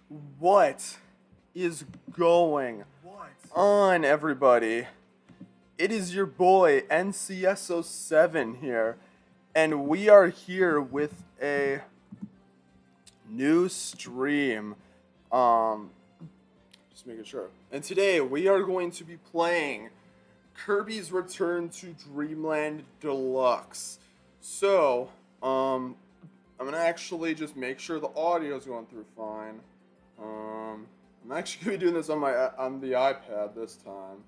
What is going on, everybody? It is your boy NCSO7 here, and we are here with a new stream. Um, just making sure. And today we are going to be playing Kirby's Return to Dreamland Deluxe. So, I'm gonna actually just make sure the audio is going through fine. I'm actually gonna be doing this on the iPad this time.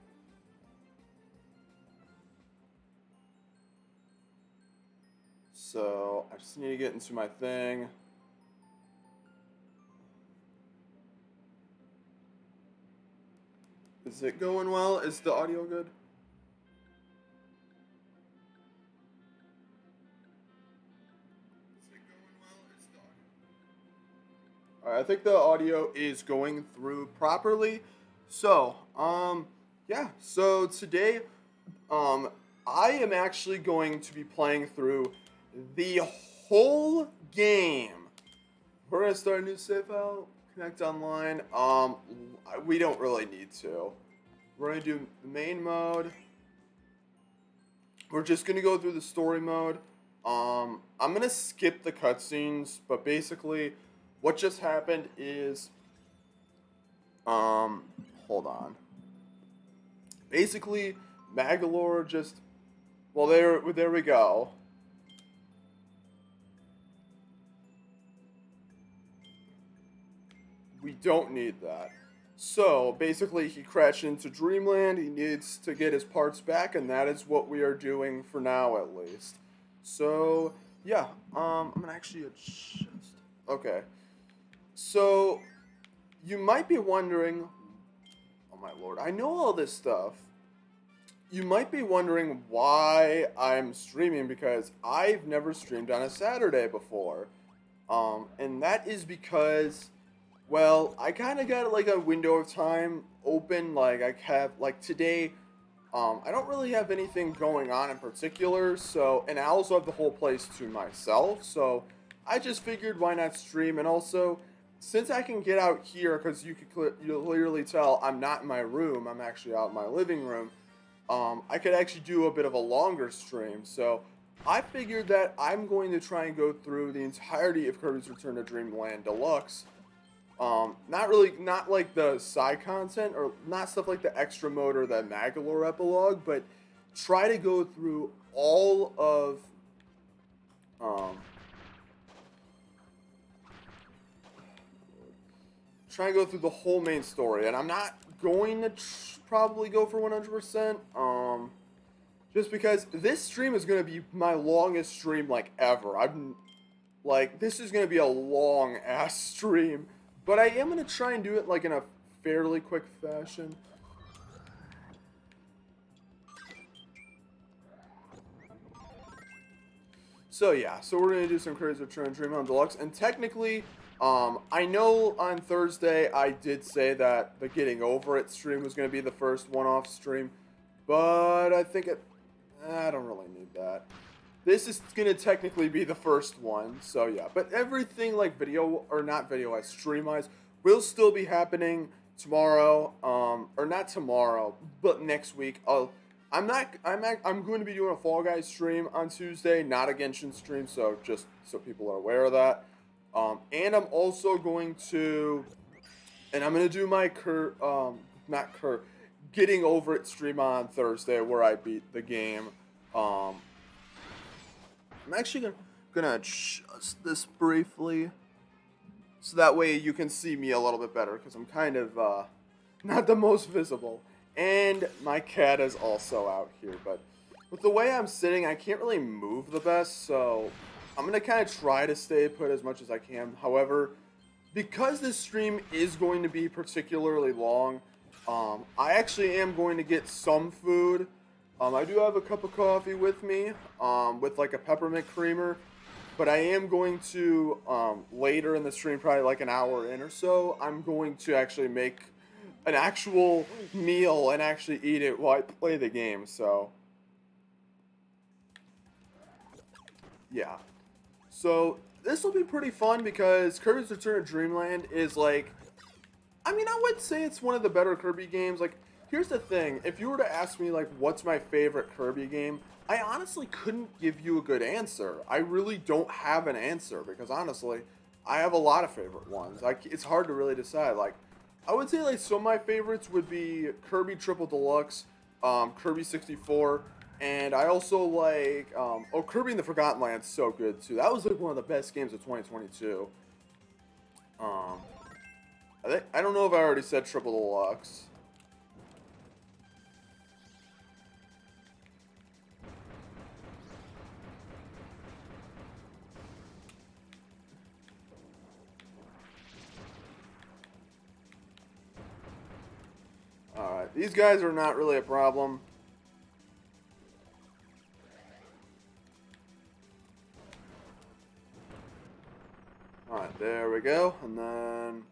So I just need to get into my thing. Is it going well? Is the audio good? Alright, I think the audio is going through properly. So, yeah. So today, I am actually going to be playing through the whole game. We're gonna start a new save file, connect online. We don't really need to. We're gonna do the main mode. We're just gonna go through the story mode. I'm gonna skip the cutscenes, but basically, what just happened is, hold on. Basically, Magalore just, well, there we go. We don't need that. So, basically, he crashed into Dreamland. He needs to get his parts back, and that is what we are doing for now, at least. So, yeah, I'm gonna actually adjust. Okay. So, you might be wondering, oh my lord, I know all this stuff. You might be wondering why I'm streaming, because I've never streamed on a Saturday before. And that is because, well, I kind of got like a window of time open. Like I have, like today, I don't really have anything going on in particular. So, and I also have the whole place to myself. So, I just figured why not stream. And also, since I can get out here, because you'll clearly tell I'm not in my room. I'm actually out in my living room. I could actually do a bit of a longer stream. So, I figured that I'm going to try and go through the entirety of Kirby's Return to Dreamland Deluxe. Not like the side content, or not stuff like the extra mode or the Magalore epilogue, but try to go through all of, try and go through the whole main story. And I'm not going to probably go for 100%, just because this stream is going to be my longest stream, like, ever. This is going to be a long ass stream. But I am going to try and do it, like, in a fairly quick fashion. So, yeah. So, we're going to do some Kirby's Return to Dreamland Deluxe. And technically, I know on Thursday I did say that the Getting Over It stream was going to be the first one-off stream. But I think I don't really need that. This is going to technically be the first one, so yeah. But everything like video, or not video, stream-wise, will still be happening tomorrow, or not tomorrow, but next week. I'm going to be doing a Fall Guys stream on Tuesday, not a Genshin stream, so just so people are aware of that. And I'm also going to, and I'm going to do my Getting Over It stream on Thursday, where I beat the game. I'm actually gonna adjust this briefly, so that way you can see me a little bit better, because I'm kind of not the most visible. And my cat is also out here, but with the way I'm sitting, I can't really move the best, so I'm gonna kind of try to stay put as much as I can. However, because this stream is going to be particularly long, I actually am going to get some food. I do have a cup of coffee with me, with like a peppermint creamer, but I am going to, later in the stream, probably like an hour in or so, I'm going to actually make an actual meal and actually eat it while I play the game, so, yeah. So, this will be pretty fun because Kirby's Return to Dreamland is like I mean, I would say it's one of the better Kirby games. Like, here's the thing: if you were to ask me like what's my favorite Kirby game, I honestly couldn't give you a good answer. I really don't have an answer because honestly, I have a lot of favorite ones. It's hard to really decide. Like, I would say like some of my favorites would be Kirby Triple Deluxe, Kirby 64, and I also like oh, Kirby in the Forgotten Land's so good too. That was like one of the best games of 2022. Um, I don't know if I already said Triple Deluxe. Alright, these guys are not really a problem. Alright, there we go. And then...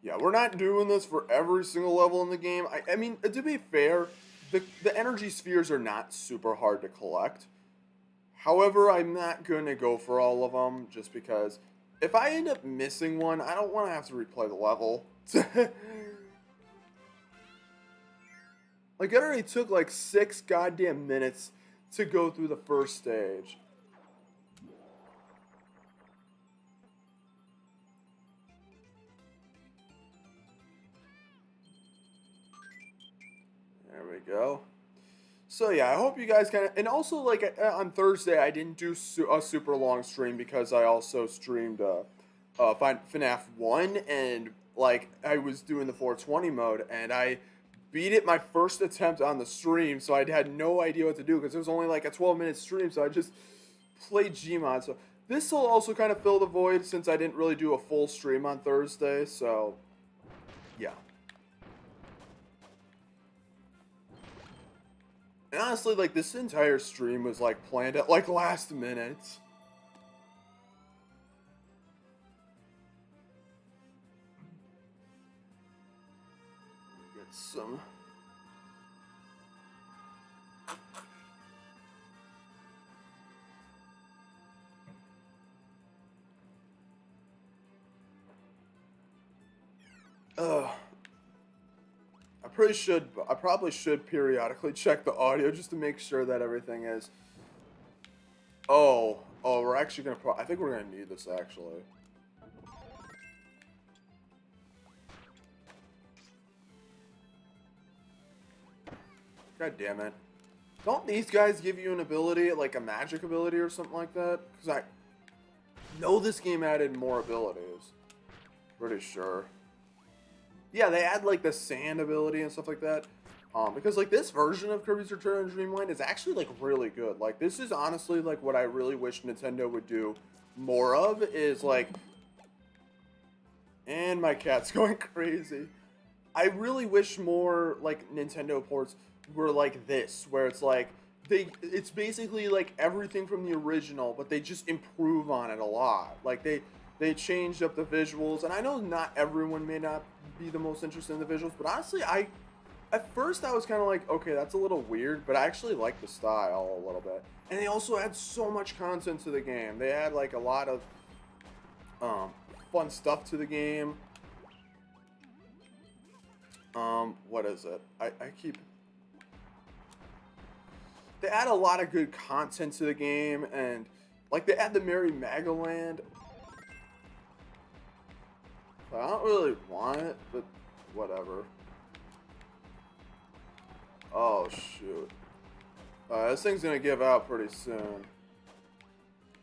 yeah, we're not doing this for every single level in the game. I mean, to be fair, the energy spheres are not super hard to collect. However, I'm not going to go for all of them just because if I end up missing one, I don't want to have to replay the level. Like, it already took like 6 goddamn minutes to go through the first stage. There we go. So yeah, I hope you guys kind of, and also like on Thursday I didn't do a super long stream because I also streamed FNAF 1 and like I was doing the 420 mode and I beat it my first attempt on the stream, so I had no idea what to do because it was only like a 12-minute stream, so I just played Gmod. So this will also kind of fill the void since I didn't really do a full stream on Thursday, so yeah. And honestly, like, this entire stream was, like, planned at, like, last minute. Get some... I probably should periodically check the audio just to make sure that everything is... Oh, we're actually gonna I think we're gonna need this, actually. God damn it. Don't these guys give you an ability, like a magic ability or something like that? Because I know this game added more abilities. Pretty sure. Yeah, they add like the sand ability and stuff like that. Because like this version of Kirby's Return on Dreamland is actually like really good. Like this is honestly like what I really wish Nintendo would do more of is like, and my cat's going crazy. I really wish more like Nintendo ports were like this, where it's like it's basically like everything from the original, but they just improve on it a lot. Like they changed up the visuals, and I know not everyone may not be the most interested in the visuals, but honestly, at first I was kind of like, okay, that's a little weird, but I actually like the style a little bit. And they also add so much content to the game. They add like a lot of fun stuff to the game. What is it? I keep... They add a lot of good content to the game, and like they add the Merry Magoland. I don't really want it, but whatever. Oh, shoot. This thing's gonna give out pretty soon.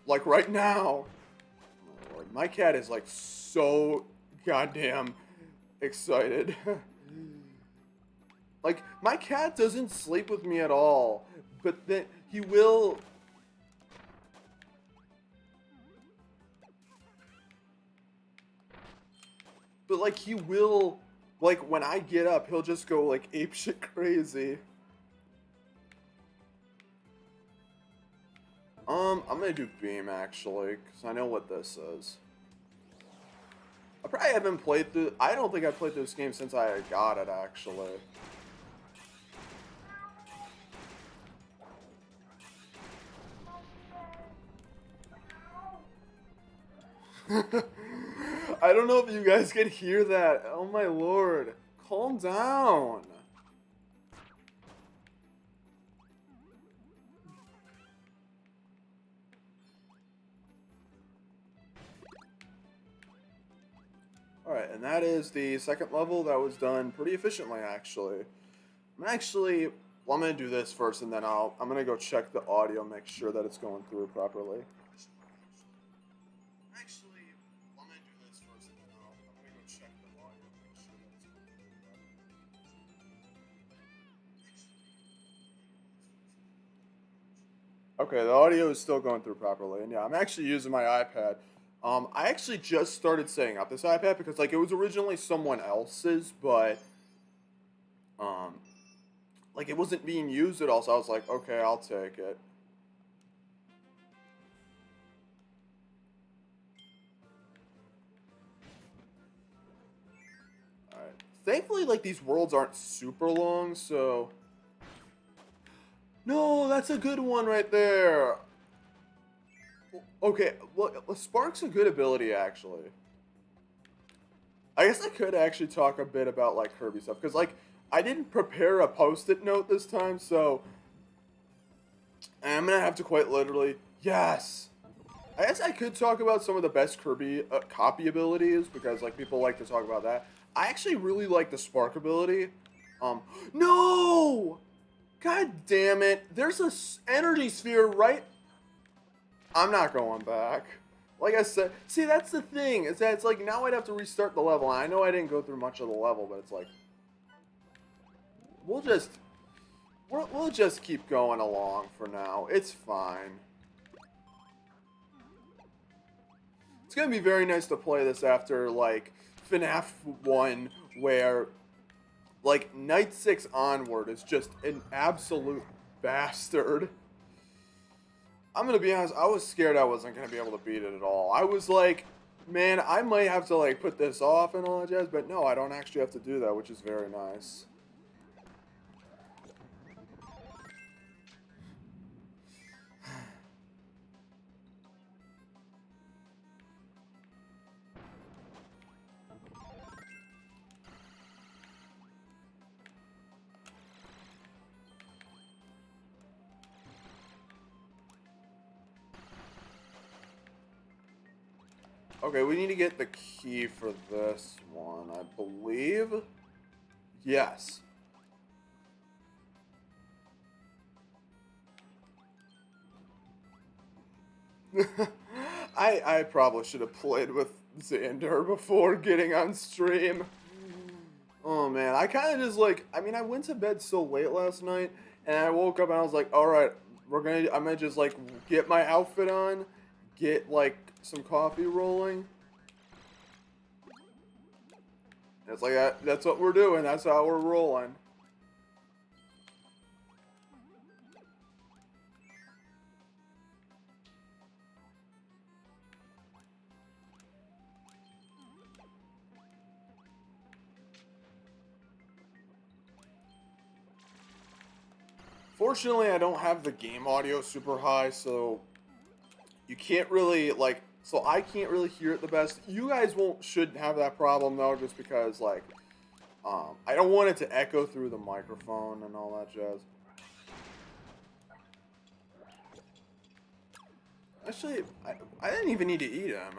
Like, right now. Oh, Lord. My cat is, like, so goddamn excited. Like, my cat doesn't sleep with me at all. But then he will... But, like, he will... Like, when I get up, he'll just go, like, apeshit crazy. I'm gonna do Beam, actually, because I know what this is. I probably haven't played through... I don't think I've played through this game since I got it, actually. I don't know if you guys can hear that. Oh my lord. Calm down. Alright, and that is the second level. That was done pretty efficiently, actually. Well, I'm gonna do this first, and then I'm gonna go check the audio, make sure that it's going through properly. Well, I'm gonna do this first, and then I'm gonna go check the audio, make sure that it's going through properly. Okay, the audio is still going through properly, and yeah, I'm actually using my iPad. I actually just started setting up this iPad because like it was originally someone else's, but um, like it wasn't being used at all. So I was like, okay, I'll take it. All right. Thankfully, like these worlds aren't super long, so no, that's a good one right there. Okay, well, Spark's a good ability actually. I guess I could actually talk a bit about like Kirby stuff because like I didn't prepare a post-it note this time, so I'm gonna have to quite literally. Yes, I guess I could talk about some of the best Kirby copy abilities because like people like to talk about that. I actually really like the Spark ability. No, God damn it! There's a energy sphere right. I'm not going back. Like I said, see that's the thing is that it's like now I'd have to restart the level. And I know I didn't go through much of the level, but it's like we'll just we'll just keep going along for now. It's fine. It's gonna be very nice to play this after like FNAF 1, where like Night 6 onward is just an absolute bastard. I'm gonna be honest, I was scared I wasn't gonna be able to beat it at all. I was like, man, I might have to like put this off and all that jazz, but no, I don't actually have to do that, which is very nice. Okay, we need to get the key for this one, I believe. Yes. I probably should have played with Xander before getting on stream. Oh man, I kind of just like, I mean, I went to bed so late last night, and I woke up and I was like, all right, I'm gonna just like get my outfit on, get like some coffee rolling. And it's like that's what we're doing. That's how we're rolling. Fortunately, I don't have the game audio super high, so you can't really like. So I can't really hear it the best. You guys shouldn't have that problem though, just because like, I don't want it to echo through the microphone and all that jazz. Actually, I didn't even need to eat them.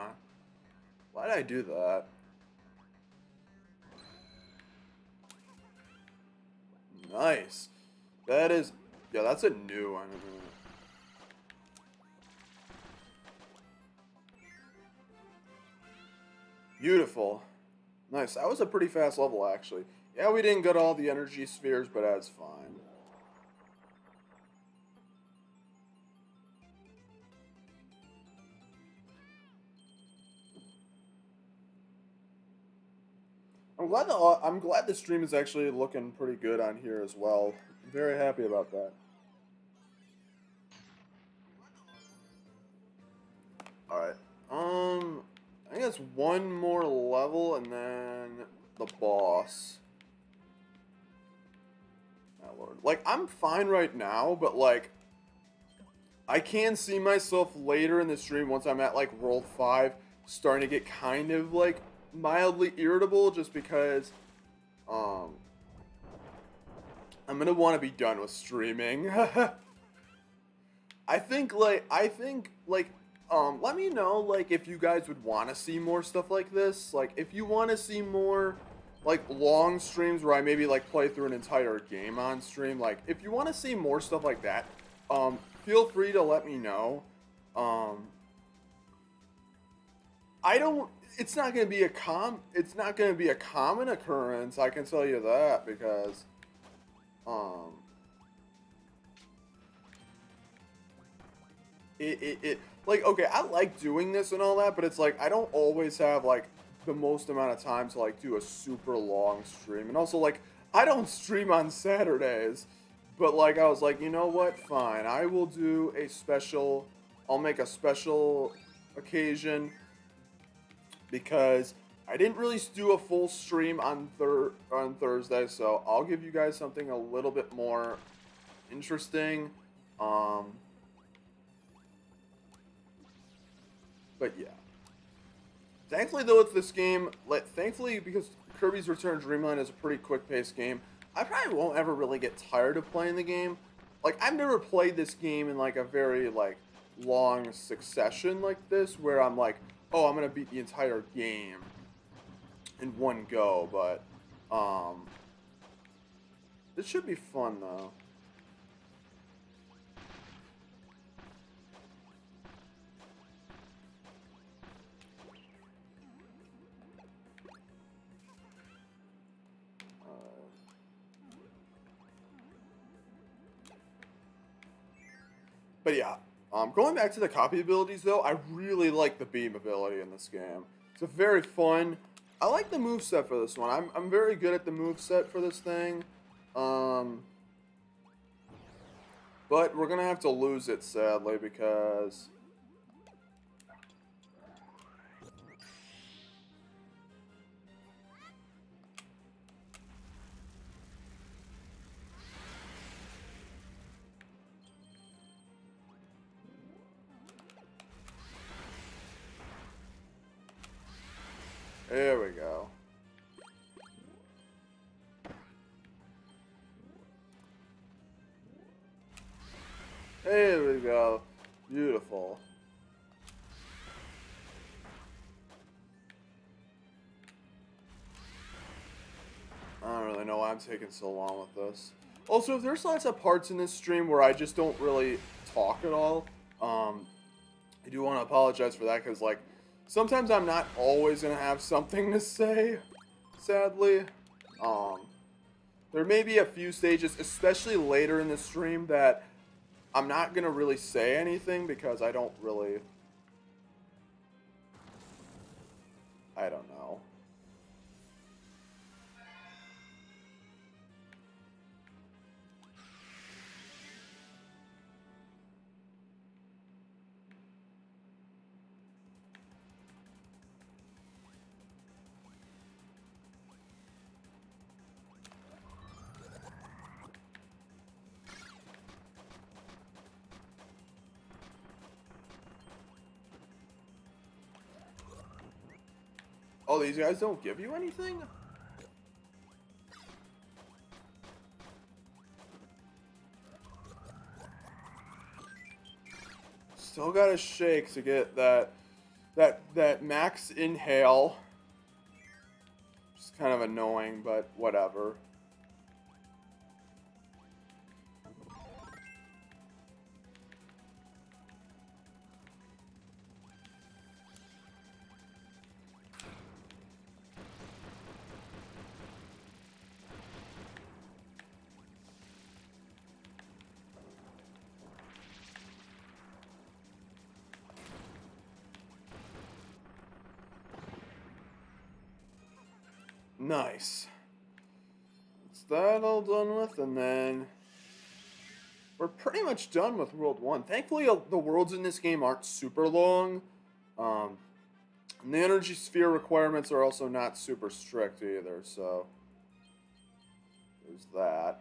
Why did I do that? Nice. That is, yeah, that's a new one. Beautiful. Nice. That was a pretty fast level, actually. Yeah, we didn't get all the energy spheres, but that's fine. I'm glad the stream is actually looking pretty good on here as well. I'm very happy about that. All right. I think that's one more level and then the boss. Oh Lord. Like I'm fine right now, but like I can see myself later in the stream once I'm at like World 5 starting to get kind of like mildly irritable just because um I'm gonna want to be done with streaming. I think let me know like if you guys would want to see more stuff like this. Like if you want to see more like long streams where I maybe like play through an entire game on stream. Like if you want to see more stuff like that, feel free to let me know. Um I don't it's not going to be it's not going to be a common occurrence, I can tell you that because um it like okay, I like doing this and all that, but it's like I don't always have like the most amount of time to like do a super long stream. And also like I don't stream on Saturdays, but like I was like, you know what? Fine. I will do a special I'll make a special occasion because I didn't really do a full stream on Thursday, so I'll give you guys something a little bit more interesting. Um But yeah. Thankfully, though, with this game, thankfully, because Kirby's Return Dreamland is a pretty quick-paced game, I probably won't ever really get tired of playing the game. Like, I've never played this game in, like, a very, like, long succession like this, where I'm like, oh, I'm gonna beat the entire game in one go, but, this should be fun, though. But yeah, going back to the copy abilities though, I really like the beam ability in this game. It's a very fun. I like the moveset for this one. I'm very good at the moveset for this thing. But we're gonna have to lose it sadly because there we go. There we go. Beautiful. I don't really know why I'm taking so long with this. Also, if there's lots of parts in this stream where I just don't really talk at all, I do want to apologize for that because, like, sometimes I'm not always going to have something to say, sadly. There may be a few stages, especially later in the stream, that I'm not going to really say anything because I don't really... I don't know. Oh, these guys don't give you anything? Still gotta shake to get that max inhale. Just kind of annoying, but whatever. Nice. Is that all done with? And then we're pretty much done with World 1. Thankfully, the worlds in this game aren't super long. And the energy sphere requirements are also not super strict either, so there's that.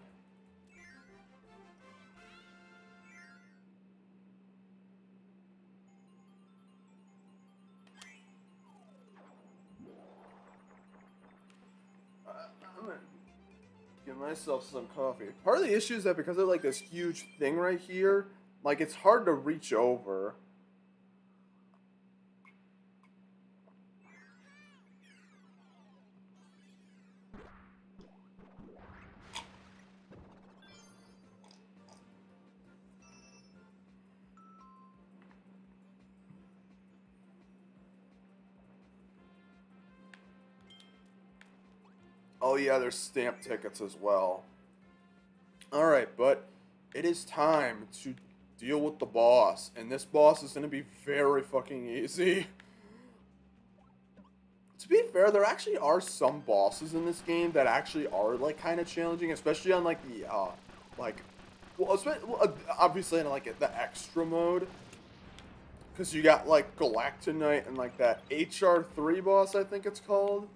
myself some coffee. Part of the issue is that because of like this huge thing right here, like it's hard to reach over. Oh yeah, there's stamp tickets as well. Alright, but it is time to deal with the boss. And this boss is going to be very fucking easy. To be fair, there actually are some bosses in this game that actually are, like, kind of challenging. Especially on, like, the, like... Well, obviously in, like, the extra mode. Because you got, like, Galactonite and, like, that HR3 boss, I think it's called.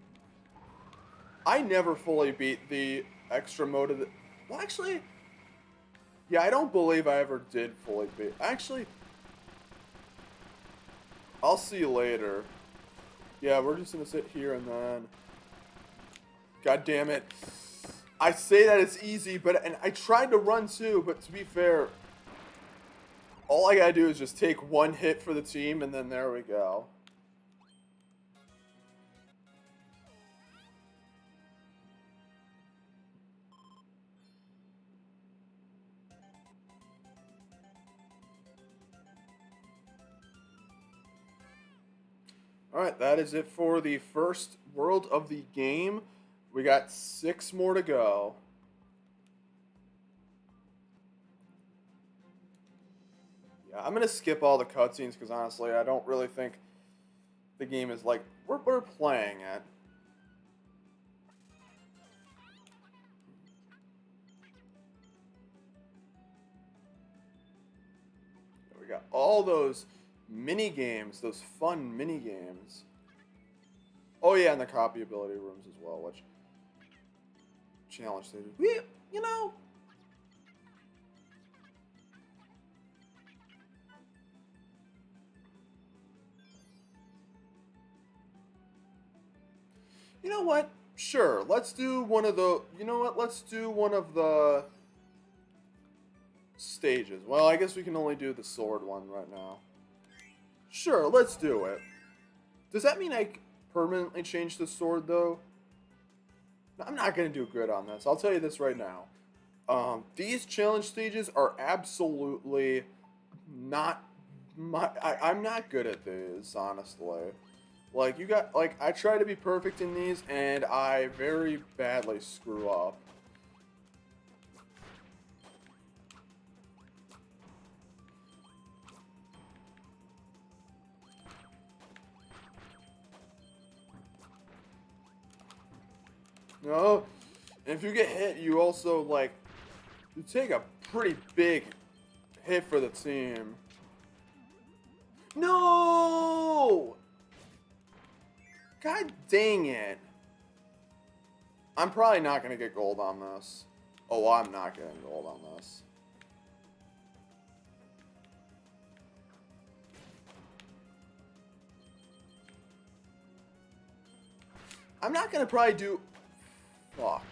I never fully beat the extra mode of the... Well, actually... Yeah, I don't believe I ever did fully beat... Actually... I'll see you later. Yeah, we're just gonna sit here and then... God damn it. I say that it's easy, but... And I tried to run too, but to be fair... All I gotta do is just take one hit for the team, and then there we go. Alright, that is it for the first world of the game. We got 6 more to go. Yeah, I'm going to skip all the cutscenes because honestly, I don't really think the game is like, we're playing it. We got all those mini games, those fun mini games. Oh yeah, and the copyability rooms as well, which challenge stages. You know, you know what? Sure, let's do one of the. You know what? Let's do one of the stages. Well, I guess we can only do the sword one right now. Sure, let's do it. Does that mean I permanently change the sword, though? I'm not going to do good on this. I'll tell you this right now. These challenge stages are absolutely not... I'm not good at these, honestly. Like, I try to be perfect in these, and I very badly screw up. No, and if you get hit, you also, like, you take a pretty big hit for the team. No! God dang it. I'm probably not going to get gold on this. Oh, I'm not getting gold on this. I'm not going to probably do... Fuck.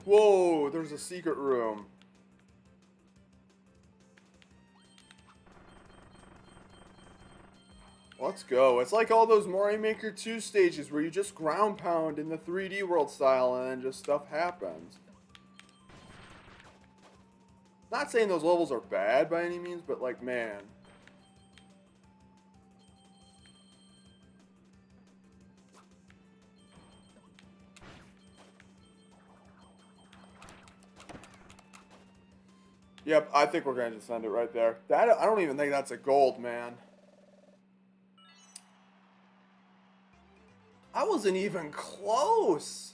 Whoa, there's a secret room. Let's go. It's like all those Mario Maker 2 stages where you just ground pound in the 3D world style and then just stuff happens. Not saying those levels are bad by any means, but like, man. Yep, I think we're going to just end it right there. I don't even think that's a gold, man. I wasn't even close.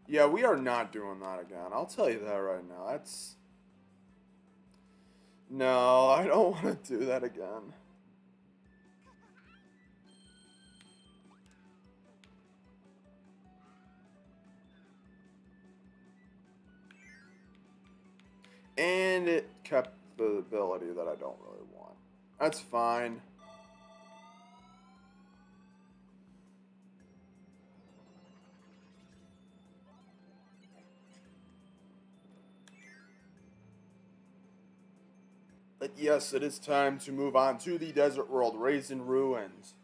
Yeah, we are not doing that again. I'll tell you that right now. That's... No, I don't want to do that again. And it kept ability that I don't really want. That's fine. But yes, it is time to move on to the desert world, Raised in Ruins.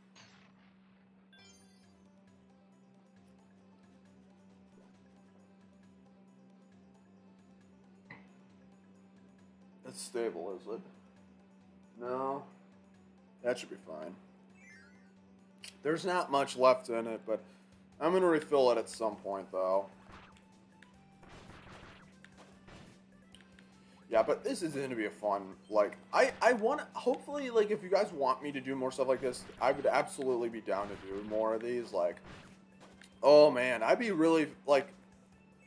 It's stable, is it? No. That should be fine. There's not much left in it, but I'm going to refill it at some point, though. Yeah, but this is going to be a fun, like, I want, hopefully, like, if you guys want me to do more stuff like this, I would absolutely be down to do more of these, like, oh, man, I'd be really, like,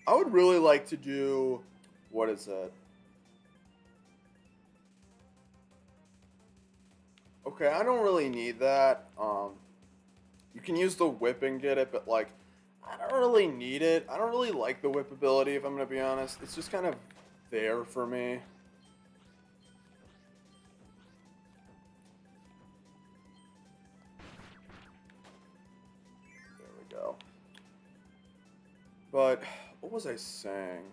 I would really like to do, what is it? Okay, I don't really need that, you can use the whip and get it, but, like, I don't really need it. I don't really like the whip ability, if I'm going to be honest. It's just kind of there for me. There we go. But what was I saying?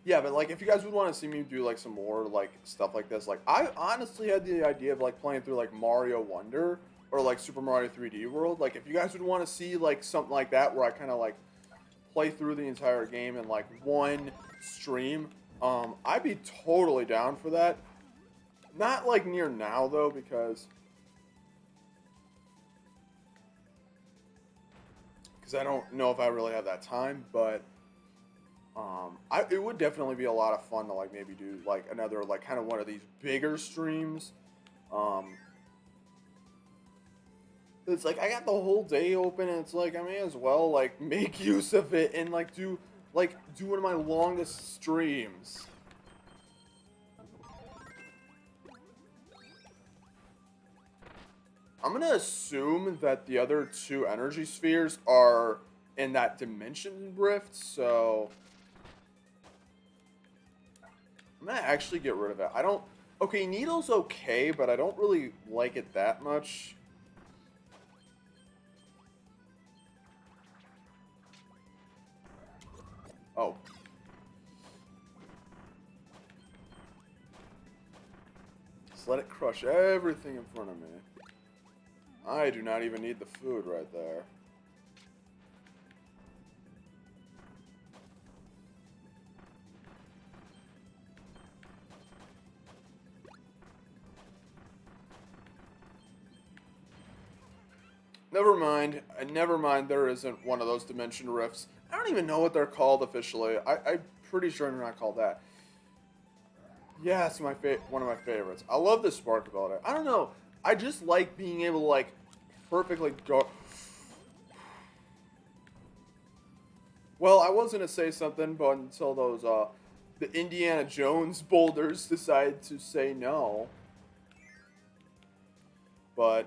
Yeah, but like if you guys would want to see me do like some more like stuff like this, like I honestly had the idea of like playing through like Mario Wonder or like Super Mario 3D World. Like if you guys would want to see like something like that where I kind of like play through the entire game in like one stream, I'd be totally down for that. Not like near now though, because I don't know if I really have that time, but it would definitely be a lot of fun to like maybe do like another like kind of one of these bigger streams. It's like I got the whole day open, and it's like I may as well like make use of it and like do one of my longest streams. I'm gonna assume that the other two energy spheres are in that dimension rift, so I'm gonna actually get rid of it. I don't. Okay, Needle's okay, but I don't really like it that much. Oh. Just let it crush everything in front of me. I do not even need the food right there. Never mind. Never mind, there isn't one of those dimension rifts. I don't even know what they're called officially. I'm pretty sure they're not called that. Yeah, it's one of my favorites. I love this spark ability. I don't know. I just like being able to, like, perfectly go... Well, I was going to say something, but until those, the Indiana Jones boulders decided to say no. But...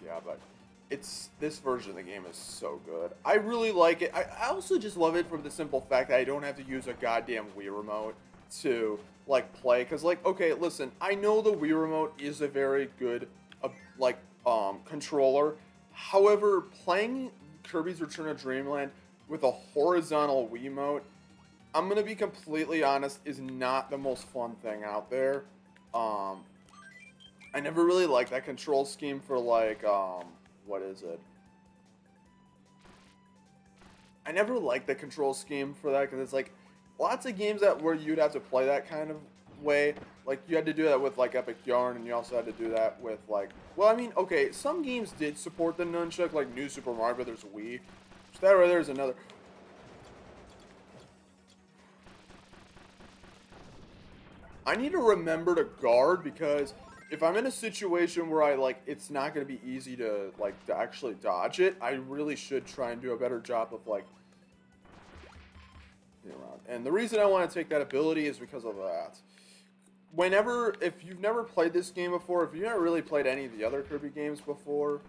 yeah, but this version of the game is so good. I really like it. I also just love it for the simple fact that I don't have to use a goddamn Wii remote to like play. Cause like, okay, listen, I know the Wii remote is a very good controller. However, playing Kirby's Return to Dreamland with a horizontal Wiimote, I'm gonna be completely honest, is not the most fun thing out there. I never really liked that control scheme for, like, what is it? I never liked the control scheme for that, because it's, like, lots of games where you'd have to play that kind of way. Like, you had to do that with, like, Epic Yarn, and you also had to do that with, like... Well, I mean, okay, some games did support the nunchuck, like New Super Mario Bros. Wii. So that right there is another... I need to remember to guard, because... if I'm in a situation where it's not going to be easy to, to actually dodge it, I really should try and do a better job of, getting around. And the reason I want to take that ability is because of that. If you've never played this game before, if you've never really played any of the other Kirby games before,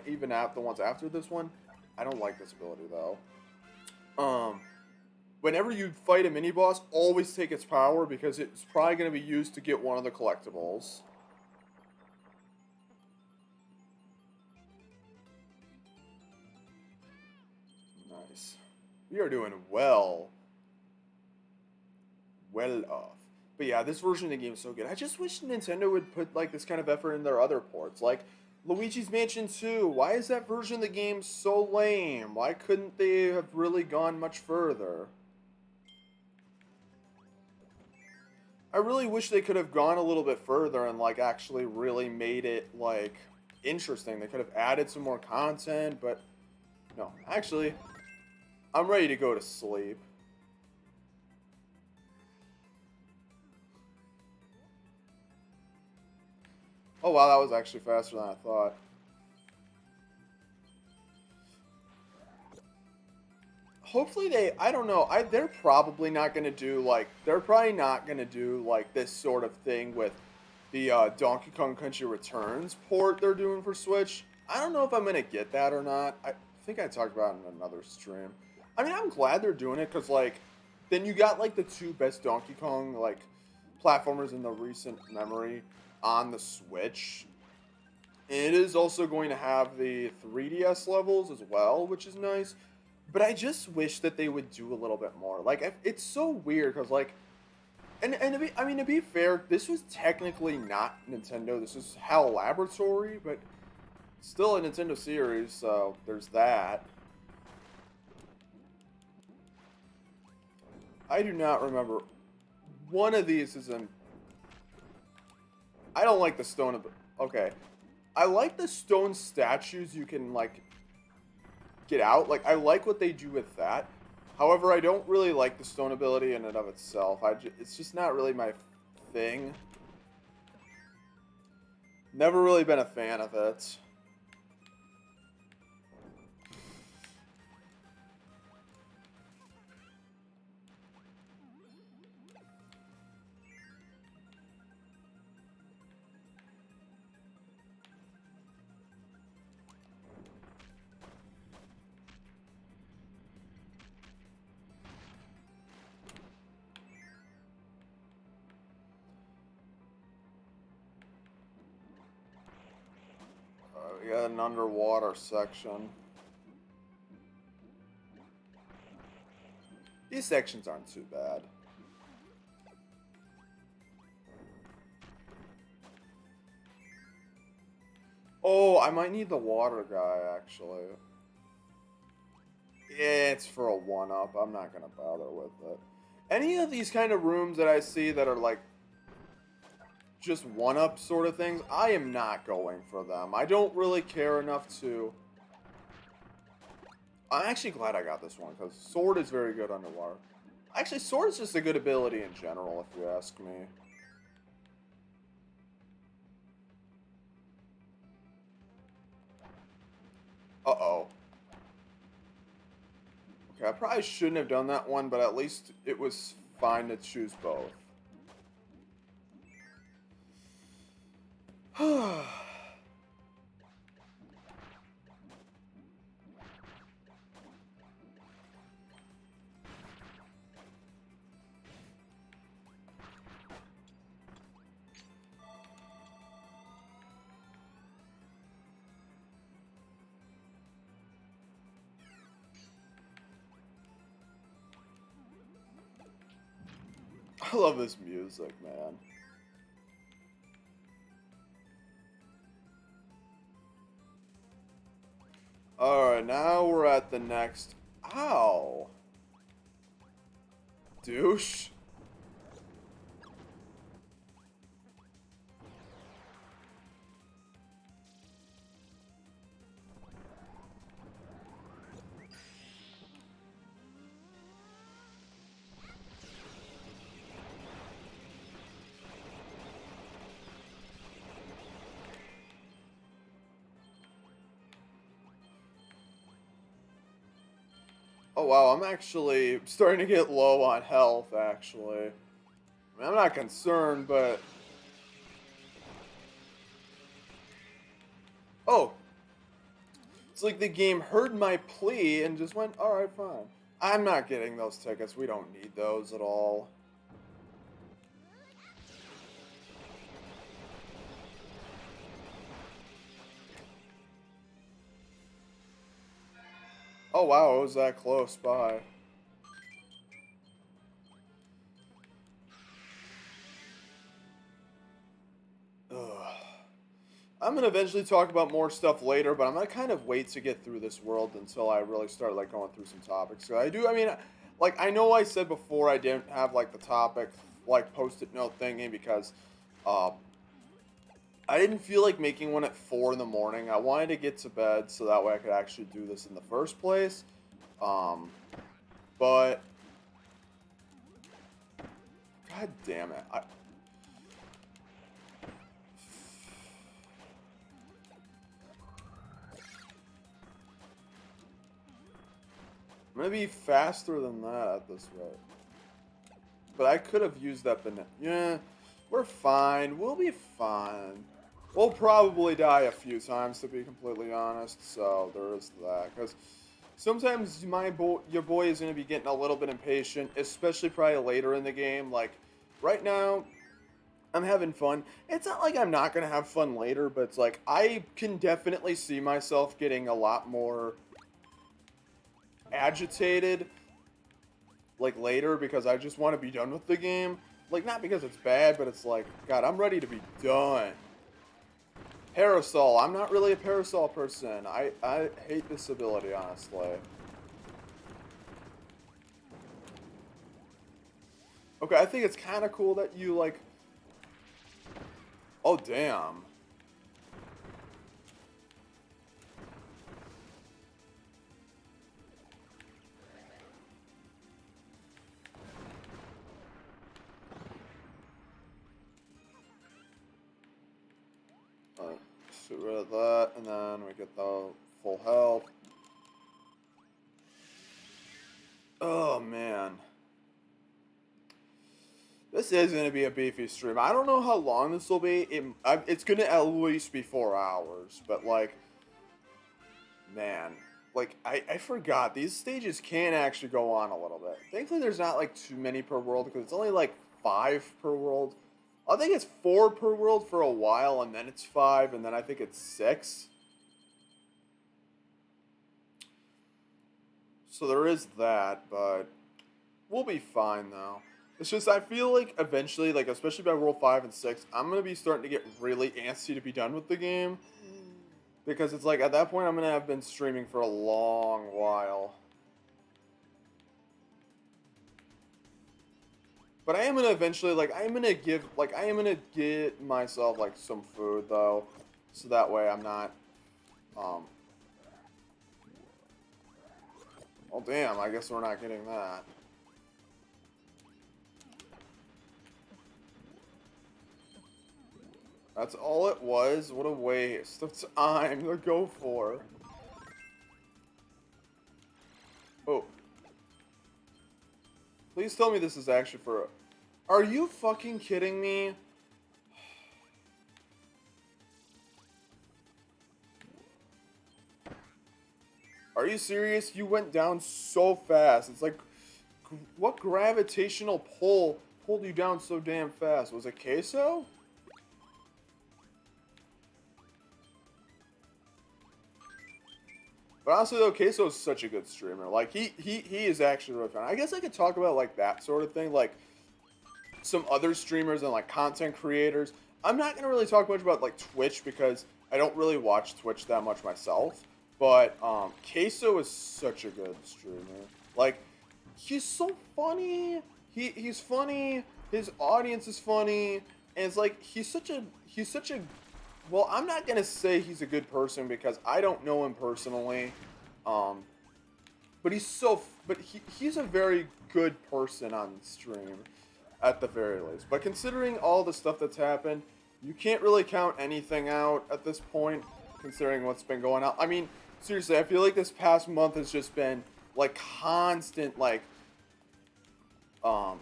even the ones after this one, I don't like this ability, though. Whenever you fight a mini boss, always take its power because it's probably going to be used to get one of the collectibles. Nice. We are doing well. Well off. But yeah, this version of the game is so good. I just wish Nintendo would put like this kind of effort in their other ports. Like Luigi's Mansion 2. Why is that version of the game so lame? Why couldn't they have really gone much further? I really wish they could have gone a little bit further and like actually really made it like interesting. They could have added some more content, but no. Actually, I'm ready to go to sleep. Oh wow, that was actually faster than I thought. Hopefully I don't know, they're probably not going to do, like, they're probably not going to do, like, this sort of thing with the Donkey Kong Country Returns port they're doing for Switch. I don't know if I'm going to get that or not. I think I talked about it in another stream. I mean, I'm glad they're doing it, because, like, then you got, like, the two best Donkey Kong, like, platformers in the recent memory on the Switch. And it is also going to have the 3DS levels as well, which is nice. But I just wish that they would do a little bit more. Like, it's so weird because, like, and I mean, to be fair, this was technically not Nintendo. This is HAL Laboratory, but still a Nintendo series, so there's that. I do not remember. One of these is in. I don't like the stone. Okay. I like the stone statues you can, like, get out. Like, I like what they do with that. However, I don't really like the stone ability in and of itself. It's just not really my thing. Never really been a fan of it. We got an underwater section. These sections aren't too bad. Oh, I might need the water guy, actually. It's for a one-up. I'm not going to bother with it. Any of these kind of rooms that I see that are, like, just one-up sort of things, I am not going for them. I don't really care enough to... I'm actually glad I got this one, because Sword is very good underwater. Actually, Sword is just a good ability in general, if you ask me. Uh-oh. Okay, I probably shouldn't have done that one, but at least it was fine to choose both. I love this music, man. Alright, now we're at the next... Ow! Douche. Oh wow, I'm actually starting to get low on health, actually. I mean, I'm not concerned, but... Oh! It's like the game heard my plea and just went, alright, fine. I'm not getting those tickets. We don't need those at all. Oh wow, it was that close by. Ugh. I'm gonna eventually talk about more stuff later, but I'm gonna kind of wait to get through this world until I really start like going through some topics. So I do. I mean, like I know I said before I didn't have like the topic like post-it note thingy because um, I didn't feel like making one at 4 in the morning. I wanted to get to bed so that way I could actually do this in the first place. Um, but God damn it, I'm gonna be faster than that at this rate. But I could have used that banana. Yeah, we're fine. We'll be fine. We'll probably die a few times, to be completely honest. So there is that. Because sometimes your boy is going to be getting a little bit impatient, especially probably later in the game. Like right now, I'm having fun. It's not like I'm not going to have fun later, but it's like I can definitely see myself getting a lot more agitated like later because I just want to be done with the game. Like not because it's bad, but it's like, God, I'm ready to be done. Parasol. I'm not really a parasol person. I hate this ability, honestly. Okay, I think it's kind of cool that you like. Oh damn. Alright, get rid of that, and then we get the full health. Oh man. This is going to be a beefy stream. I don't know how long this will be. It's going to at least be 4 hours. But, like, man. Like, I forgot. These stages can actually go on a little bit. Thankfully, there's not, like, too many per world. Because it's only, like, 5 per world. I think it's 4 per world for a while. And then it's 5. And then I think it's 6. So there is that. But we'll be fine, though. It's just, I feel like eventually, like, especially by World 5 and 6, I'm going to be starting to get really antsy to be done with the game. Because it's like, at that point, I'm going to have been streaming for a long while. But I am going to eventually, like, I am going to get myself, like, some food, though. So that way I'm not, oh, damn, I guess we're not getting that. That's all it was? What a waste of time to go for. Oh. Please tell me this is actually for... Are you fucking kidding me? Are you serious? You went down so fast. It's like... What gravitational pull pulled you down so damn fast? Was it queso? But honestly, though, Queso is such a good streamer. Like, he is actually really fun. I guess I could talk about, like, that sort of thing. Like, some other streamers and, like, content creators. I'm not going to really talk much about, like, Twitch because I don't really watch Twitch that much myself. But, Queso is such a good streamer. Like, he's so funny. He's funny. His audience is funny. And it's like, he's such a well, I'm not going to say he's a good person because I don't know him personally. But he's a very good person on stream at the very least. But considering all the stuff that's happened, you can't really count anything out at this point considering what's been going on. I mean, seriously, I feel like this past month has just been like constant like oh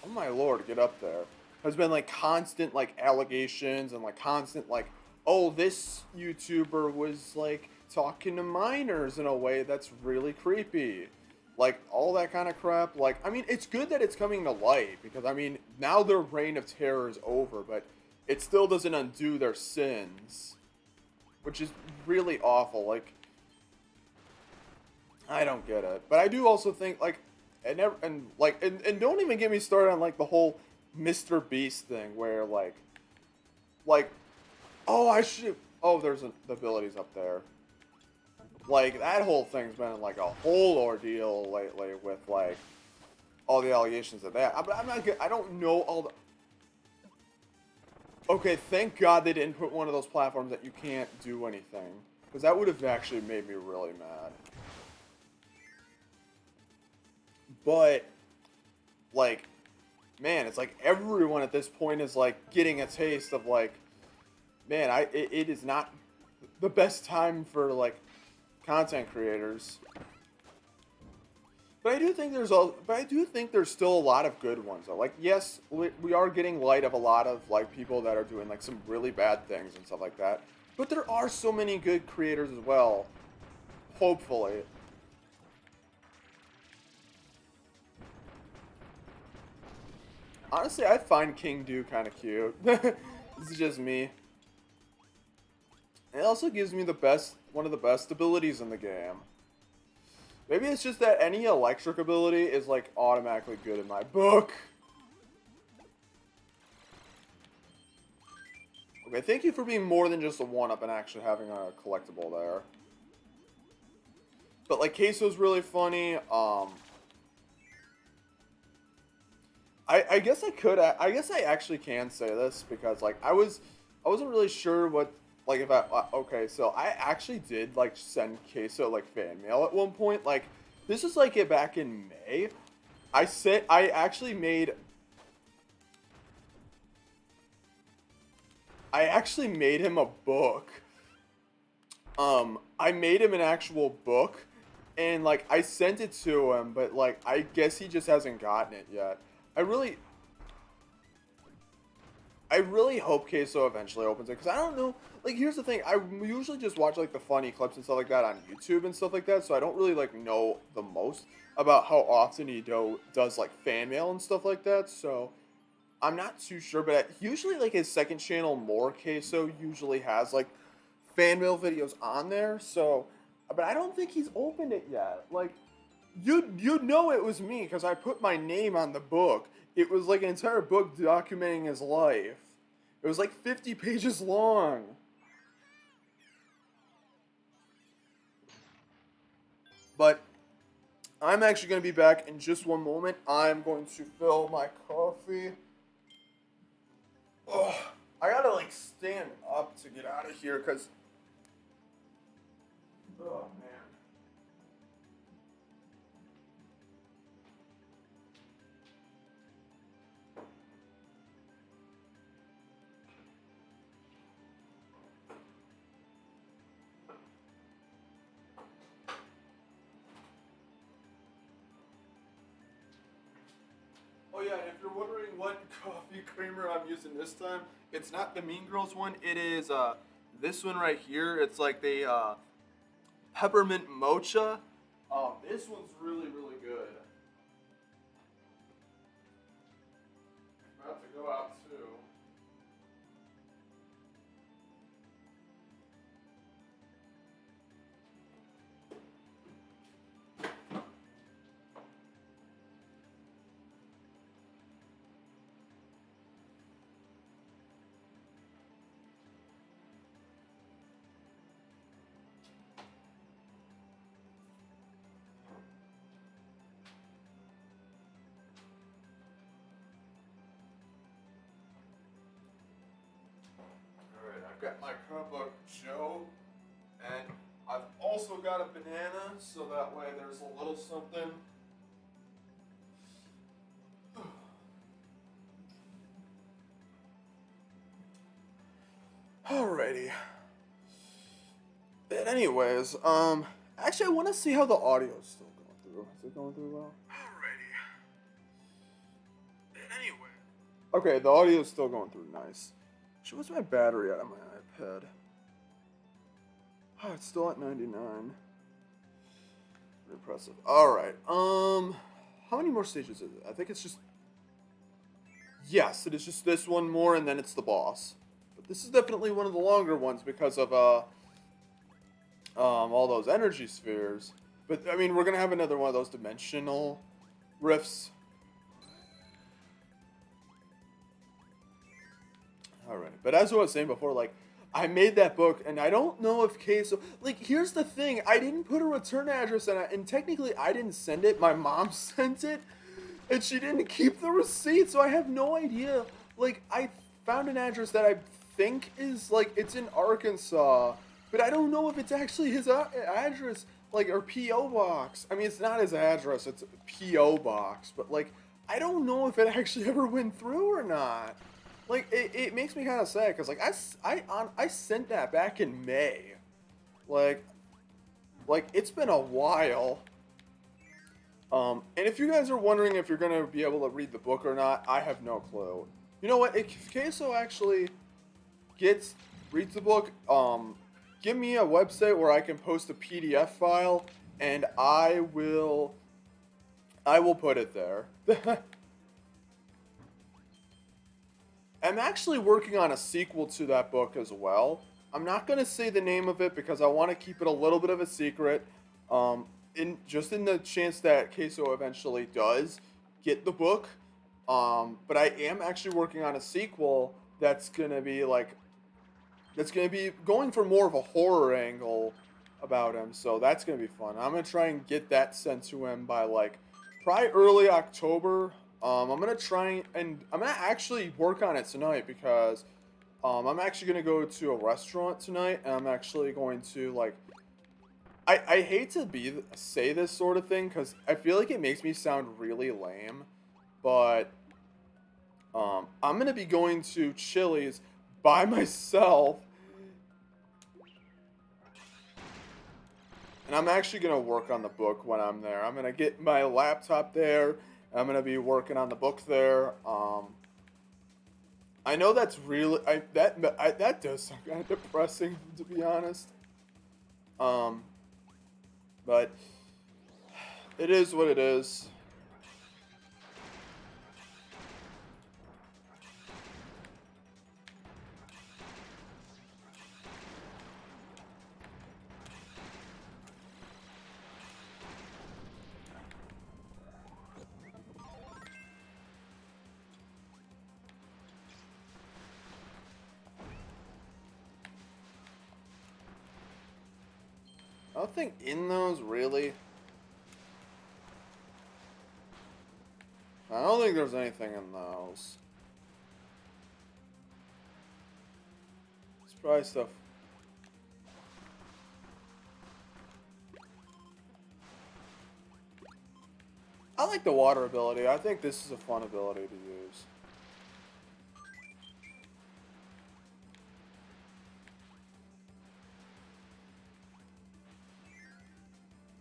my lord, get up there. Has been like constant like allegations and like constant like, oh, this YouTuber was like talking to minors in a way that's really creepy. like all that kind of crap. Like, I mean, it's good that it's coming to light because I mean, now their reign of terror is over, but it still doesn't undo their sins, which is really awful. Like, I don't get it, but I do also think like, and don't even get me started on like the whole Mr. Beast thing where like, oh, I should, oh, the abilities up there. Like, that whole thing's been like a whole ordeal lately with like all the allegations of that. But I'm not good. I don't know all the. Okay, thank God they didn't put one of those platforms that you can't do anything, because that would have actually made me really mad. But like, man, it's like everyone at this point is like getting a taste of like, man, it is not the best time for like content creators. But I do think there's still a lot of good ones though. Like, yes, we are getting light of a lot of like people that are doing like some really bad things and stuff like that. But there are so many good creators as well. Hopefully. Honestly, I find King Do kind of cute. This is just me. It also gives me one of the best abilities in the game. Maybe it's just that any electric ability is like automatically good in my book. Okay, thank you for being more than just a one-up and actually having a collectible there. But like Queso's really funny. I guess I guess I actually can say this because like I wasn't really sure what like if okay, so I actually did like send Queso like fan mail at one point. Like this was like it back in May. I actually made him a book. I made him an actual book and like I sent it to him, but like I guess he just hasn't gotten it yet. I really hope Queso eventually opens it, because I don't know, like, here's the thing, I usually just watch, like, the funny clips and stuff like that on YouTube and stuff like that, so I don't really, like, know the most about how often he does, like, fan mail and stuff like that, so I'm not too sure, but usually, like, his second channel, More Queso, usually has, like, fan mail videos on there, so, but I don't think he's opened it yet, like, you'd know it was me, because I put my name on the book. It was like an entire book documenting his life. It was like 50 pages long. But I'm actually going to be back in just one moment. I'm going to fill my coffee. Oh, I gotta like stand up to get out of here because. Oh man. Oh yeah, and if you're wondering what coffee creamer I'm using this time, it's not the Mean Girls one. It is this one right here. It's like the peppermint mocha. This one's really really good. I'm about to go out too. Alright, I've got my cup of Joe, and I've also got a banana, so that way there's a little something. Alrighty. But anyways, actually I want to see how the audio's still going through. Is it going through well? Alrighty. But anyway. Okay, the audio's still going through nice. Actually, what's my battery at on my iPad? Oh, it's still at 99. Impressive. All right. How many more stages is it? I think it's just. Yes, it is just this one more, and then it's the boss. But this is definitely one of the longer ones because of all those energy spheres. But I mean, we're gonna have another one of those dimensional rifts. All right. But as I was saying before, like, I made that book, and I don't know if Queso. Like, here's the thing: I didn't put a return address in it, and technically, I didn't send it. My mom sent it, and she didn't keep the receipt, so I have no idea. Like, I found an address that I think is like it's in Arkansas, but I don't know if it's actually his address, like, or PO box. I mean, it's not his address; it's a PO box. But like, I don't know if it actually ever went through or not. Like, it makes me kind of sad because like I sent that back in May, like it's been a while. And if you guys are wondering if you're gonna be able to read the book or not, I have no clue. You know what? If Queso actually reads the book, give me a website where I can post a PDF file, and I will put it there. I'm actually working on a sequel to that book as well. I'm not gonna say the name of it because I want to keep it a little bit of a secret. In the chance that Queso eventually does get the book. But I am actually working on a sequel that's gonna be going for more of a horror angle about him. So that's gonna be fun. I'm gonna try and get that sent to him by like probably early October. I'm gonna try and I'm gonna actually work on it tonight because I'm actually gonna go to a restaurant tonight, and I'm actually going to like. I hate to say this sort of thing because I feel like it makes me sound really lame, but I'm gonna be going to Chili's by myself, and I'm actually gonna work on the book when I'm there. I'm gonna get my laptop there. And I'm gonna be working on the book there. I know that's really that does sound kind of depressing, to be honest. Um, but it is what it is. I don't think in those really. I don't think there's anything in those. It's probably stuff. I like the water ability. I think this is a fun ability to use.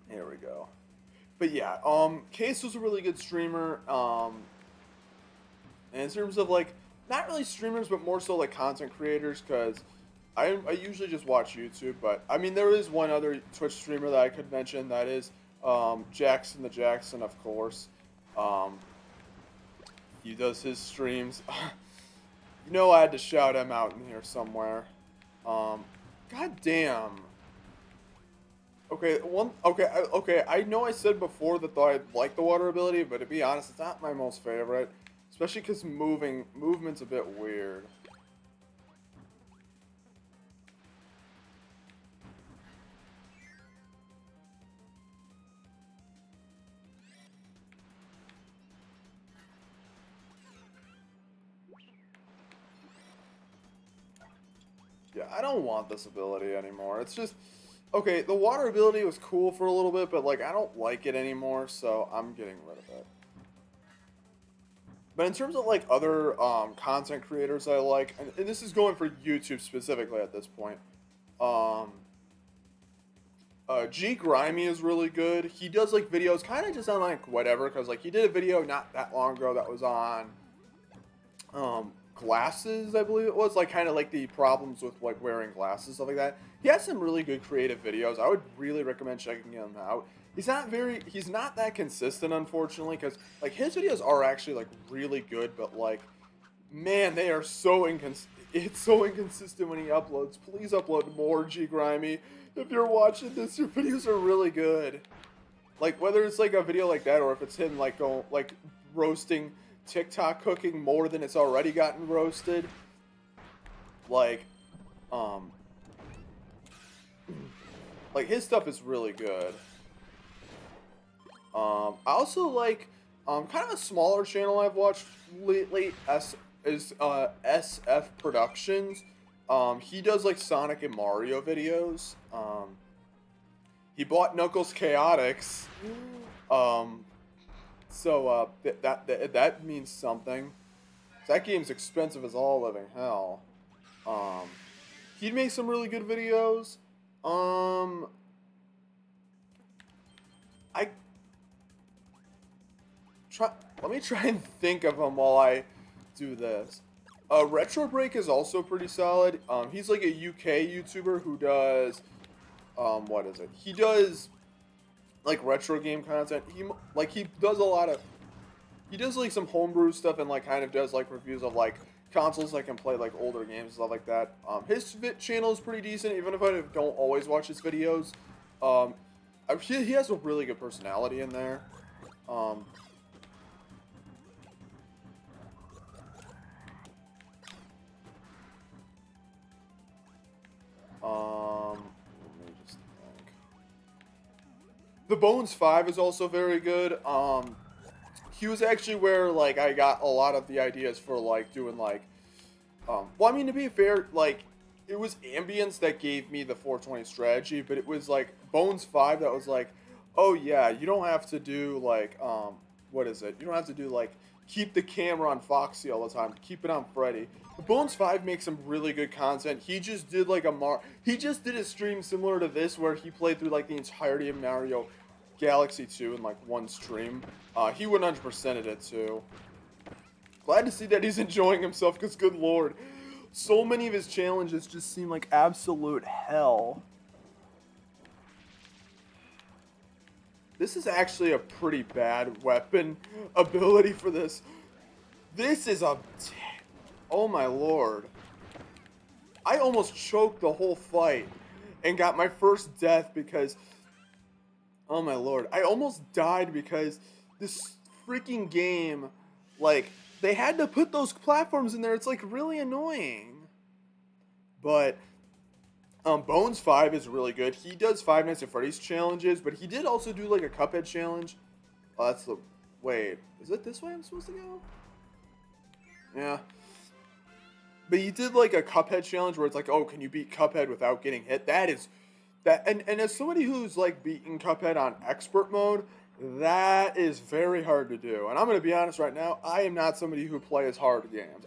Here we go. But yeah, Case was a really good streamer. And in terms of like, not really streamers, but more so like content creators, because I usually just watch YouTube. But I mean, there is one other Twitch streamer that I could mention. That is Jackson the Jackson, of course. Um, he does his streams. You know, I had to shout him out in here somewhere. God damn. Okay, okay. I know I said before that I like the water ability, but to be honest, it's not my most favorite, especially because movement's a bit weird. Yeah, I don't want this ability anymore. It's just okay. The water ability was cool for a little bit, but like I don't like it anymore, so I'm getting rid of it. But in terms of like other content creators I like, and this is going for YouTube specifically at this point, um, G Grimy is really good. He does like videos kind of just on like whatever, because like he did a video not that long ago that was on glasses, I believe it was, like kind of like the problems with like wearing glasses, stuff like that. He has some really good creative videos. I would really recommend checking him out. he's not that consistent, unfortunately, because like his videos are actually like really good, but like man, they are so it's so inconsistent when he uploads. Please upload more, G Grimy. If you're watching this, your videos are really good. Like whether it's like a video like that or if it's him like going like roasting TikTok cooking more than it's already gotten roasted. Like um like his stuff is really good. I also like kind of a smaller channel I've watched lately is SF Productions. He does like Sonic and Mario videos. He bought Knuckles Chaotix. Um, that means something. That game's expensive as all living hell. Um, he'd make some really good videos. Um, I try. Let me try and think of them while I do this. Retro Break is also pretty solid. He's like a UK YouTuber who does what is it? He does like retro game content. He does a lot of he does like some homebrew stuff and like kind of does like reviews of like consoles that can play like older games and stuff like that. His channel is pretty decent, even if I don't always watch his videos. He has a really good personality in there. Um, Let me just think. The Bones 5 is also very good. He was actually where like I got a lot of the ideas for like doing like well, I mean, to be fair, like it was Ambience that gave me the 420 strategy, but it was like Bones 5 that was like, oh yeah, you don't have to do like what is it? You don't have to do like keep the camera on Foxy all the time. Keep it on Freddy. Bones 5 makes some really good content. He just did like he just did a stream similar to this where he played through like the entirety of Mario Galaxy 2 in like one stream. He 100%ed it too. Glad to see that he's enjoying himself because good lord, so many of his challenges just seem like absolute hell. This is actually a pretty bad weapon ability for this. This is oh my lord. I almost choked the whole fight and got my first death because, oh my lord, I almost died because this freaking game, like, they had to put those platforms in there. It's like really annoying. But Bones 5 is really good. He does Five Nights at Freddy's challenges, but he did also do like a Cuphead challenge. Oh, that's the wait. Is it this way I'm supposed to go? Yeah. But he did like a Cuphead challenge where it's like, oh, can you beat Cuphead without getting hit? And as somebody who's like beaten Cuphead on expert mode, that is very hard to do. And I'm gonna be honest right now, I am not somebody who plays hard games.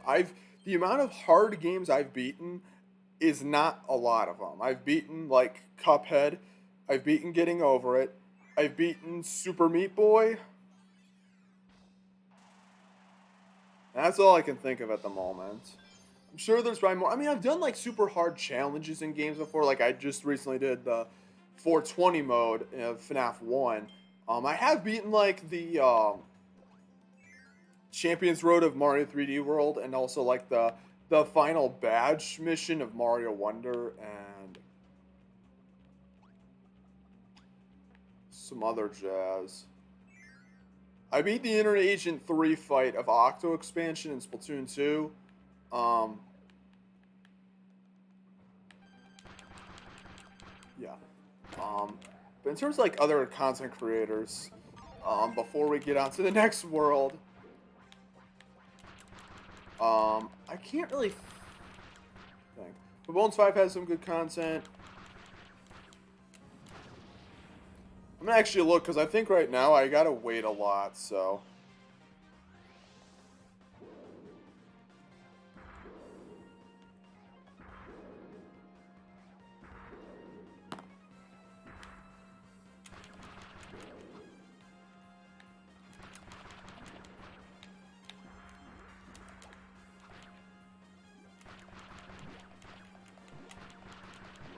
The amount of hard games I've beaten is not a lot of them. I've beaten like Cuphead, I've beaten Getting Over It, I've beaten Super Meat Boy. That's all I can think of at the moment. I'm sure there's probably more. I mean, I've done like super hard challenges in games before. Like I just recently did the 420 mode in FNAF 1. I have beaten like the Champions Road of Mario 3D World and also like the final badge mission of Mario Wonder and some other jazz. I beat the Inner Agent 3 fight of Octo expansion in Splatoon 2. Yeah. But in terms of like other content creators, before we get on to the next world, I can't really think. But Bones 5 has some good content. I'm gonna actually look because I think right now I gotta wait a lot, so.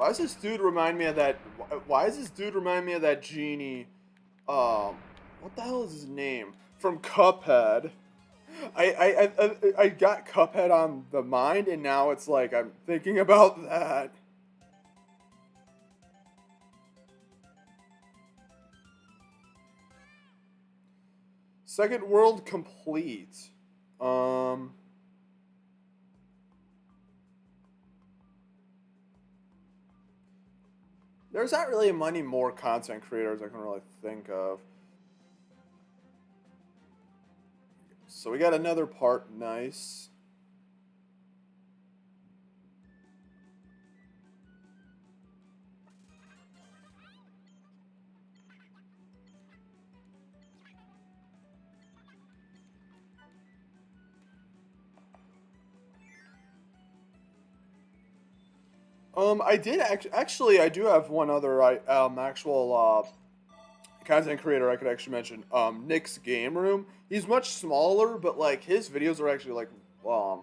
Why does this dude remind me of that? Why does this dude remind me of that genie um, what the hell is his name? From Cuphead. I got Cuphead on the mind, and now it's like I'm thinking about that. Second world complete. Um, there's not really many more content creators I can really think of. So we got another part. Nice. I did actually. I do have one other actual content creator I could actually mention. Nick's Game Room. He's much smaller, but like his videos are actually like um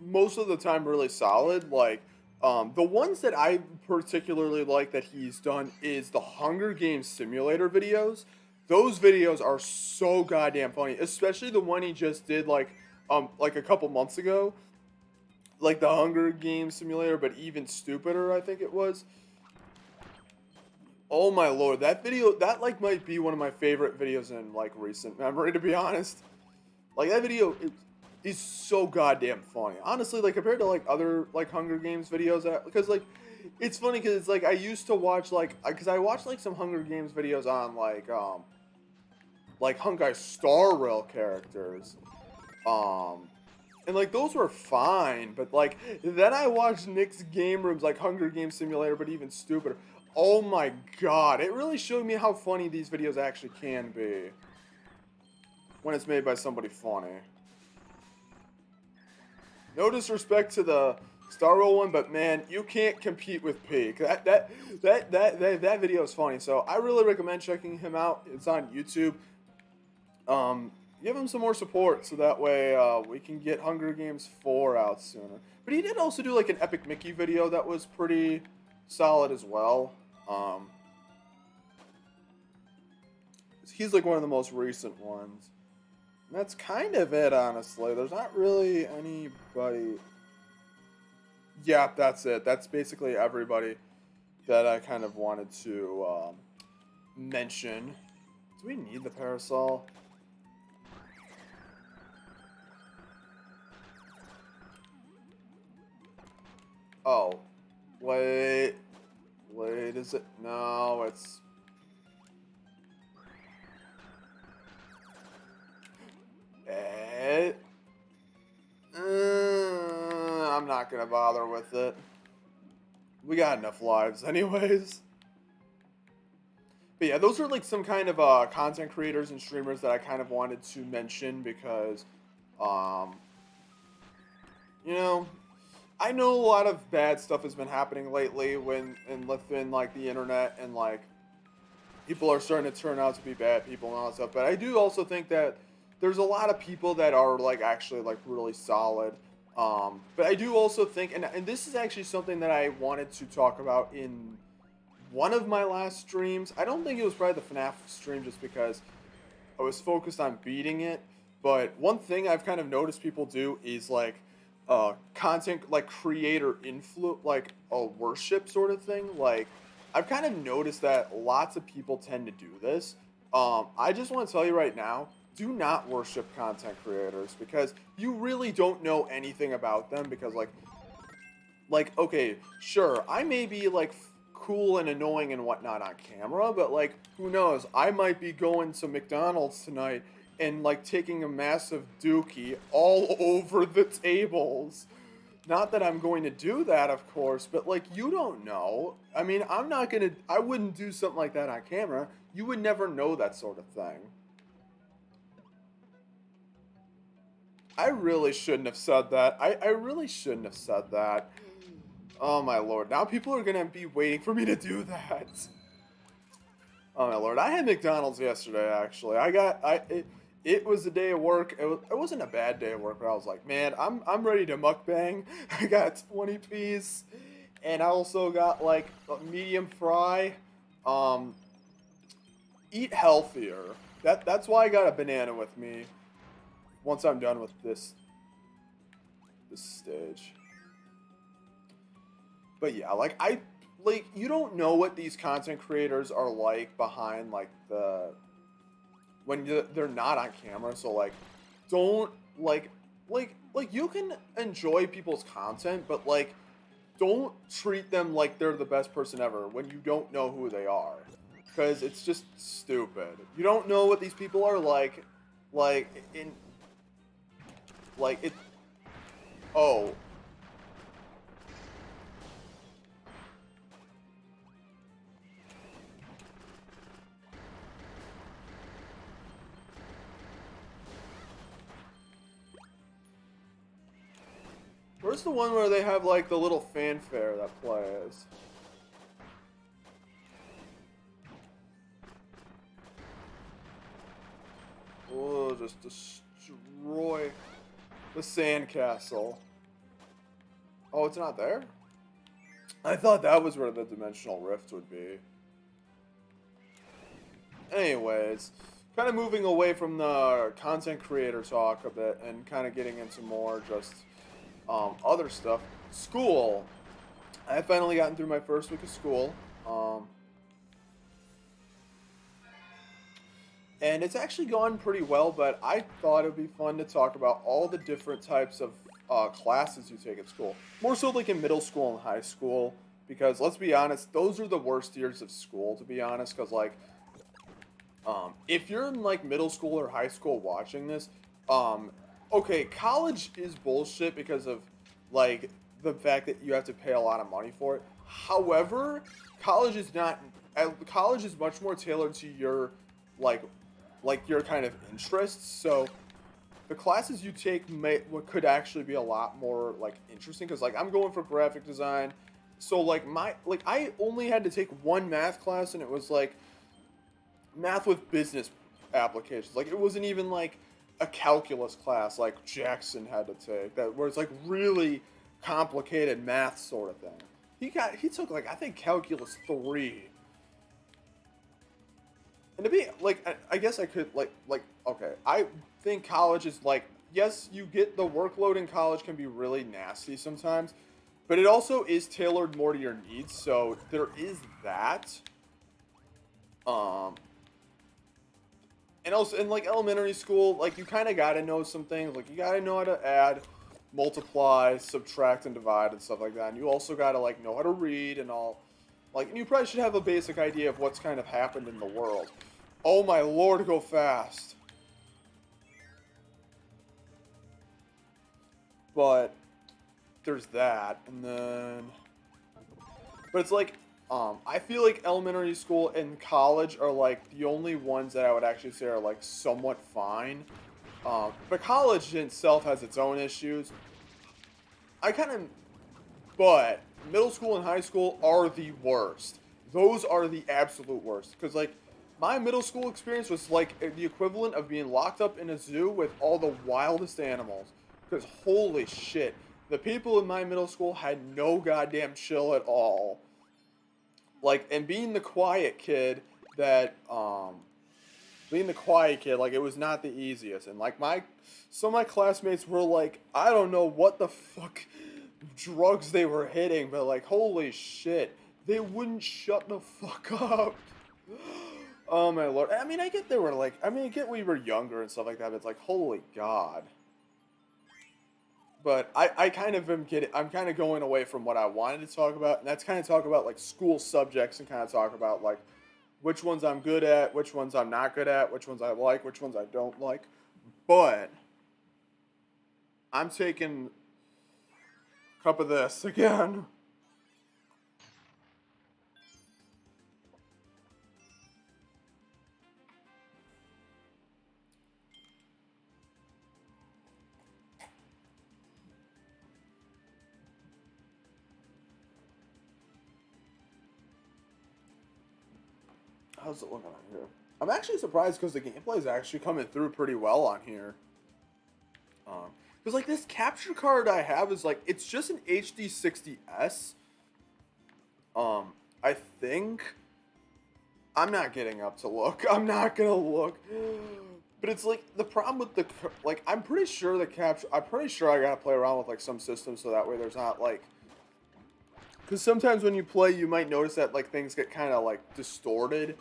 most of the time really solid. Like the ones that I particularly like that he's done is the Hunger Games simulator videos. Those videos are so goddamn funny, especially the one he just did like a couple months ago, like the Hunger Games simulator, but even stupider, I think it was. Oh my lord, that video that like might be one of my favorite videos in like recent memory, to be honest. Like that video is so goddamn funny. Honestly, like compared to like other like Hunger Games videos, because like it's funny because it's like I used to watch like because I watched like some Hunger Games videos on like Honkai Star Rail characters, um, and like those were fine, but like then I watched Nick's Game Rooms like Hunger Games Simulator, but even stupider. Oh my god, it really showed me how funny these videos actually can be when it's made by somebody funny. No disrespect to the Star Roll one, but man, you can't compete with Peak. That video is funny, so I really recommend checking him out. It's on YouTube. Um, give him some more support so that way we can get Hunger Games 4 out sooner. But he did also do like an Epic Mickey video that was pretty solid as well. He's like one of the most recent ones. And that's kind of it, honestly. There's not really anybody. Yeah, that's it. That's basically everybody that I kind of wanted to mention. Do we need the parasol? Oh, wait. Wait, is it? No, it's... I'm not gonna bother with it. We got enough lives anyways. But yeah, those are like some kind of content creators and streamers that I kind of wanted to mention because, um, you know, I know a lot of bad stuff has been happening lately within like the internet and like people are starting to turn out to be bad people and all that stuff. But I do also think that there's a lot of people that are like actually like really solid. But I do also think, and this is actually something that I wanted to talk about in one of my last streams. I don't think it was probably the FNAF stream just because I was focused on beating it. But one thing I've kind of noticed people do is like content like creator influ like a worship sort of thing. Like I've kind of noticed that lots of people tend to do this. I just want to tell you right now, do not worship content creators because you really don't know anything about them because like okay, sure, I may be like cool and annoying and whatnot on camera, but like who knows? I might be going to McDonald's tonight and like taking a massive dookie all over the tables. Not that I'm going to do that, of course, but like you don't know. I mean, I wouldn't do something like that on camera. You would never know that sort of thing. I really shouldn't have said that. I really shouldn't have said that. Oh my lord. Now people are gonna be waiting for me to do that. Oh my lord. I had McDonald's yesterday actually. It was a day of work. It wasn't a bad day of work, but I was like, man, I'm ready to mukbang. I got 20 piece and I also got like a medium fry. Um eat healthier. That's why I got a banana with me. Once I'm done with this stage. But yeah, like you don't know what these content creators are like behind like the when they're not on camera. So like, don't like you can enjoy people's content, but like don't treat them like they're the best person ever when you don't know who they are, because it's just stupid. You don't know what these people are like in like it. Oh, where's the one where they have like the little fanfare that plays? Oh, just destroy the sandcastle. Oh, it's not there? I thought that was where the dimensional rift would be. Anyways, kind of moving away from the content creator talk a bit and kind of getting into more just other stuff. School. I finally gotten through my first week of school. And it's actually gone pretty well, but I thought it would be fun to talk about all the different types of classes you take at school. More so like in middle school and high school, because let's be honest, those are the worst years of school, to be honest, because like, if you're in like middle school or high school watching this, um, okay, college is bullshit because of like the fact that you have to pay a lot of money for it. However, college is not, college is much more tailored to your like your kind of interests. So the classes you take could actually be a lot more like interesting, because like I'm going for graphic design, so like I only had to take one math class, and it was like math with business applications. Like it wasn't even like a calculus class like Jackson had to take, that where it's like really complicated math sort of thing. He took like I think calculus 3. And to be like, I guess I could okay. I think college is like, yes, you get the workload in college can be really nasty sometimes, but it also is tailored more to your needs. So there is that. Um, and also in like elementary school, like you kind of got to know some things. Like you got to know how to add, multiply, subtract, and divide and stuff like that. And you also got to like know how to read and all. Like, and you probably should have a basic idea of what's kind of happened in the world. Oh my lord, go fast. But there's that, and then, but it's like, I feel like elementary school and college are like the only ones that I would actually say are like somewhat fine. But college in itself has its own issues. I kind of, but middle school and high school are the worst. Those are the absolute worst. Because, like, my middle school experience was like the equivalent of being locked up in a zoo with all the wildest animals. Because, holy shit, the people in my middle school had no goddamn chill at all. Like, and being the quiet kid, like, it was not the easiest. And, like, some of my classmates were like, I don't know what the fuck drugs they were hitting, but like, holy shit, they wouldn't shut the fuck up. Oh my lord. I mean, I get they were like, I mean, I get we were younger and stuff like that, but it's like, holy god. But I kind of am getting, I'm kind of going away from what I wanted to talk about, and that's kind of talk about like school subjects and kind of talk about like which ones I'm good at, which ones I'm not good at, which ones I like, which ones I don't like. But I'm taking a cup of this again. How's it looking on here? I'm actually surprised because the gameplay is actually coming through pretty well on here. Because like this capture card I have is like, it's just an HD 60S. I think. I'm not getting up to look. I'm not gonna look. But it's like the problem with like I'm pretty sure the capture. I'm pretty sure I gotta play around with like some systems so that way there's not like because sometimes when you play you might notice that like things get kind of like distorted.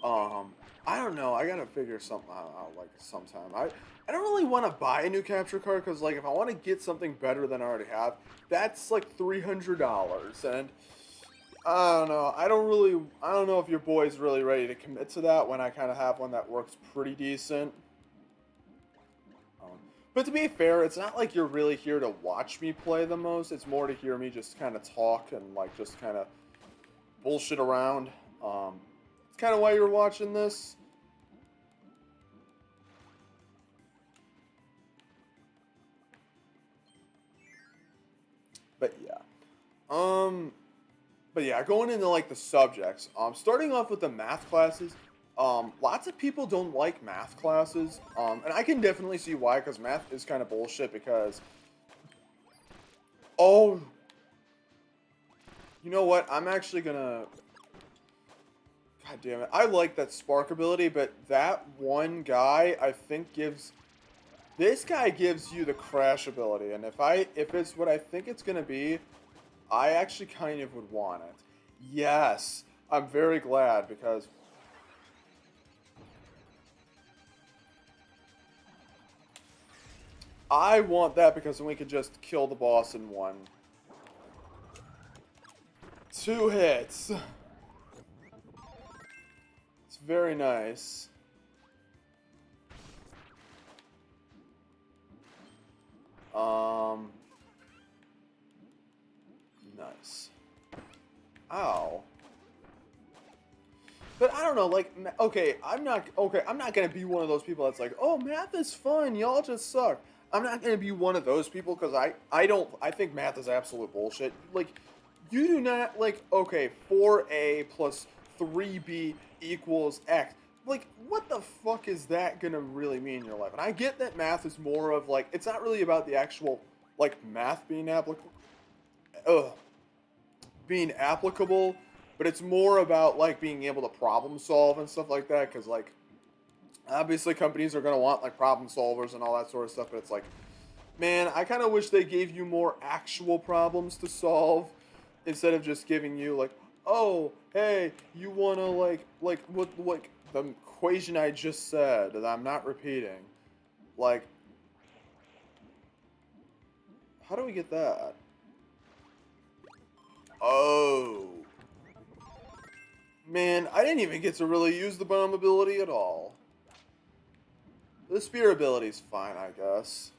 Um, I don't know. I gotta figure something out like sometime. I don't really want to buy a new capture card because like if I want to get something better than I already have, that's like $300 and. I don't know. I don't really. I don't know if your boy's really ready to commit to that when I kind of have one that works pretty decent. Um, but to be fair, it's not like you're really here to watch me play the most. It's more to hear me just kind of talk and like just kind of bullshit around. It's kind of why you're watching this. But yeah. Um. But yeah, going into like the subjects, starting off with the math classes, lots of people don't like math classes, and I can definitely see why, because math is kind of bullshit. Because oh, you know what? I'm actually gonna. God damn it! I like that spark ability, but that one guy I think gives this guy gives you the crash ability, and if it's what I think it's gonna be, I actually kind of would want it. Yes, I'm very glad because I want that because then we could just kill the boss in one. 2 hits. It's very nice. Um, nice. Ow. But I don't know, like, okay, I'm not gonna be one of those people that's like, oh, math is fun, y'all just suck. I'm not gonna be one of those people because I think math is absolute bullshit. Like, you do not, like, okay, 4a plus 3b equals x. Like, what the fuck is that gonna really mean in your life? And I get that math is more of, like, it's not really about the actual, like, math being applicable. Ugh being applicable, but it's more about like being able to problem solve and stuff like that. Because like obviously companies are gonna want like problem solvers and all that sort of stuff. But it's like, man, I kind of wish they gave you more actual problems to solve instead of just giving you like, oh, hey, you wanna like what like the equation I just said that I'm not repeating. Like, how do we get that? Oh. Man, I didn't even get to really use the bomb ability at all. The spear ability's fine, I guess.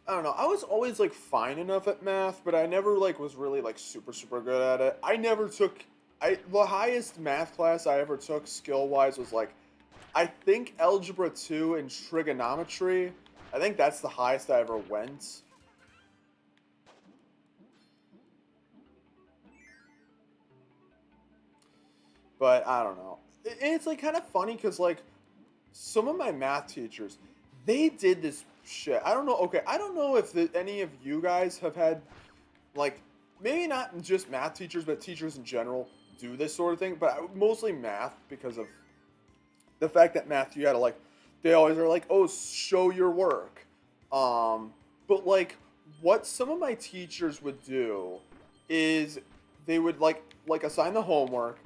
I don't know. I was always like fine enough at math, but I never like was really like super good at it. I never took the highest math class I ever took skill wise was like I think algebra 2 and trigonometry. I think that's the highest I ever went. But I don't know. It's like kind of funny because like some of my math teachers, they did this shit. I don't know. Okay, I don't know if any of you guys have had like maybe not just math teachers, but teachers in general do this sort of thing. But mostly math because of the fact that math you gotta like they always are like, oh, show your work. But like what some of my teachers would do is they would like assign the homework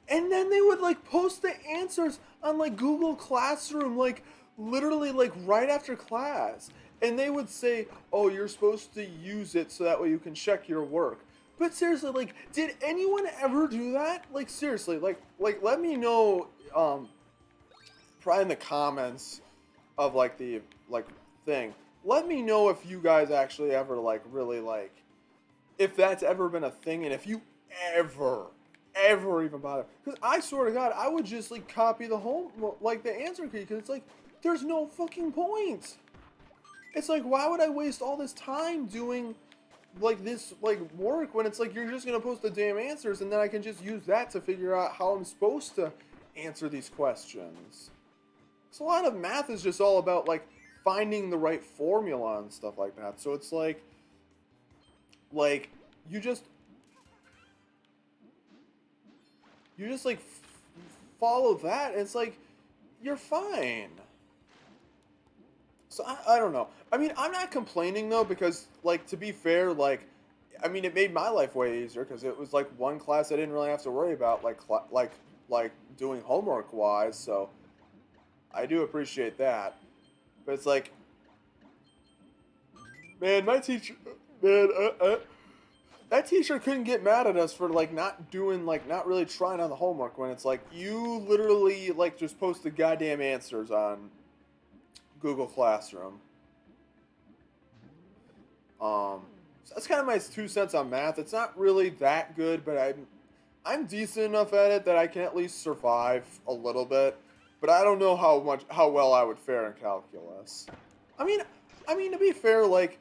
and then they would like post the answers on like Google Classroom, like literally like right after class. And they would say, "Oh, you're supposed to use it so that way you can check your work." But seriously, like, did anyone ever do that? Like, seriously, let me know, probably in the comments of like the like thing. Let me know if you guys actually ever like really like if that's ever been a thing and if you ever even bother. Because I swear to God, I would just like copy the home like the answer key because it's like there's no fucking point. It's like why would I waste all this time doing like this like work when it's like you're just gonna post the damn answers and then I can just use that to figure out how I'm supposed to answer these questions. So a lot of math is just all about like finding the right formula and stuff like that. So it's like you just You just like follow that, and it's like you're fine. So I don't know. I mean, I'm not complaining though because like to be fair, like I mean, it made my life way easier because it was like one class I didn't really have to worry about like doing homework wise. So I do appreciate that. But it's like, man, my teacher, man, that teacher couldn't get mad at us for like not doing like not really trying on the homework when it's like you literally like just post the goddamn answers on Google Classroom. So that's kind of my 2 cents on math. It's not really that good, but I'm decent enough at it that I can at least survive a little bit. But I don't know how well I would fare in calculus. I mean, to be fair, like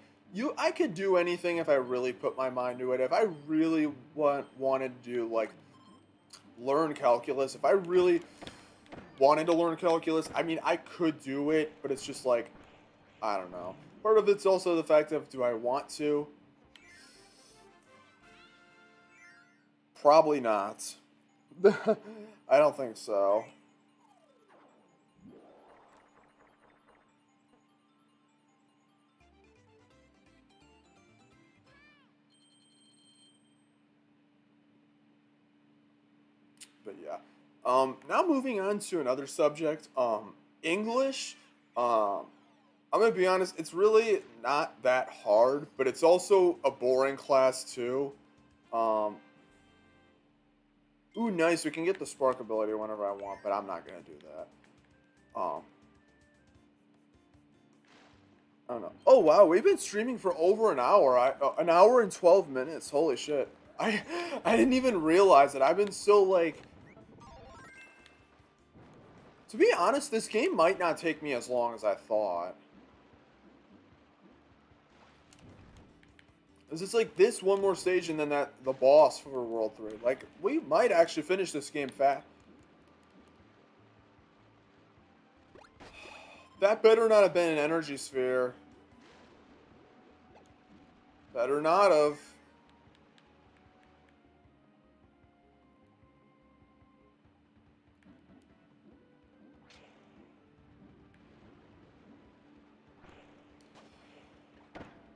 I could do anything if I really put my mind to it. If I really wanted to do like learn calculus, if I really wanted to learn calculus, I mean, I could do it, but it's just like I don't know. Part of it's also the fact of do I want to? Probably not. I don't think so. But yeah. Now moving on to another subject. English. I'm gonna be honest. It's really not that hard, but it's also a boring class too. Um, ooh, nice. We can get the spark ability whenever I want, but I'm not gonna do that. I don't know. Oh wow, we've been streaming for over an hour. An hour and 12 minutes. Holy shit. I I didn't even realize it. I've been so like. To be honest, this game might not take me as long as I thought. It's just like this one more stage and then the boss for World 3. Like, we might actually finish this game fast. That better not have been an energy sphere. Better not have.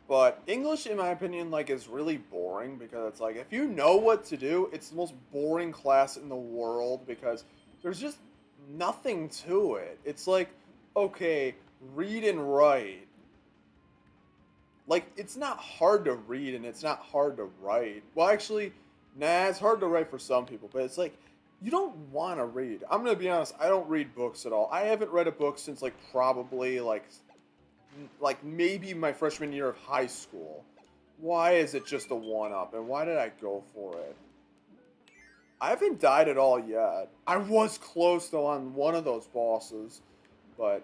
But English, in my opinion, like is really boring because it's like if you know what to do, it's the most boring class in the world because there's just nothing to it. It's like, okay, read and write. Like it's not hard to read and it's not hard to write. Well, actually, nah, it's hard to write for some people, but it's like you don't want to read. I'm gonna be honest, I don't read books at all. I haven't read a book since like probably like maybe my freshman year of high school. Why is it just a 1-up? And why did I go for it? I haven't died at all yet. I was close though on one of those bosses, but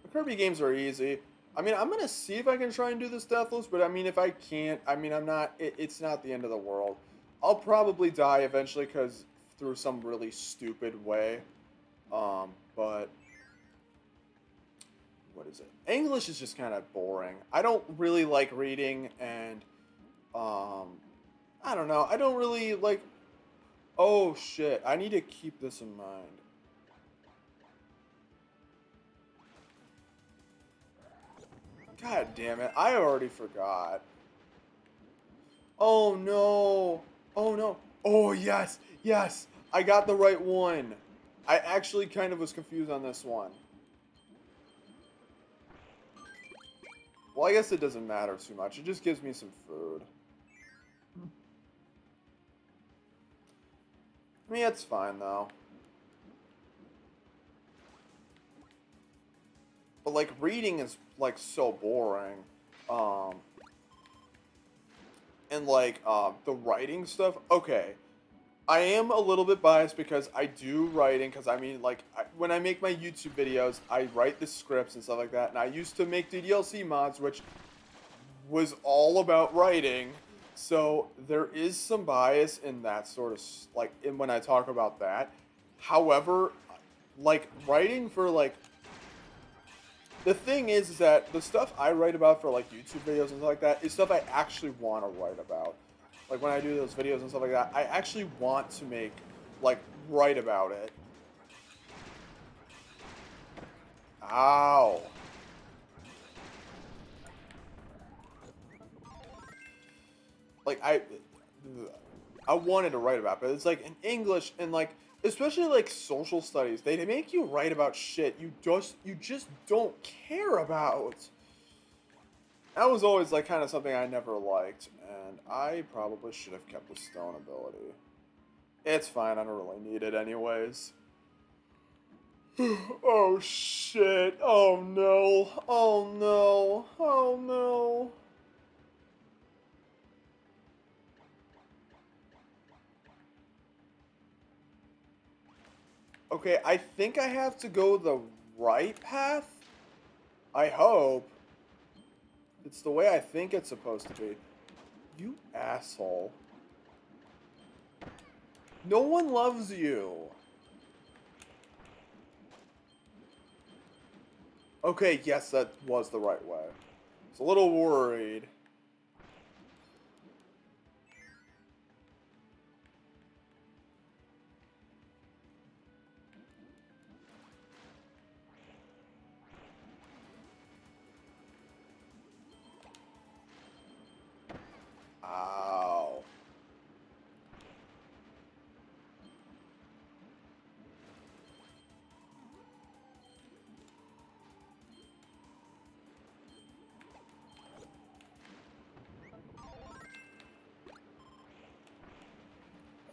the Kirby games are easy. I mean, I'm gonna see if I can try and do this deathless, but I mean, if I can't, I mean, I'm not. It's not the end of the world. I'll probably die eventually because through some really stupid way. But what is it? English is just kind of boring. I don't really like reading, and I don't know. I don't really like. Oh shit! I need to keep this in mind. God damn it! I already forgot. Oh no! Oh no! Oh yes! Yes! I got the right one. I actually kind of was confused on this one. Well, I guess it doesn't matter too much. It just gives me some food. I mean, it's fine, though. But, like, reading is, like, so boring. Um, and, like, the writing stuff. Okay. I am a little bit biased because I do writing, because, I mean, like, when I make my YouTube videos, I write the scripts and stuff like that. And I used to make the DLC mods, which was all about writing. So there is some bias in that sort of like in when I talk about that. However, like writing for like the thing is that the stuff I write about for like YouTube videos and stuff like that is stuff I actually want to write about. like when I do those videos and stuff like that, I actually want to make, like, write about it. Ow. Like, I wanted to write about, but it's like in English and like especially like social studies, they make you write about shit you just don't care about. That was always like kind of something I never liked, and I probably should have kept the stone ability. It's fine, I don't really need it anyways. Oh shit. Oh no. Oh no. Oh no. Okay, I think I have to go the right path. I hope. It's the way I think it's supposed to be. You asshole. No one loves you. Okay, yes, that was the right way. I was a little worried. Ow.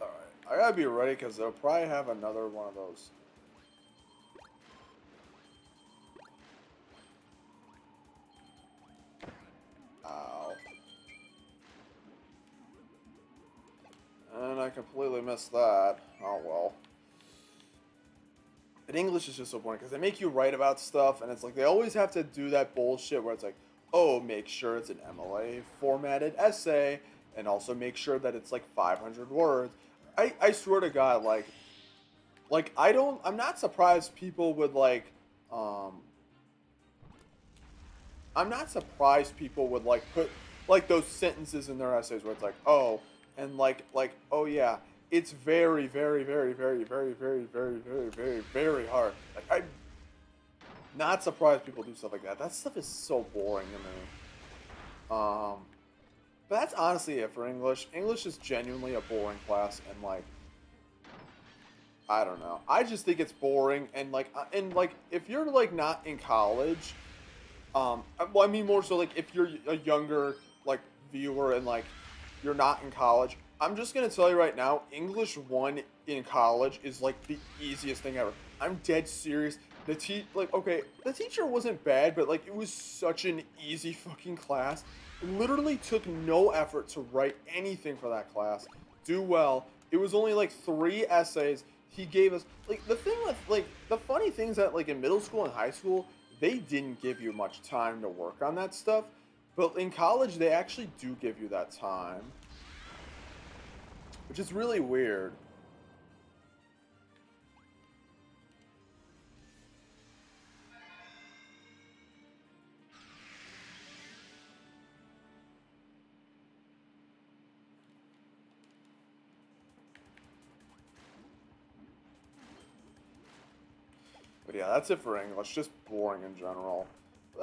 Alright, I gotta be ready because they'll probably have another one of those. Ow. And I completely missed that. Oh well. But English is just so boring because they make you write about stuff, and it's like they always have to do that bullshit where it's like, oh, make sure it's an MLA formatted essay, and also make sure that it's like 500 words. I swear to God, I'm not surprised people would um, I'm not surprised people would like put like those sentences in their essays where it's like, oh, and oh yeah, it's very, very, very, very, very, very, very, very, very, very hard. Like I'm not surprised people do stuff like that. That stuff is so boring to me. But that's honestly it for English. English is genuinely a boring class, and like I don't know. I just think it's boring, and like if you're like not in college, well, I mean more so like if you're a younger like viewer and like you're not in college, I'm just gonna tell you right now, English one in college is like the easiest thing ever. I'm dead serious. The teacher wasn't bad, but like it was such an easy fucking class. It literally took no effort to write anything for that class. Do well. It was only like 3 essays. He gave us like the thing with like the funny things that like in middle school and high school they didn't give you much time to work on that stuff, but in college they actually do give you that time, which is really weird. But yeah, that's it for English. Just boring in general.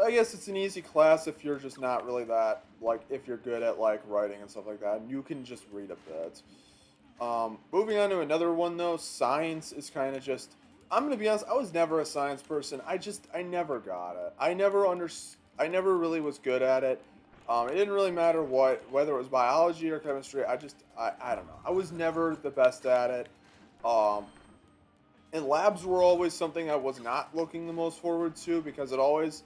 I guess it's an easy class if you're just not really that, like, if you're good at, like, writing and stuff like that. And you can just read a bit. Moving on to another one, though. Science is kind of just... I'm going to be honest, I was never a science person. I never got it. I never really was good at it. It didn't really matter whether it was biology or chemistry. I don't know. I was never the best at it. Um, and labs were always something I was not looking the most forward to because it always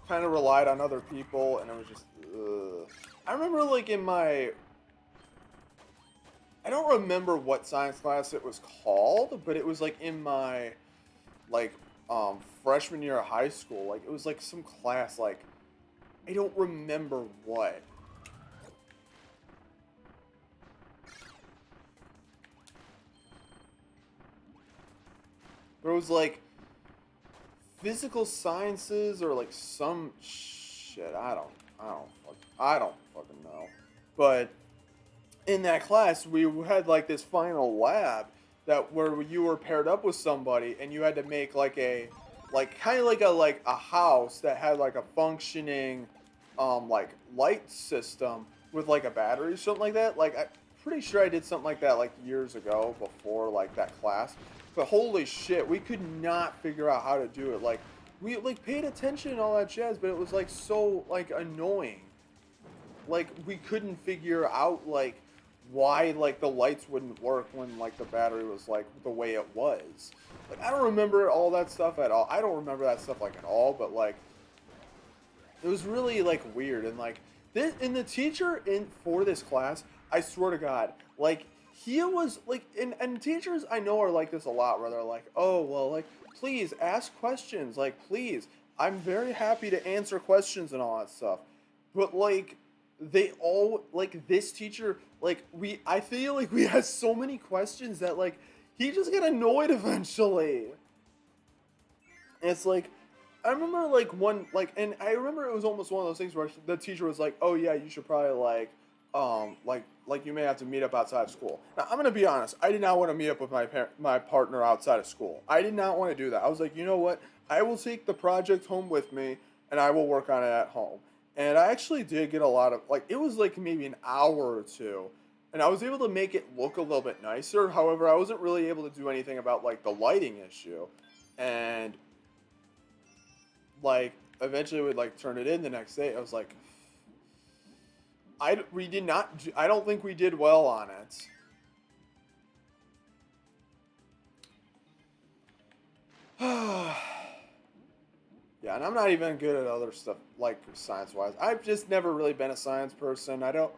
kind of relied on other people, and it was just, ugh. I remember, like, I don't remember what science class it was called, but it was, like, in my, like, freshman year of high school. Like, it was, like, some class, like, I don't remember what. But it was, like, physical sciences or like some shit. I don't fucking know. But in that class, we had like this final lab that where you were paired up with somebody and you had to make like a like kind of like a house that had like a functioning like light system with like a battery or something like that. Like I'm pretty sure I did something like that like years ago before like that class. But holy shit, we could not figure out how to do it. Like we like paid attention and all that jazz, but it was like so like annoying. Like we couldn't figure out like why like the lights wouldn't work when like the battery was like the way it was. Like I don't remember all that stuff at all. I don't remember that stuff like at all, but like it was really like weird and like this and the teacher in for this class, I swear to God, like he was like and teachers I know are like this a lot where they're like, "Oh, well, like please ask questions. Like please, I'm very happy to answer questions and all that stuff." But like they all like this teacher like we I feel like we had so many questions that like he just got annoyed eventually. And it's like, I remember like one like, and I remember it was almost one of those things where the teacher was like, "Oh yeah, you should probably like you may have to meet up outside of school." Now I'm gonna be honest, I did not want to meet up with my partner outside of school. I did not want to do that. I was like, you know what? I will take the project home with me, and I will work on it at home. And I actually did get a lot of like it was like maybe an hour or two. And I was able to make it look a little bit nicer. However, I wasn't really able to do anything about like the lighting issue. And like eventually would like turn it in the next day. I was like, we did not. I don't think we did well on it. Yeah, and I'm not even good at other stuff like science wise. I've just never really been a science person. I don't.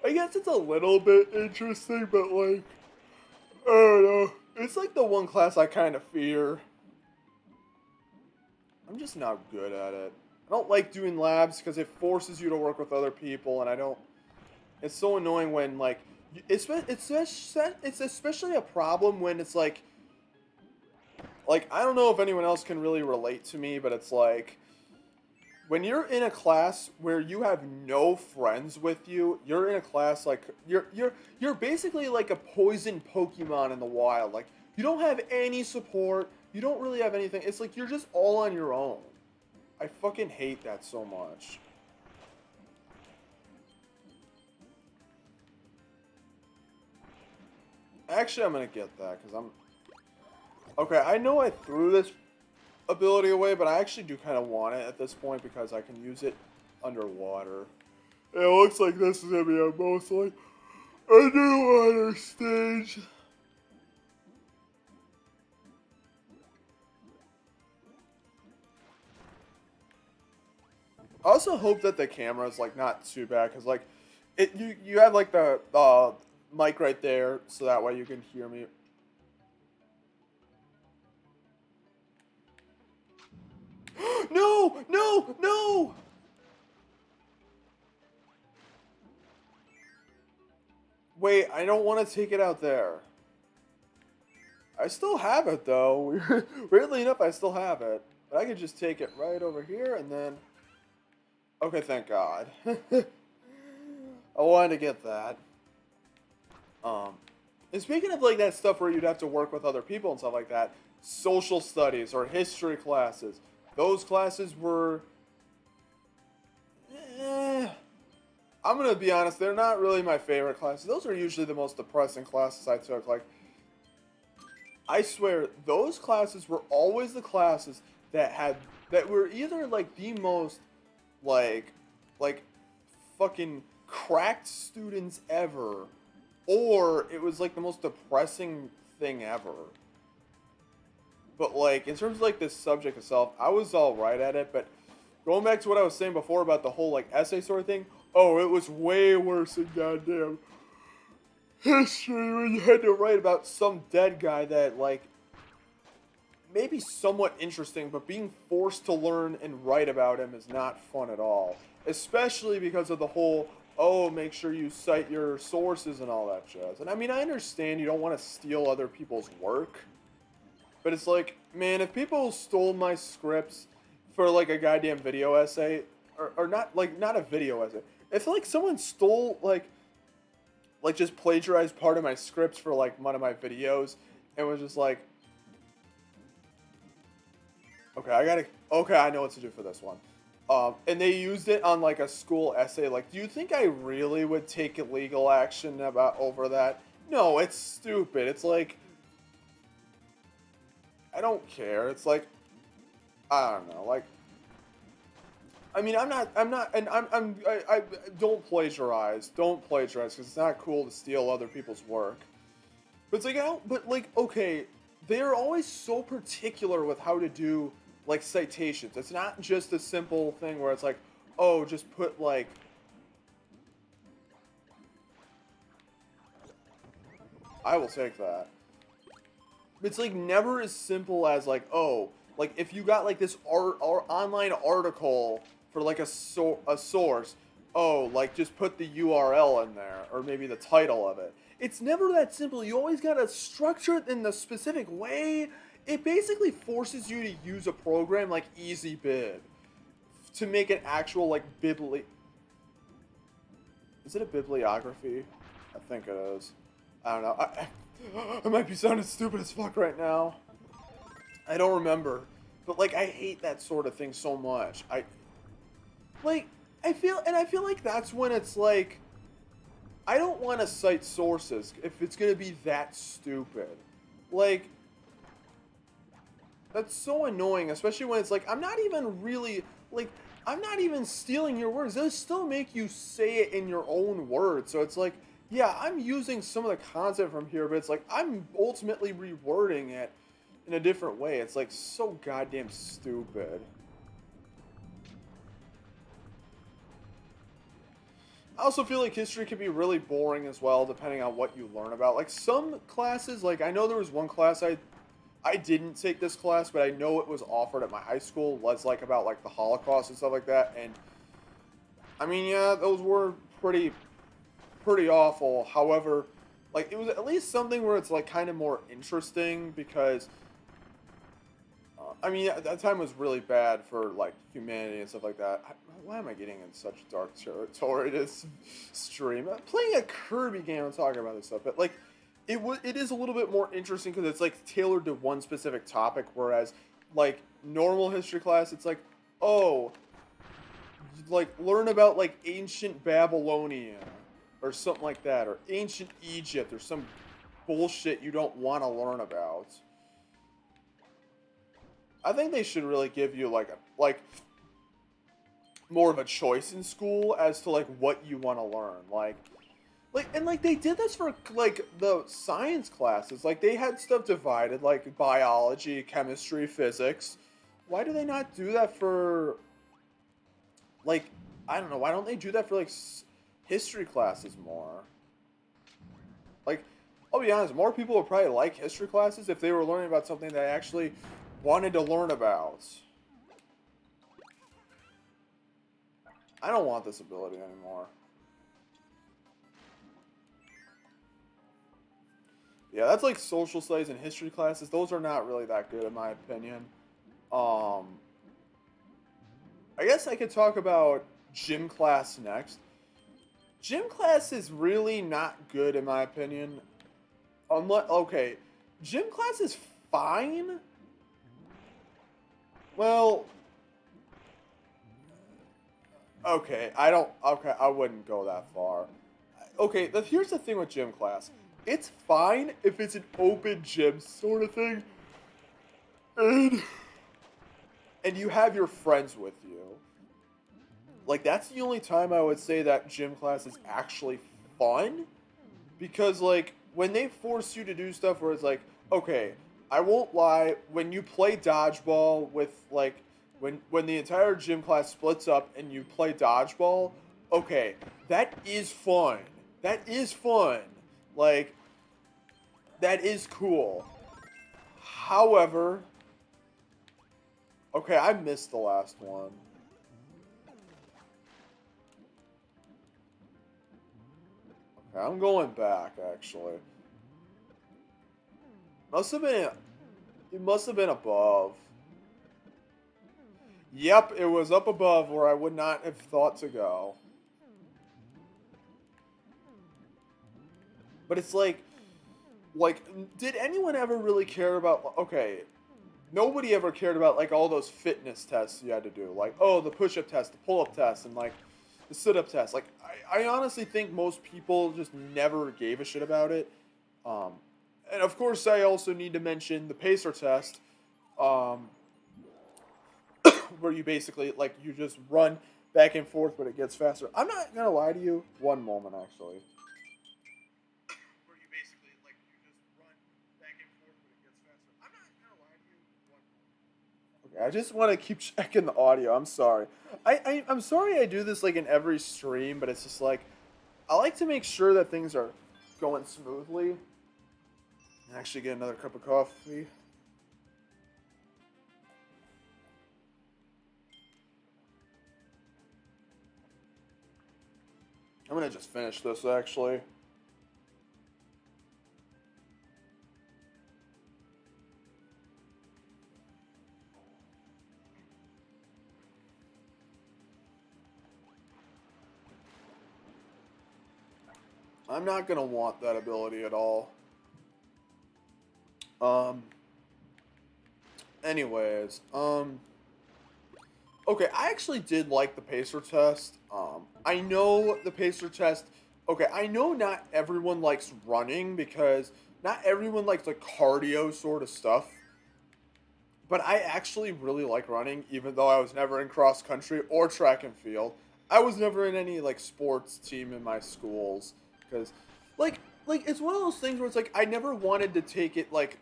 I guess it's a little bit interesting, but like I don't know. It's like the one class I kind of fear. I'm just not good at it. I don't like doing labs because it forces you to work with other people, and I don't. It's so annoying when like it's especially a problem when it's like I don't know if anyone else can really relate to me, but it's like when you're in a class where you have no friends with you, you're in a class like you're basically like a poison Pokemon in the wild. Like you don't have any support, you don't really have anything. It's like you're just all on your own. I fucking hate that so much. Actually, I'm gonna get that because I'm okay. I know I threw this ability away, but I actually do kind of want it at this point because I can use it underwater. It looks like this is gonna be a mostly underwater stage. I also hope that the camera is like not too bad because like you have like the mic right there so that way you can hear me. No, no, no. Wait, I don't want to take it out there. I still have it though. Weirdly enough, I still have it. But I could just take it right over here and then. Okay, thank God. I wanted to get that. Um, and speaking of like that stuff where you'd have to work with other people and stuff like that, social studies or history classes, those classes were. Eh, I'm gonna be honest, they're not really my favorite classes. Those are usually the most depressing classes I took. Like I swear, those classes were always the classes that were either like the most like like fucking cracked students ever, or it was like the most depressing thing ever. But like in terms of like this subject itself, I was all right at it. But going back to what I was saying before about the whole like essay sort of thing, oh, it was way worse than goddamn history when you had to write about some dead guy that like maybe somewhat interesting, but being forced to learn and write about him is not fun at all. Especially because of the whole, oh, make sure you cite your sources and all that jazz. And I mean, I understand you don't want to steal other people's work, but it's like, man, if people stole my scripts for like a goddamn video essay, or not like not a video essay, if like someone stole like like just plagiarized part of my scripts for like one of my videos, and was just like, okay, okay, I know what to do for this one. And they used it on like a school essay. Like, do you think I really would take legal action about over that? No, it's stupid. It's like, I don't care. It's like, I don't know. Like, I mean, and I don't plagiarize. Don't plagiarize because it's not cool to steal other people's work. But it's like, I don't, but like, okay, they're always so particular with how to do like citations. It's not just a simple thing where it's like, oh, just put like, I will take that. It's like never as simple as like, oh, like if you got like this online article for like a source, oh, like just put the URL in there or maybe the title of it. It's never that simple. You always gotta structure it in the specific way. It basically forces you to use a program like EasyBib to make an actual like Is it a bibliography? I think it is. I don't know. I might be sounding stupid as fuck right now. I don't remember. But, like, I hate that sort of thing so much. Like, I feel like that's when it's like, I don't want to cite sources if it's going to be that stupid. Like, that's so annoying, especially when it's like, I'm not even really, like, I'm not even stealing your words. They'll still make you say it in your own words. So it's like, yeah, I'm using some of the content from here, but it's like, I'm ultimately rewording it in a different way. It's like so goddamn stupid. I also feel like history can be really boring as well, depending on what you learn about. Like some classes, like I know there was one class I didn't take this class, but I know it was offered at my high school. Was like about like the Holocaust and stuff like that. And I mean, yeah, those were pretty awful. However, like it was at least something where it's like kind of more interesting because I mean, at that time was really bad for like humanity and stuff like that. Why am I getting in such dark territory this stream? I'm playing a Kirby game and talking about this stuff, but like it is a little bit more interesting because it's like tailored to one specific topic, whereas like normal history class, it's like, oh, like learn about like ancient Babylonia or something like that, or ancient Egypt or some bullshit you don't want to learn about. I think they should really give you like more of a choice in school as to like what you want to learn. Like they did this for like the science classes. Like they had stuff divided like biology, chemistry, physics. Why do they not do that for like I don't know, why don't they do that for like history classes more? Like I'll be honest, more people would probably like history classes if they were learning about something they actually wanted to learn about. I don't want this ability anymore. Yeah, that's like social studies and history classes. Those are not really that good in my opinion. Um, I guess I could talk about gym class next. Gym class is really not good in my opinion. Unless, okay, gym class is fine. Well, okay, okay, I wouldn't go that far. Okay, here's the thing with gym class. It's fine if it's an open gym sort of thing, and, and you have your friends with you. Like, that's the only time I would say that gym class is actually fun, because, like, when they force you to do stuff where it's like, okay, I won't lie, when you play dodgeball with, like, when the entire gym class splits up and you play dodgeball, okay, that is fun. That is fun. Like, that is cool. However, okay, I missed the last one. Okay, I'm going back, actually. Must have been, it must have been above. Yep, it was up above where I would not have thought to go. But it's like, did anyone ever really care about? Okay, nobody ever cared about like all those fitness tests you had to do, like oh the push-up test, the pull-up test, and like the sit-up test. Like I honestly think most people just never gave a shit about it. Um, and of course, I also need to mention the pacer test, um, where you basically like you just run back and forth, but it gets faster. I'm not gonna lie to you. One moment, actually. Where you basically like you just run back and forth, but it gets faster. I'm not gonna lie to you. One moment. Okay, I just want to keep checking the audio. I'm sorry. I'm sorry I do this like in every stream, but it's just like I like to make sure that things are going smoothly. And actually get another cup of coffee. I'm gonna just finish this actually. I'm not gonna want that ability at all. Um. Anyways, okay, I actually did like the pacer test. I know the pacer test. Okay, I know not everyone likes running because not everyone likes like cardio sort of stuff. But I actually really like running, even though I was never in cross country or track and field. I was never in any like sports team in my schools because, like it's one of those things where it's like I never wanted to take it like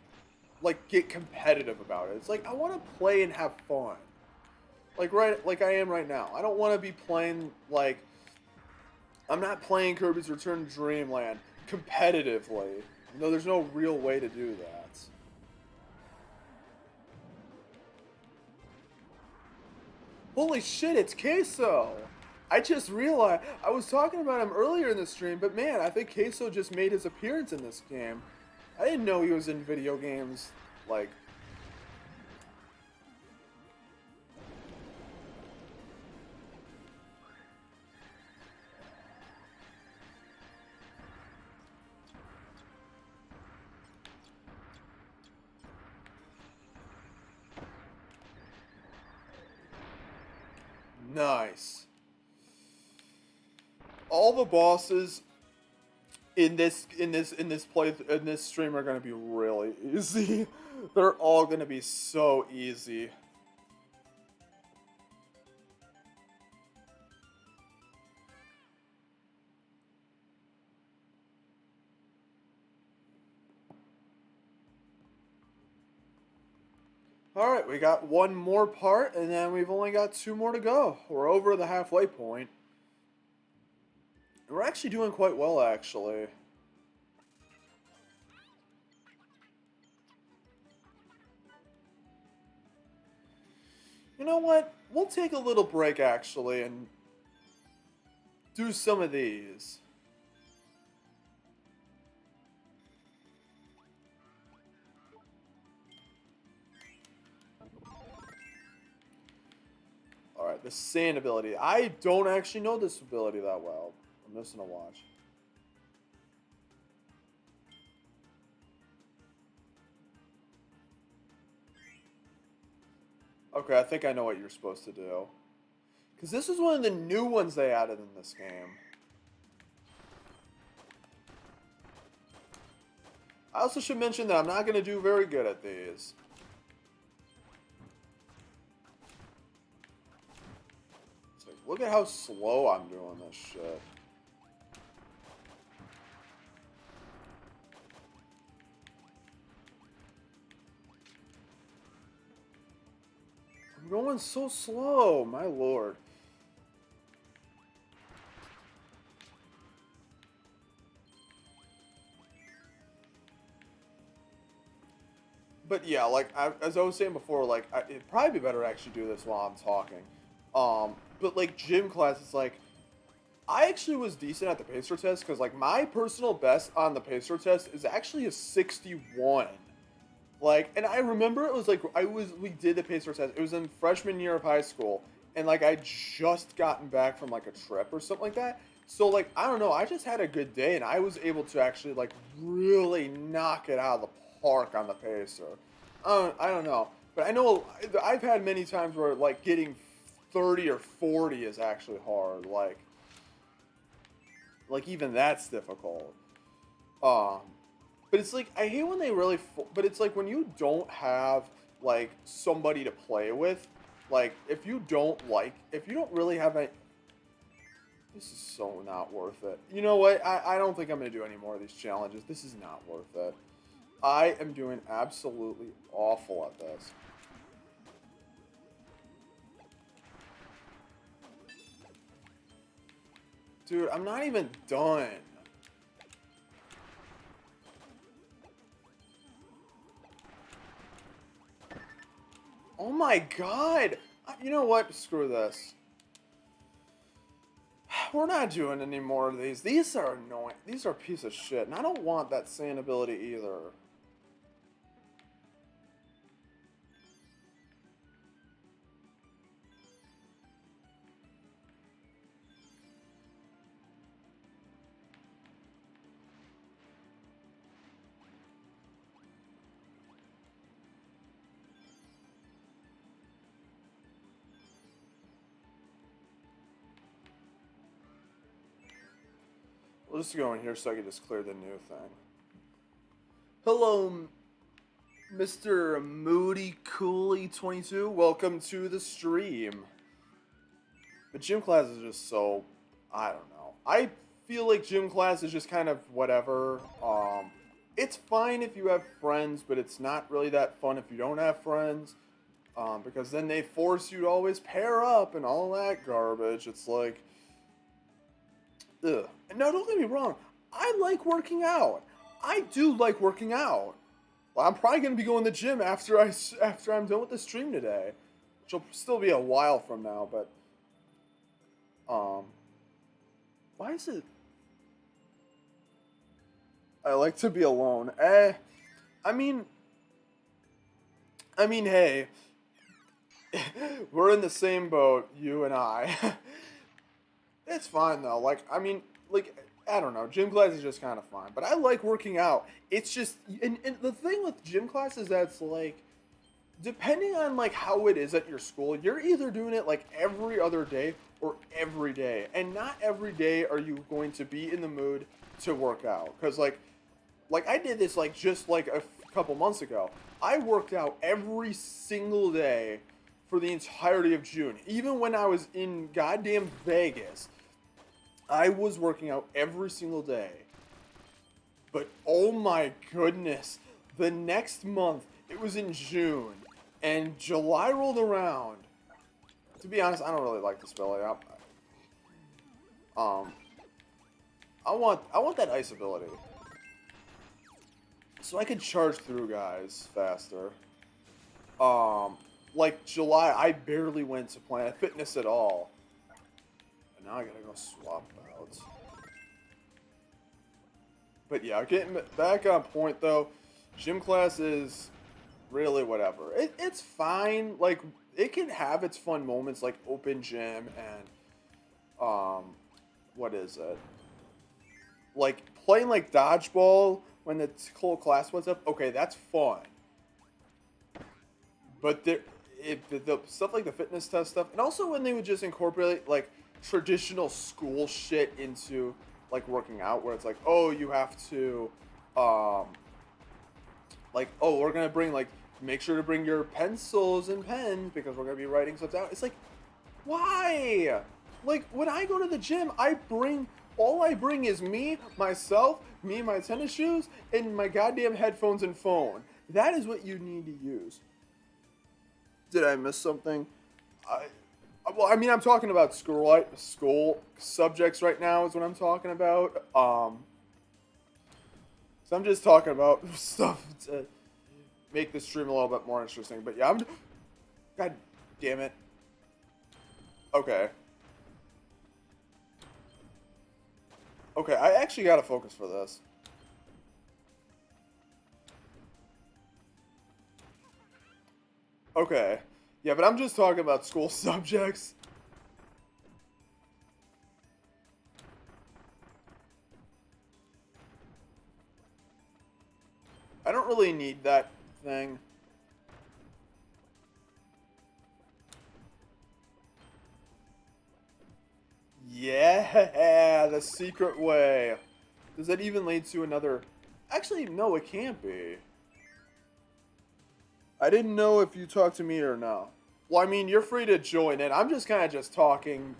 get competitive about it. It's like I want to play and have fun, like I am right now. I don't want to be playing like I'm not playing Kirby's Return to Dreamland competitively. No, there's no real way to do that. Holy shit, it's Queso! I just realized I was talking about him earlier in the stream, but man, I think Queso just made his appearance in this game. I didn't know he was in video games. Like, nice. All the bosses in this stream are gonna be really easy. They're all gonna be so easy. Alright, we got one more part, and then we've only got two more to go. We're over the halfway point. We're actually doing quite well, actually. You know what? We'll take a little break, actually, and do some of these. Alright, the sand ability. I don't actually know this ability that well. I'm just gonna watch. Okay, I think I know what you're supposed to do. Because this is one of the new ones they added in this game. I also should mention that I'm not going to do very good at these. It's like, look at how slow I'm doing this shit. I'm going so slow, my lord. But yeah, like as I was saying before, like it'd probably be better to actually do this while I'm talking. But like gym class, it's like I actually was decent at the pacer test because like my personal best on the pacer test is actually a 61. Like, and I remember it was like we did the pacer test. It was in freshman year of high school, and like I just gotten back from like a trip or something like that. So, like, I don't know, I just had a good day, and I was able to actually, like, really knock it out of the park on the pacer. I don't know, but I know I've had many times where, like, getting 30 or 40 is actually hard. Like even that's difficult. Um, but it's like I hate when they really. But it's like when you don't have like somebody to play with. Like if you don't really have a. This is so not worth it. You know what? I don't think I'm gonna do any more of these challenges. This is not worth it. I am doing absolutely awful at this. Dude, I'm not even done. Oh my god! You know what? Screw this. We're not doing any more of these. These are annoying. These are a piece of shit. And I don't want that sand ability either. We'll just go in here so I can just clear the new thing. Hello, Mr. Moody Cooley 22. Welcome to the stream. But gym class is just so, I don't know. I feel like gym class is just kind of whatever. It's fine if you have friends, but it's not really that fun if you don't have friends. Because then they force you to always pair up and all that garbage. It's like, ugh. No, don't get me wrong. I like working out. I do like working out. Well, I'm probably gonna be going to the gym after I'm done with the stream today, which will still be a while from now. But why is it? I like to be alone. I mean, hey, we're in the same boat, you and I. It's fine though. Like I don't know. Gym class is just kind of fun, but I like working out. It's just, and the thing with gym class is that it's like, depending on like how it is at your school, you're either doing it like every other day or every day, and not every day are you going to be in the mood to work out. Because like I did this like just like a couple months ago. I worked out every single day for the entirety of June, even when I was in goddamn Vegas. I was working out every single day. But oh my goodness, the next month, it was in June, and July rolled around. To be honest, I don't really like this ability. I want that ice ability. So I could charge through guys faster. Like July, I barely went to Planet Fitness at all. And now I gotta go swap out. But yeah, getting back on point though, gym class is really whatever. It's fine. Like, it can have its fun moments like open gym and, what is it? Like, playing like dodgeball when the whole class was up. Okay, that's fun. But the stuff like the fitness test stuff, and also when they would just incorporate like traditional school shit into like working out, where it's like, oh, you have to, like, oh, we're gonna bring like, make sure to bring your pencils and pens because we're gonna be writing stuff down. It's like, why? Like when I go to the gym, all I bring is me, myself, me, my tennis shoes, and my goddamn headphones and phone. That is what you need to use. Did I miss something? Well, I mean, I'm talking about school subjects right now is what I'm talking about. So I'm just talking about stuff to make the stream a little bit more interesting. But yeah, God damn it. Okay. Okay, I actually gotta focus for this. Okay. Yeah, but I'm just talking about school subjects. don't really need that thing. Yeah, the secret way. Does that even lead to another... Actually, no, it can't be. I didn't know if you talked to me or not. Well, I mean, you're free to join in. I'm just kind of just talking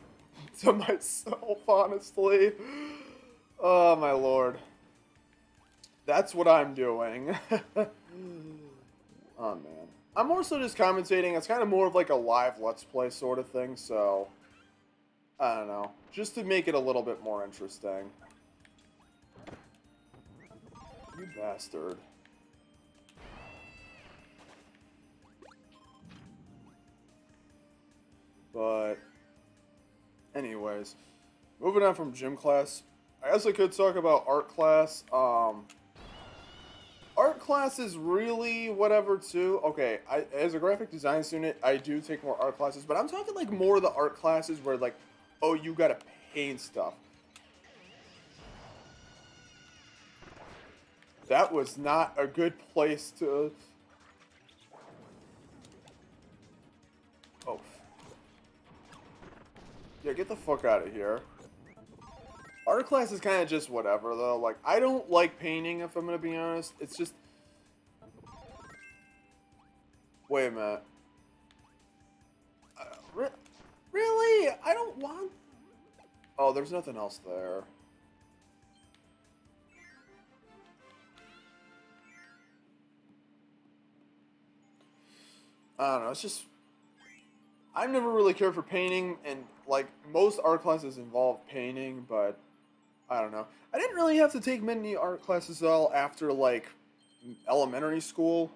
to myself, honestly. Oh, my lord. That's what I'm doing. Oh, man. I'm also just commentating. It's kind of more of like a live Let's Play sort of thing, so... I don't know. Just to make it a little bit more interesting. You bastard. But... anyways. Moving on from gym class. I guess I could talk about art class. Art class is really whatever too. Okay, as a graphic design student, I do take more art classes, but I'm talking like more of the art classes where like, oh, you gotta paint stuff. That was not a good place to... oh. Yeah, get the fuck out of here. Art class is kind of just whatever, though. Like, I don't like painting, if I'm gonna be honest. It's just... wait a minute. Really? I don't want... oh, there's nothing else there. I don't know, it's just... I've never really cared for painting, and, like, most art classes involve painting, but... I don't know. I didn't really have to take many art classes at all after, like, elementary school.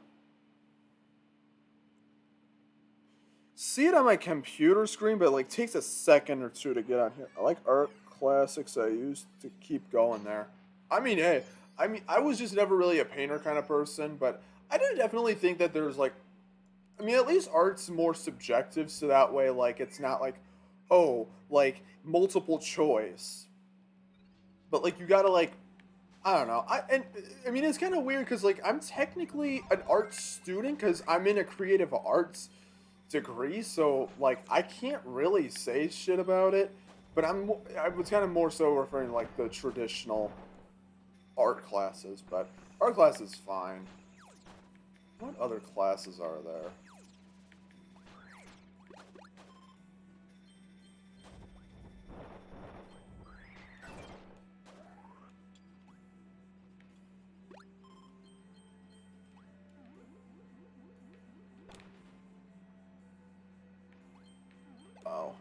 See it on my computer screen, but it, like, takes a second or two to get on here. I like art classics. I used to keep going there. I mean, hey, I was just never really a painter kind of person, but I do definitely think that there's, like, I mean, at least art's more subjective, so that way, like, it's not like, oh, like, multiple choice. But, like, you gotta, like, I don't know. I mean, it's kind of weird, because, like, I'm technically an art student, because I'm in a creative arts degree, so, like, I can't really say shit about it, but I was kind of more so referring to, like, the traditional art classes, but art class is fine. What other classes are there? Oh.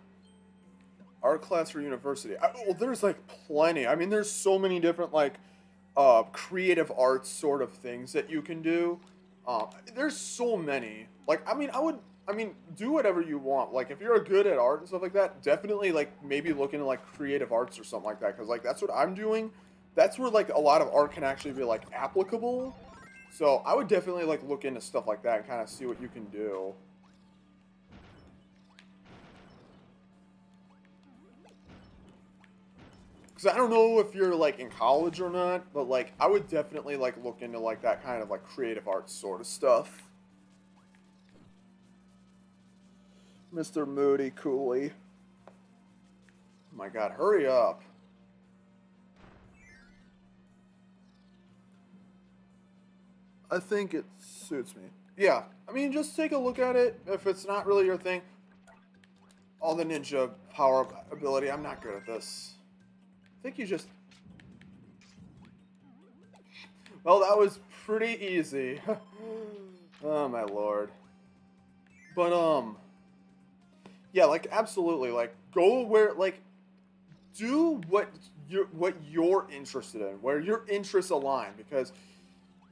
Art class for university. Well, there's, like, plenty. I mean, there's so many different, like, creative arts sort of things that you can do. There's so many. Like, I mean, do whatever you want. Like, if you're good at art and stuff like that, definitely, like, maybe look into, like, creative arts or something like that. Because, like, that's what I'm doing. That's where, like, a lot of art can actually be, like, applicable. So, I would definitely, like, look into stuff like that and kind of see what you can do. Because I don't know if you're, like, in college or not, but, like, I would definitely, like, look into, like, that kind of, like, creative arts sort of stuff. Mr. Moody Cooley. Oh my god, hurry up. I think it suits me. Yeah, I mean, just take a look at it. If it's not really your thing, all the ninja power ability, I'm not good at this. I think you just... well, that was pretty easy. Oh, my lord. But, yeah, like, absolutely, like, go where, like, do what you're interested in, where your interests align, because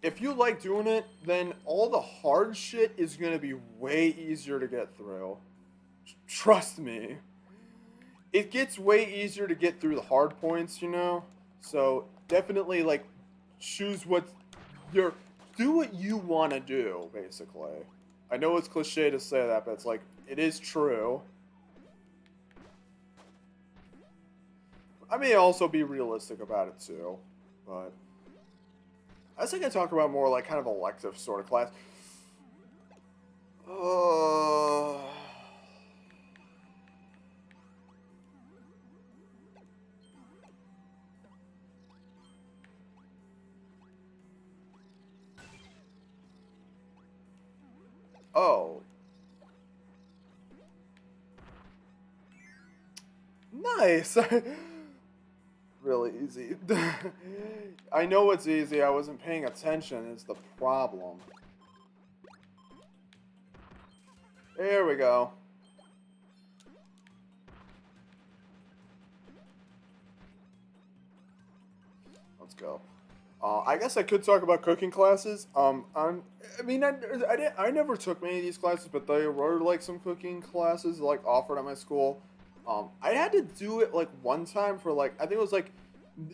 if you like doing it, then all the hard shit is going to be way easier to get through. Trust me. It gets way easier to get through the hard points, you know? So, definitely, like, choose what you're... do what you want to do, basically. I know it's cliche to say that, but it's like, it is true. I may also be realistic about it, too. But... I was thinking I talk about more like kind of elective sort of class. Uh, oh, nice. Really easy. I know it's easy. I wasn't paying attention is the problem. There we go. Let's go. I guess I could talk about cooking classes. I mean, I never took many of these classes, but there were like some cooking classes like offered at my school. I had to do it like one time for like I think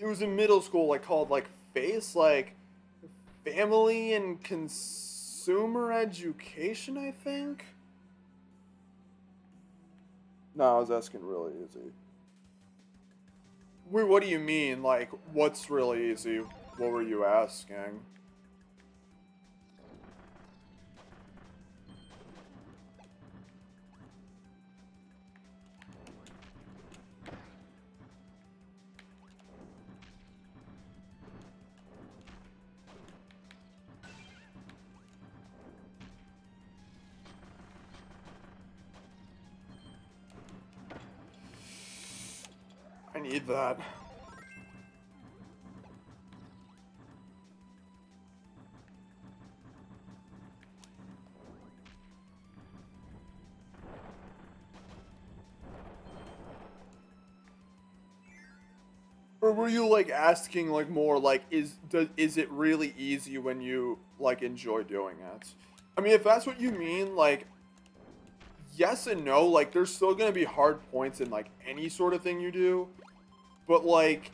it was in middle school, like called like FACE, like Family and Consumer Education, I think. No, I was asking really easy. Wait, what do you mean? Like, what's really easy? What were you asking? I need that. Or were you like asking like more like is it really easy when you like enjoy doing it? I mean, if that's what you mean, like yes and no, like there's still going to be hard points in like any sort of thing you do, but like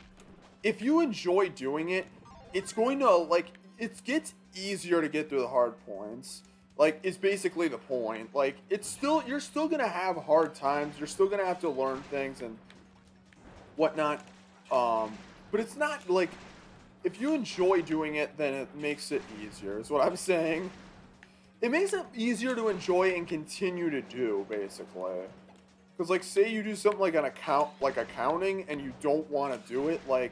if you enjoy doing it, it's going to like it gets easier to get through the hard points. Like is basically the point. Like it's still you're still going to have hard times. You're still going to have to learn things and whatnot. But it's not like if you enjoy doing it, then it makes it easier. Is what I'm saying. It makes it easier to enjoy and continue to do, basically. Because, like, say you do something like like accounting, and you don't want to do it, like,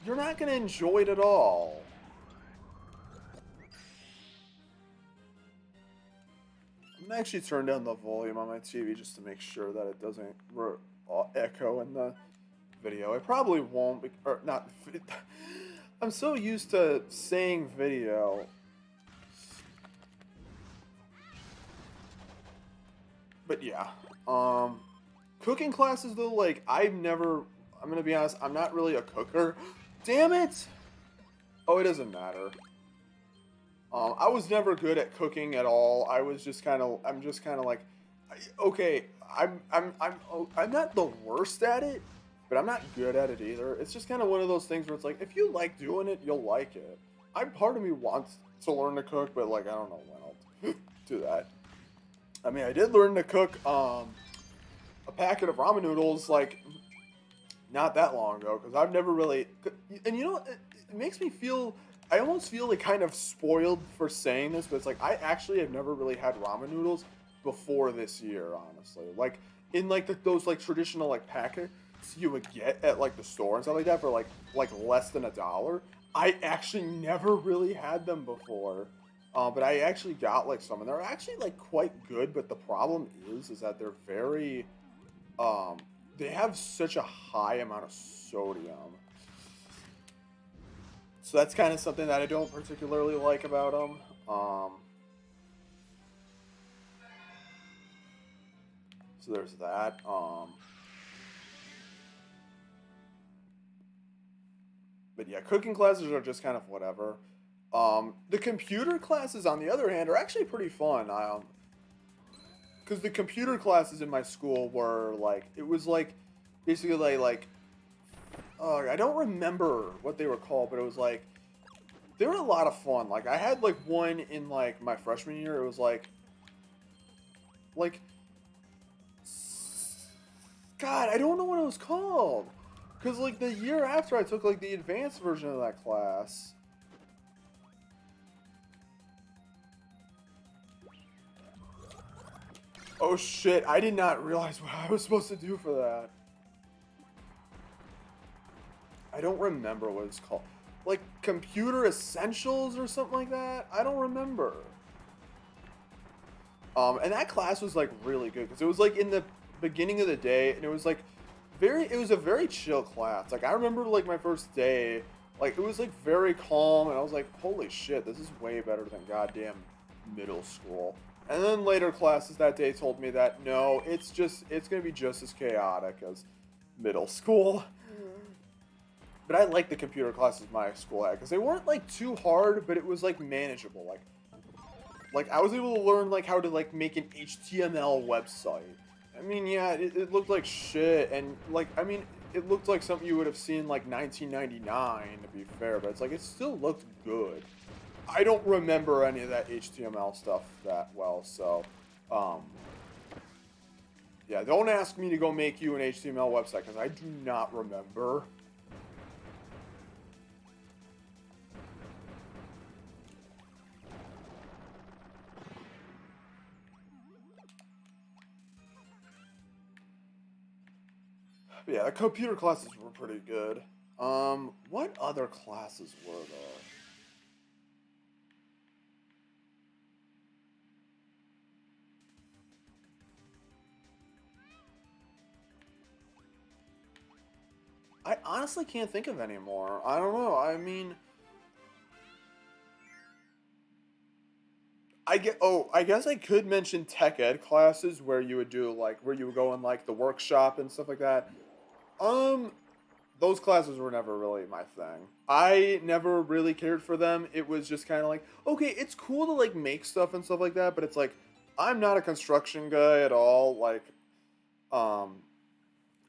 you're not gonna enjoy it at all. I'm gonna actually turn down the volume on my TV just to make sure that it doesn't echo in the video. It probably won't, or not. I'm so used to saying video. But yeah, cooking classes though, like I'm gonna be honest, I'm not really a cooker. Damn it! Oh, it doesn't matter. I was never good at cooking at all. I'm just kind of like, okay, I'm not the worst at it, but I'm not good at it either. It's just kind of one of those things where it's like, if you like doing it, you'll like it. Part of me wants to learn to cook, but like, I don't know when I'll do that. I mean, I did learn to cook a packet of ramen noodles like not that long ago because I've never really. And you know, it makes me feel. I almost feel like kind of spoiled for saying this, but it's like I actually have never really had ramen noodles before this year, honestly. Like in like those like traditional like packets you would get at like the store and stuff like that for like less than $1. I actually never really had them before. But I actually got like some, and they're actually like quite good. But the problem is that they're very, they have such a high amount of sodium. So that's kind of something that I don't particularly like about them. So there's that. But yeah, cooking classes are just kind of whatever. The computer classes, on the other hand, are actually pretty fun. Because the computer classes in my school were like, it was like, basically I don't remember what they were called, but it was like, they were a lot of fun. Like, I had like one in like my freshman year. It was like, God, I don't know what it was called. Because like the year after I took like the advanced version of that class. Oh shit, I did not realize what I was supposed to do for that. I don't remember what it's called. Like Computer Essentials or something like that? I don't remember. And that class was like really good because it was like in the beginning of the day and it was like it was a very chill class. Like I remember like my first day, like it was like very calm and I was like, holy shit, this is way better than goddamn middle school. And then later classes that day told me that no, it's gonna be just as chaotic as middle school. But I liked the computer classes my school had because they weren't like too hard, but it was like manageable. Like I was able to learn like how to like make an HTML website. I mean, yeah, it looked like shit, and like I mean, it looked like something you would have seen like 1999 to be fair, but it's like it still looked good. I don't remember any of that HTML stuff that well, so yeah, don't ask me to go make you an HTML website because I do not remember. But yeah, the computer classes were pretty good. What other classes were there? I honestly can't think of any more. I don't know. I mean, I guess I could mention tech ed classes where you would do like where you would go in like the workshop and stuff like that. Um, those classes were never really my thing. I never really cared for them. It was just kind of like, okay, it's cool to like make stuff and stuff like that, but it's like I'm not a construction guy at all. Like, um,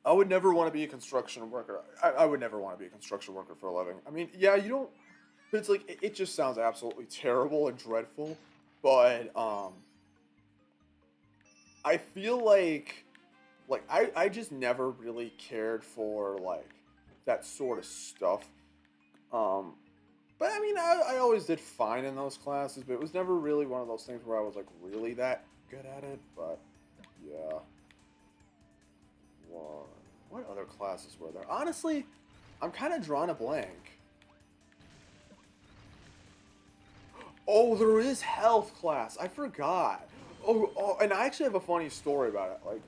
I would never want to be a construction worker. I would never want to be a construction worker for a living. I mean, yeah, you don't, but it's like it just sounds absolutely terrible and dreadful. But I feel like I just never really cared for like that sort of stuff. Um, but I mean, I always did fine in those classes, but it was never really one of those things where I was like really that good at it. But yeah, what what other classes were there? Honestly, I'm kind of drawing a blank. Oh, there is health class. I forgot. Oh, and I actually have a funny story about it. Like,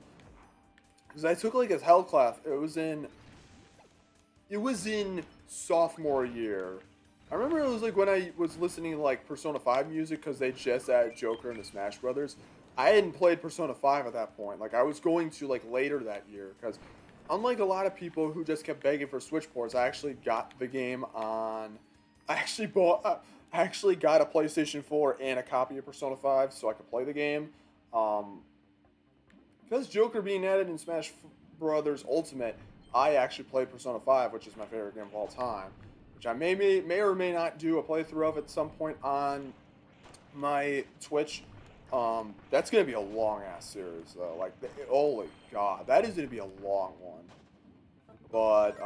because I took like a health class. It was in sophomore year. I remember it was like when I was listening to like Persona 5 music because they just added Joker into Smash Brothers. I hadn't played Persona 5 at that point. Like I was going to like later that year because unlike a lot of people who just kept begging for Switch ports, I actually got the game on. I actually got a PlayStation 4 and a copy of Persona 5 so I could play the game. Um, because Joker being added in Smash Brothers Ultimate, I actually played Persona 5, which is my favorite game of all time. Which I may or may not do a playthrough of at some point on my Twitch. That's gonna be a long ass series though. Like, holy god, that is gonna be a long one. But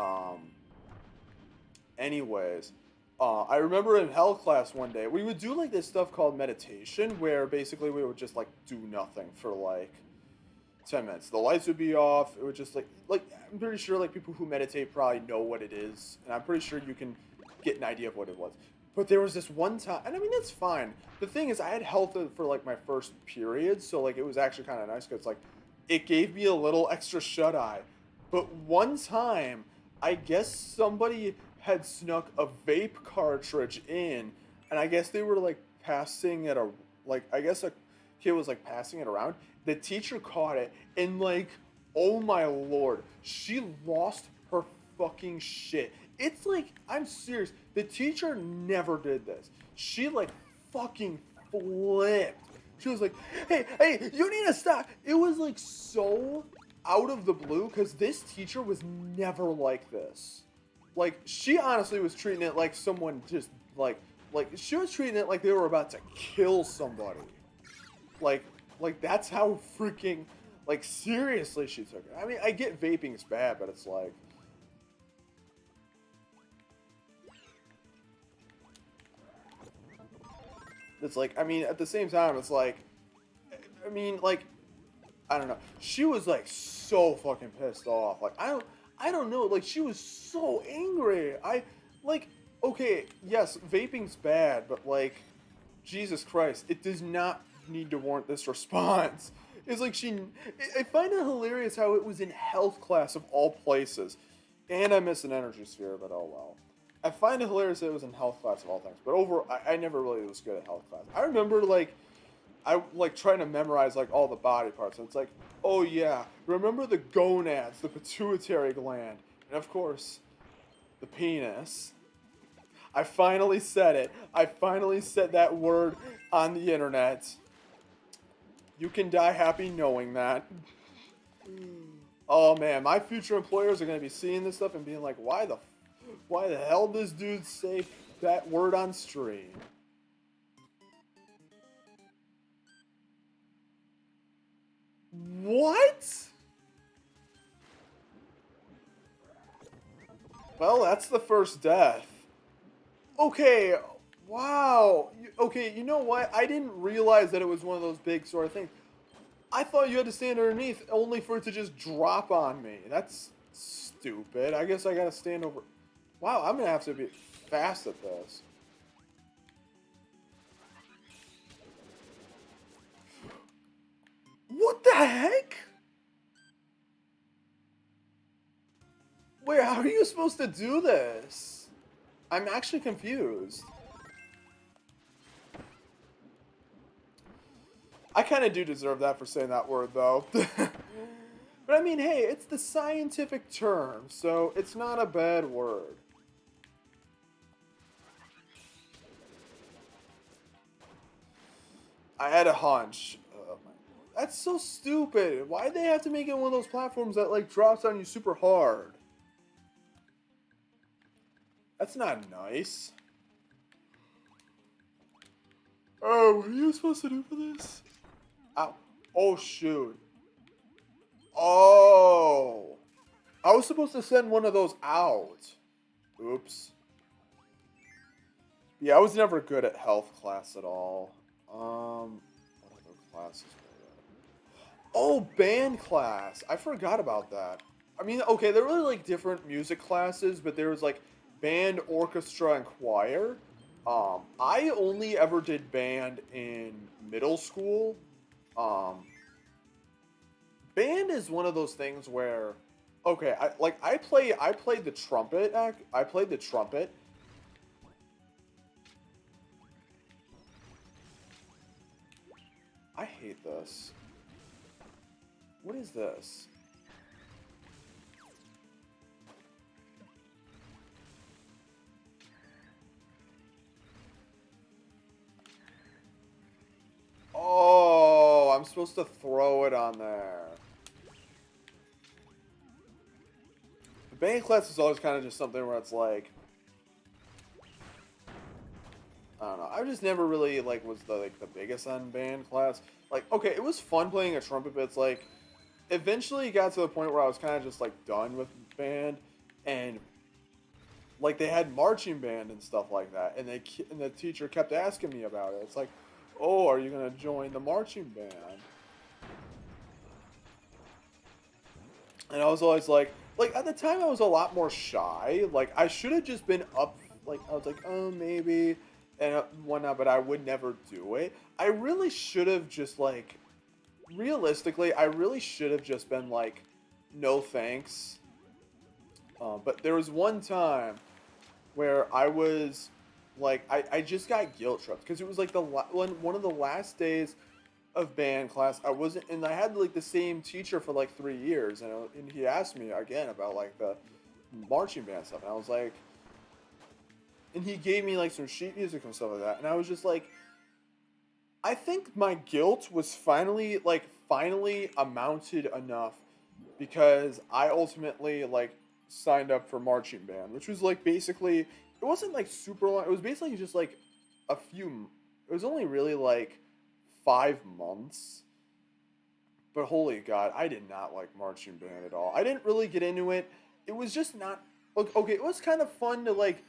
anyways, I remember in health class one day we would do like this stuff called meditation, where basically we would just like do nothing for like 10 minutes. The lights would be off. It would just like I'm pretty sure like people who meditate probably know what it is, and I'm pretty sure you can get an idea of what it was. But there was this one time, and I mean that's fine. The thing is, I had health for like my first period, so like it was actually kind of nice because like it gave me a little extra shut eye. But one time, I guess somebody had snuck a vape cartridge in, and I guess they were like passing it like I guess a kid was like passing it around. The teacher caught it, and like, oh my lord, she lost her fucking shit. It's like, I'm serious. The teacher never did this. She like fucking flipped. She was like, hey, you need to stop. It was like so out of the blue because this teacher was never like this. Like, she honestly was treating it like someone just like she was treating it like they were about to kill somebody. Like, like that's how freaking like seriously she took it. I mean, I get vaping's bad, but it's like I mean, at the same time, it's like I mean, like I don't know. She was like so fucking pissed off. Like I don't know. Like she was so angry. Like okay, yes, vaping's bad, but like Jesus Christ, it does not need to warrant this response. It's like I find it hilarious how it was in health class of all places. And I miss an energy sphere, but oh well. I find it hilarious that it was in health class of all things. But I never really was good at health class. I remember like I like trying to memorize like all the body parts. And it's like, oh yeah, remember the gonads, the pituitary gland, and of course, the penis. I finally said it. I finally said that word on the internet. You can die happy knowing that. Oh man, my future employers are gonna be seeing this stuff and being like, why the hell does dude say that word on stream? What? Well, that's the first death. Okay, wow. Okay, you know what? I didn't realize that it was one of those big sort of things. I thought you had to stand underneath only for it to just drop on me. That's stupid. I guess I gotta stand over. Wow, I'm gonna have to be fast at this. What the heck? Wait, how are you supposed to do this? I'm actually confused. I kind of do deserve that for saying that word, though. But I mean, hey, it's the scientific term, so it's not a bad word. I had a hunch. Oh my, that's so stupid. Why'd they have to make it one of those platforms that, like, drops on you super hard? That's not nice. Oh, what are you supposed to do for this? Ow. Oh, shoot. Oh. I was supposed to send one of those out. Oops. Yeah, I was never good at health class at all. What other classes were there? Oh, band class. I forgot about that. I mean, okay, there were like different music classes, but there was like band, orchestra, and choir. I only ever did band in middle school. Um, Band is one of those things where, okay, I played the trumpet. I played the trumpet. I hate this. What is this? Oh, I'm supposed to throw it on there. The band class is always kind of just something where it's like, I don't know. I just never really like was the biggest on band class. Like, okay, it was fun playing a trumpet, but it's like eventually it got to the point where I was kind of just like done with band, and like they had marching band and stuff like that, and the teacher kept asking me about it. It's like, oh, are you gonna join the marching band? And I was always like at the time I was a lot more shy. Like I should have just been up. Like I was like, oh maybe, and whatnot, but I would never do it. I really should have just like, realistically, I really should have just been like, no thanks. But there was one time where I was like, I just got guilt tripped because it was like one of the last days of band class. I wasn't, and I had like the same teacher for like 3 years, and he asked me again about like the marching band stuff, and I was like, and he gave me like some sheet music and stuff like that, and I was just like, I think my guilt was finally amounted enough because I ultimately like signed up for marching band, which was like basically it wasn't like super long. It was basically just like a few. It was only really like 5 months. But holy God, I did not like marching band at all. I didn't really get into it. It was just not okay. It was kind of fun to like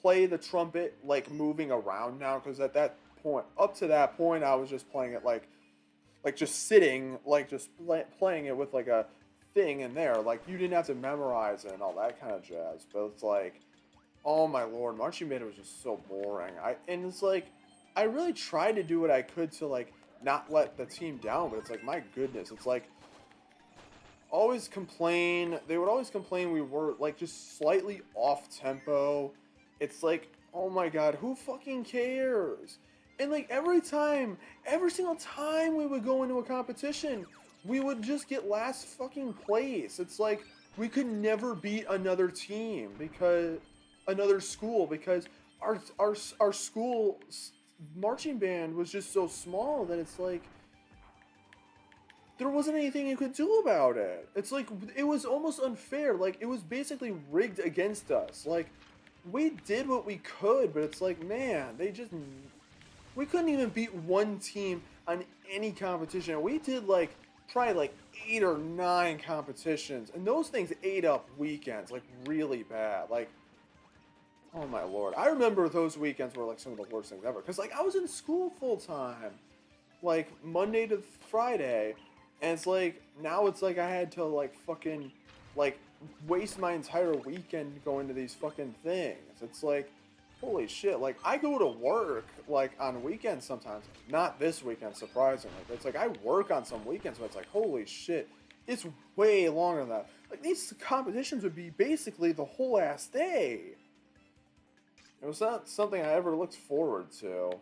play the trumpet like moving around now because at that point, up to that point, I was just playing it like like just sitting, like just playing it with like a thing in there. Like you didn't have to memorize it and all that kind of jazz. But it's like, oh my lord, marching band was just so boring. And it's like, I really tried to do what I could to like not let the team down, but it's like, my goodness, it's like always complain. They would always complain we were like just slightly off tempo. It's like, oh my god, who fucking cares? And like every single time we would go into a competition, we would just get last fucking place. It's like we could never beat another team because another school because our school marching band was just so small that it's like there wasn't anything you could do about it. It's like it was almost unfair. Like it was basically rigged against us. Like we did what we could, but it's like, man, we couldn't even beat one team on any competition. We did like probably like 8 or 9 competitions, and those things ate up weekends like really bad. Like, oh my lord, I remember those weekends were like some of the worst things ever. Cause like I was in school full time, like Monday to Friday, and it's like now it's like I had to like fucking like waste my entire weekend going to these fucking things. It's like, holy shit, like I go to work like on weekends sometimes. Not this weekend, surprisingly. But it's like I work on some weekends, but it's like, holy shit, it's way longer than that. Like these competitions would be basically the whole ass day. It was not something I ever looked forward to.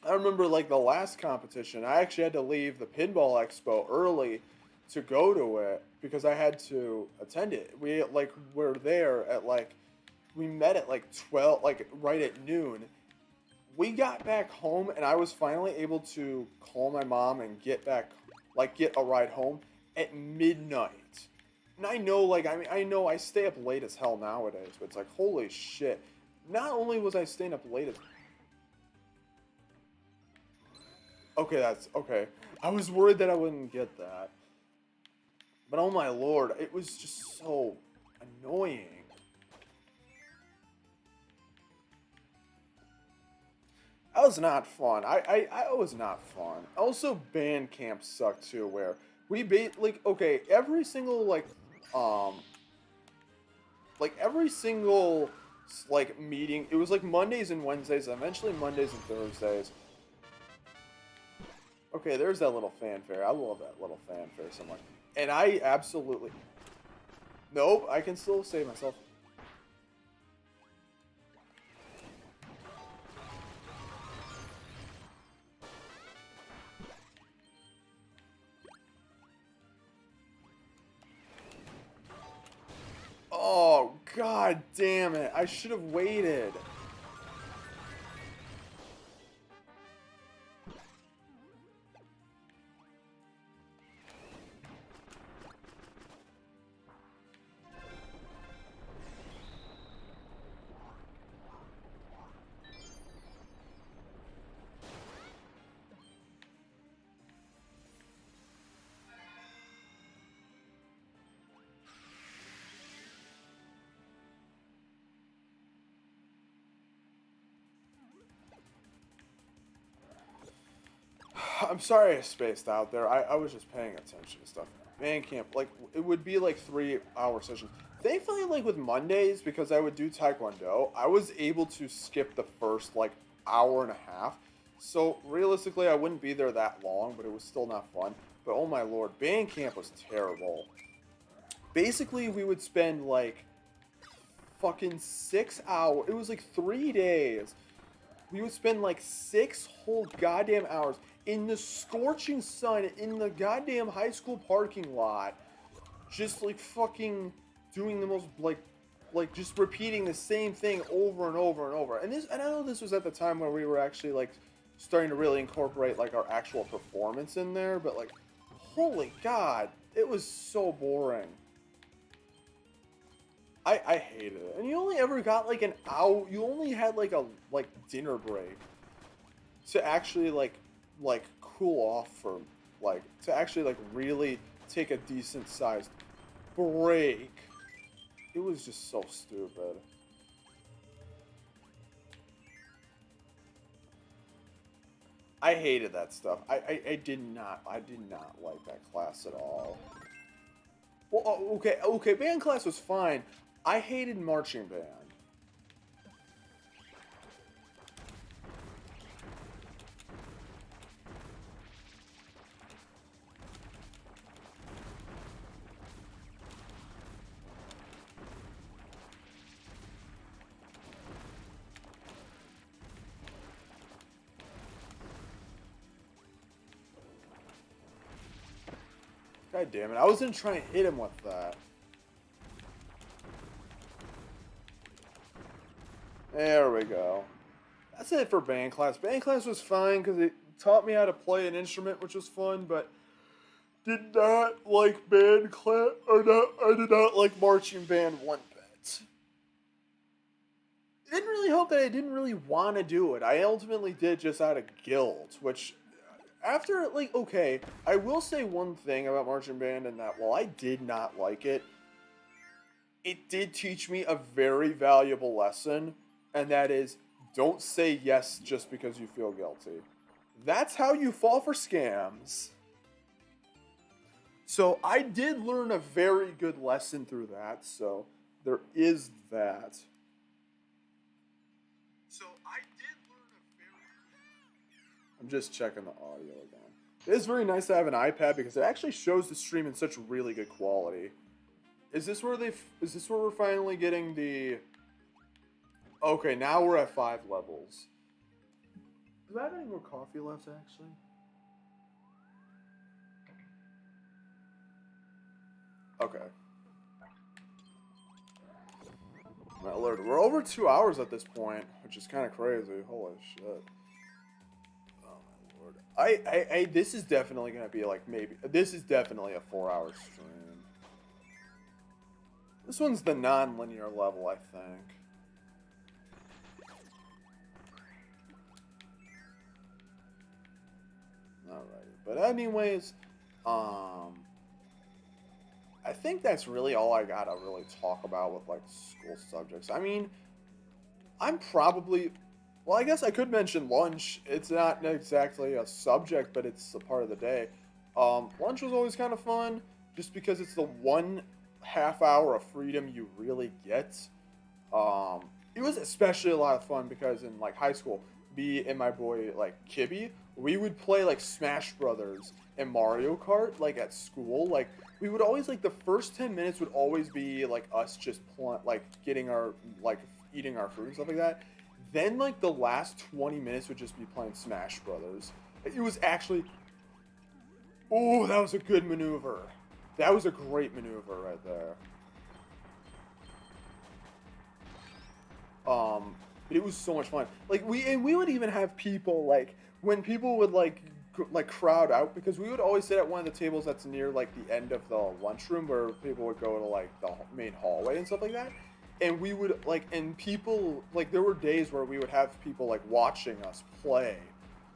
I remember like the last competition, I actually had to leave the Pinball Expo early to go to it because I had to attend it. We like were there at like we met at like 12, like right at noon. We got back home and I was finally able to call my mom and get back, like get a ride home at midnight. And I know, like, I mean, I know I stay up late as hell nowadays, but it's like, holy shit. Not only was I staying up late as... Okay, that's, okay. I was worried that I wouldn't get that. But oh my lord, it was just so annoying. That was not fun. I was not fun. Also, band camp sucked too, where we like, okay, every single, um, every single, like, meeting, it was, like, Mondays and Wednesdays, eventually Mondays and Thursdays. Okay, there's that little fanfare. I love that little fanfare so much. And I absolutely... Nope, I can still save myself. Oh, god damn it. I should have waited. I'm sorry I spaced out there. I was just paying attention to stuff. Man camp, like, it would be like 3-hour sessions. Thankfully, like with Mondays, because I would do Taekwondo, I was able to skip the first like hour and a half. So realistically, I wouldn't be there that long, but it was still not fun. But oh my lord, band camp was terrible. Basically, we would spend like fucking 6 hours. It was like 3 days. We would spend like 6 whole goddamn hours in the scorching sun in the goddamn high school parking lot, just like fucking doing the most like just repeating the same thing over and over and over. And I know this was at the time where we were actually like starting to really incorporate like our actual performance in there, but like, holy god, it was so boring. I hated it. And you only ever got like an hour. You only had like a dinner break to actually like cool off for like to actually like really take a decent sized break. It was just so stupid. I hated that stuff. I did not like that class at all. Well, okay, band class was fine. I hated marching band. God damn it, I was gonna try and hit him with that. There we go. That's it for band class. Band class was fine because it taught me how to play an instrument, which was fun, but did not like band class, or not, I did not like marching band one bit. It didn't really help that I didn't really want to do it. I ultimately did just out of guilt, which after, like, okay, I will say one thing about marching band, and that while I did not like it, it did teach me a very valuable lesson, and that is, don't say yes just because you feel guilty. That's how you fall for scams. So I did learn a very good lesson through that, so there is that. So I did learn a very... I'm just checking the audio again. It is very nice to have an iPad because it actually shows the stream in such really good quality. Is this where we're finally getting the... Okay, now we're at 5 levels. Do I have any more coffee left, actually? Okay. My lord, we're over 2 hours at this point, which is kind of crazy. Holy shit. Oh my lord. This is definitely gonna be like this is definitely a 4-hour stream. This one's the non-linear level, I think. Alrighty, but anyways, I think that's really all I gotta really talk about with like school subjects. I mean, I'm probably, well, I guess I could mention lunch. It's not exactly a subject, but it's a part of the day. Lunch was always kind of fun, just because it's the 1/2 hour of freedom you really get. It was especially a lot of fun because in like high school, me and my boy like Kirby, we would play like Smash Brothers and Mario Kart like at school. Like we would always like the first 10 minutes would always be like us just like getting our like eating our food and stuff like that. Then like the last 20 minutes would just be playing Smash Brothers. It was actually, oh, that was a good maneuver. That was a great maneuver right there. But it was so much fun. Like we would even have people like when people would like crowd out because we would always sit at one of the tables that's near like the end of the lunchroom where people would go to like the main hallway and stuff like that. And we would like and people like there were days where we would have people like watching us play.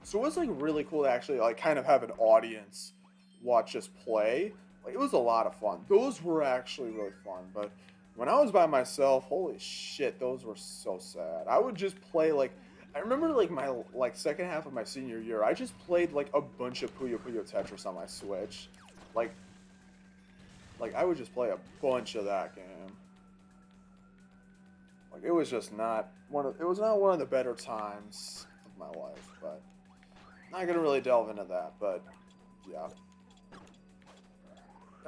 So it was like really cool to actually like kind of have an audience watch us play. Like it was a lot of fun. Those were actually really fun, but when I was by myself, holy shit, those were so sad. I would just play like I remember like my like second half of my senior year, I just played like a bunch of Puyo Puyo Tetris on my Switch. Like I would just play a bunch of that game. Like it was just not it was not one of the better times of my life, but not gonna really delve into that, but yeah.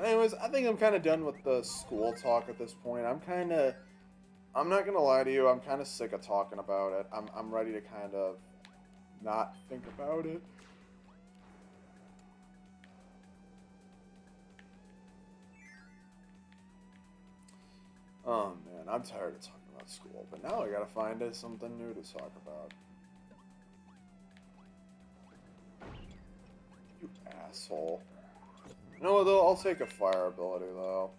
Anyways, I think I'm kind of done with the school talk at this point. I'm not gonna lie to you, I'm kind of sick of talking about it. I'm ready to kind of not think about it. Oh man, I'm tired of talking about school, but now I gotta find something new to talk about. You asshole. You know what though, I'll take a fire ability though.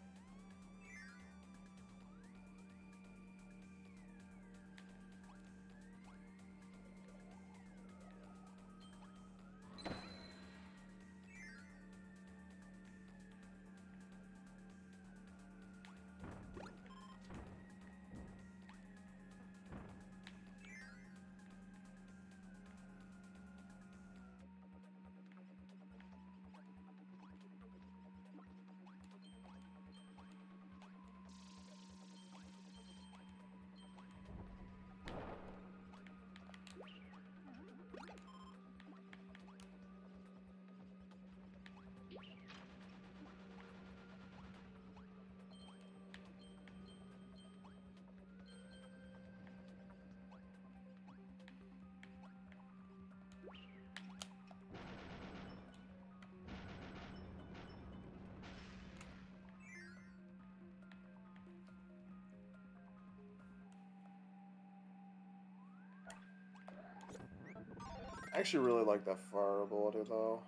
I actually really like that fire ability, though.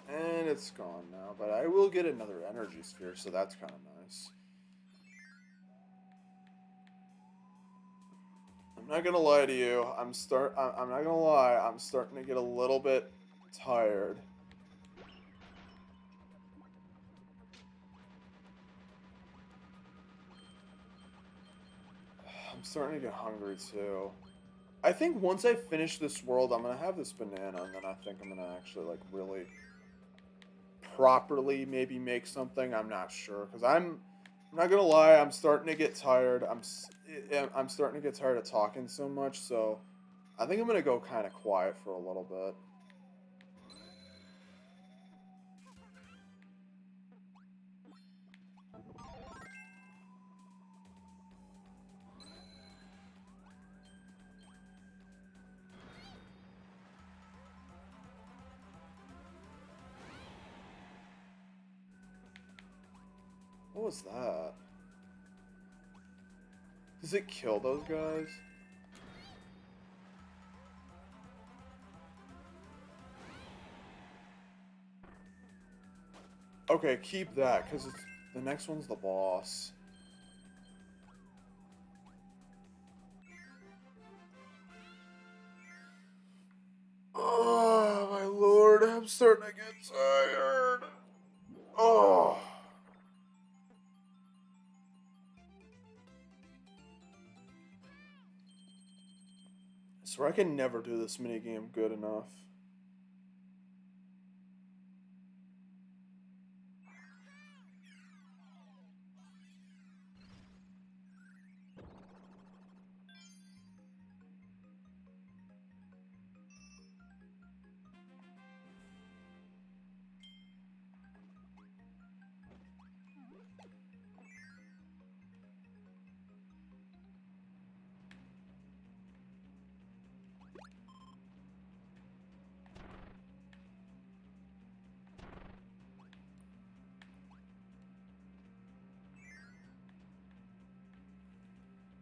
And it's gone now, but I will get another energy sphere, so that's kind of nice. I'm not gonna lie to you. I'm not gonna lie. I'm starting to get a little bit tired. I'm starting to get hungry too. I think once I finish this world, I'm gonna have this banana, and then I think I'm gonna actually like really properly maybe make something. I'm not sure because I'm not gonna lie. I'm starting to get tired. I'm starting to get tired of talking so much. So I think I'm gonna go kind of quiet for a little bit. What was that? Does it kill those guys? Okay, keep that, because the next one's the boss. Oh, my lord, I'm starting to get tired. Oh. I swear I can never do this minigame good enough.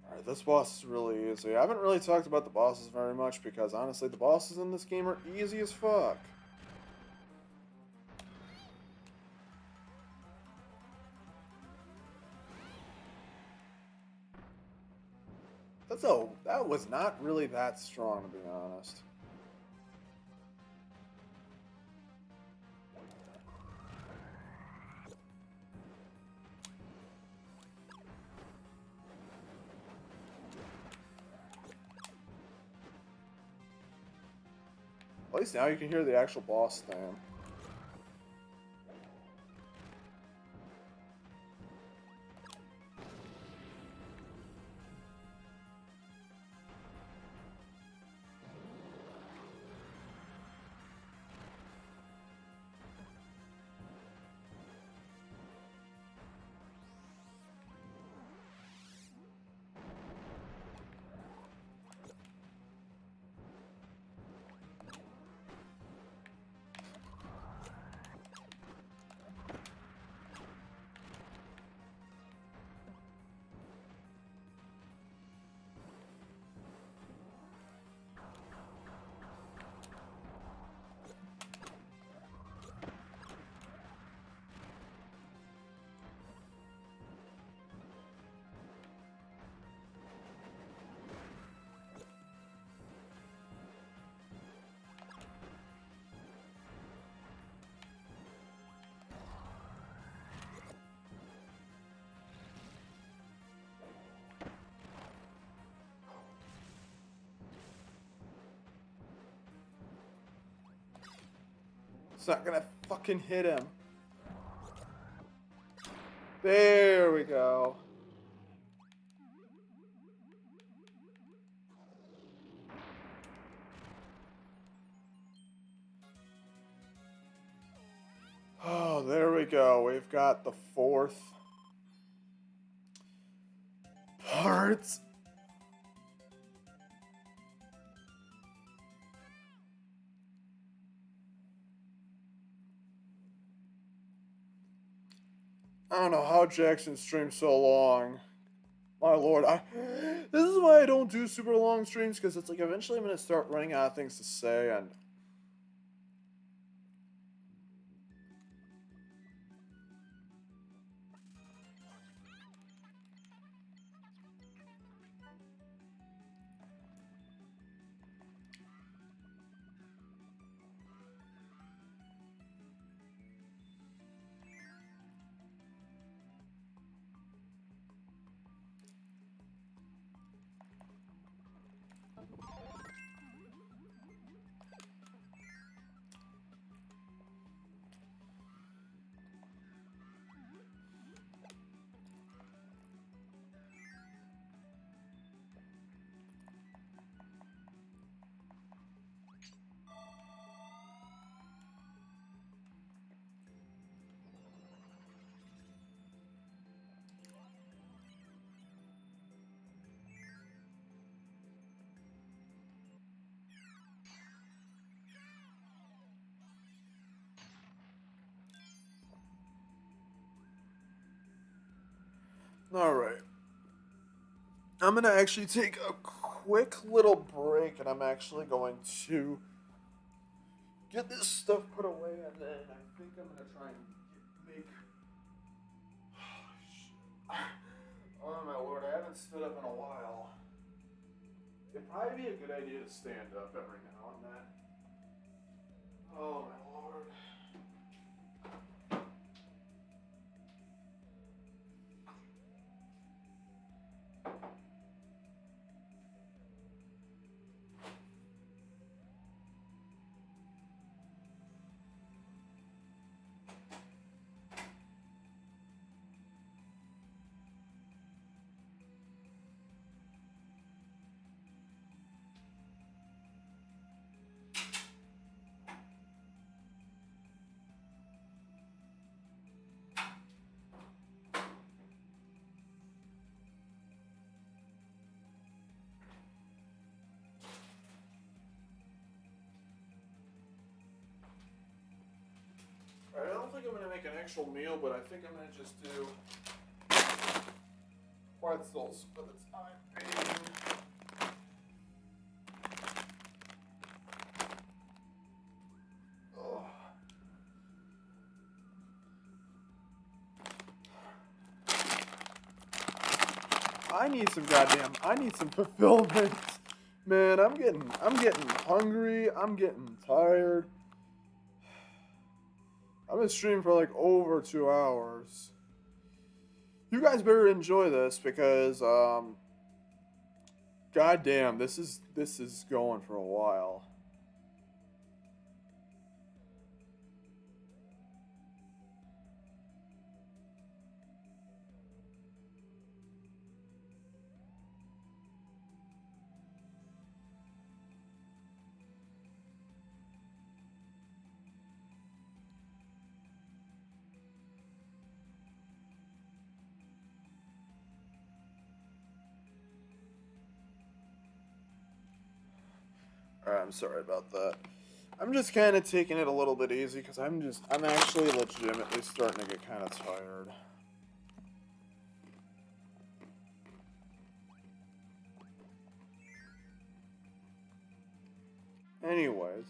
Alright, this boss is really easy. I haven't really talked about the bosses very much because honestly, the bosses in this game are easy as fuck. That was not really that strong, to be honest. At least now you can hear the actual boss theme. It's not gonna fucking hit him. There we go. Oh, there we go. We've got the fourth part. I don't know how Jackson streamed so long. My lord, This is why I don't do super long streams, because it's like eventually I'm gonna start running out of things to say, and alright. I'm gonna actually take a quick little break, and I'm actually going to get this stuff put away, and then I think I'm gonna try and make. Oh my lord, I haven't stood up in a while. It'd probably be a good idea to stand up every now and then. Oh my lord. I don't think I'm gonna make an actual meal, but I think I'm gonna just do pretzels for the time being. Ugh. I need some fulfillment. Man, I'm getting hungry. I'm getting tired. I've been streaming for like over 2 hours. You guys better enjoy this because, goddamn, this is going for a while. Alright, I'm sorry about that. I'm just kind of taking it a little bit easy because I'm actually legitimately starting to get kind of tired. Anyways.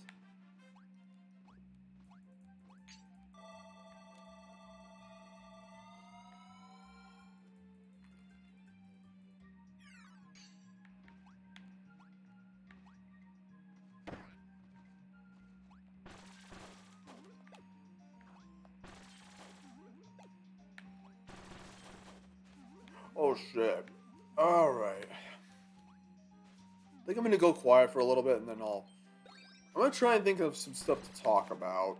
Oh shit. Alright. I think I'm gonna go quiet for a little bit and then I'm gonna try and think of some stuff to talk about.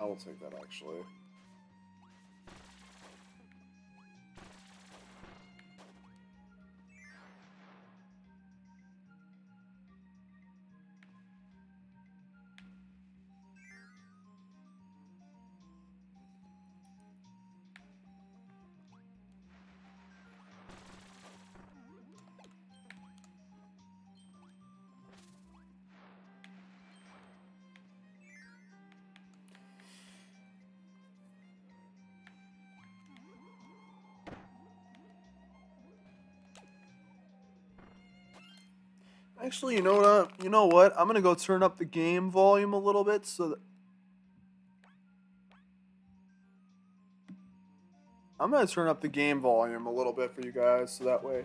I will take that actually. Actually, you know what? You know what? I'm gonna go turn up the game volume a little bit so that I'm gonna turn up the game volume a little bit for you guys, so that way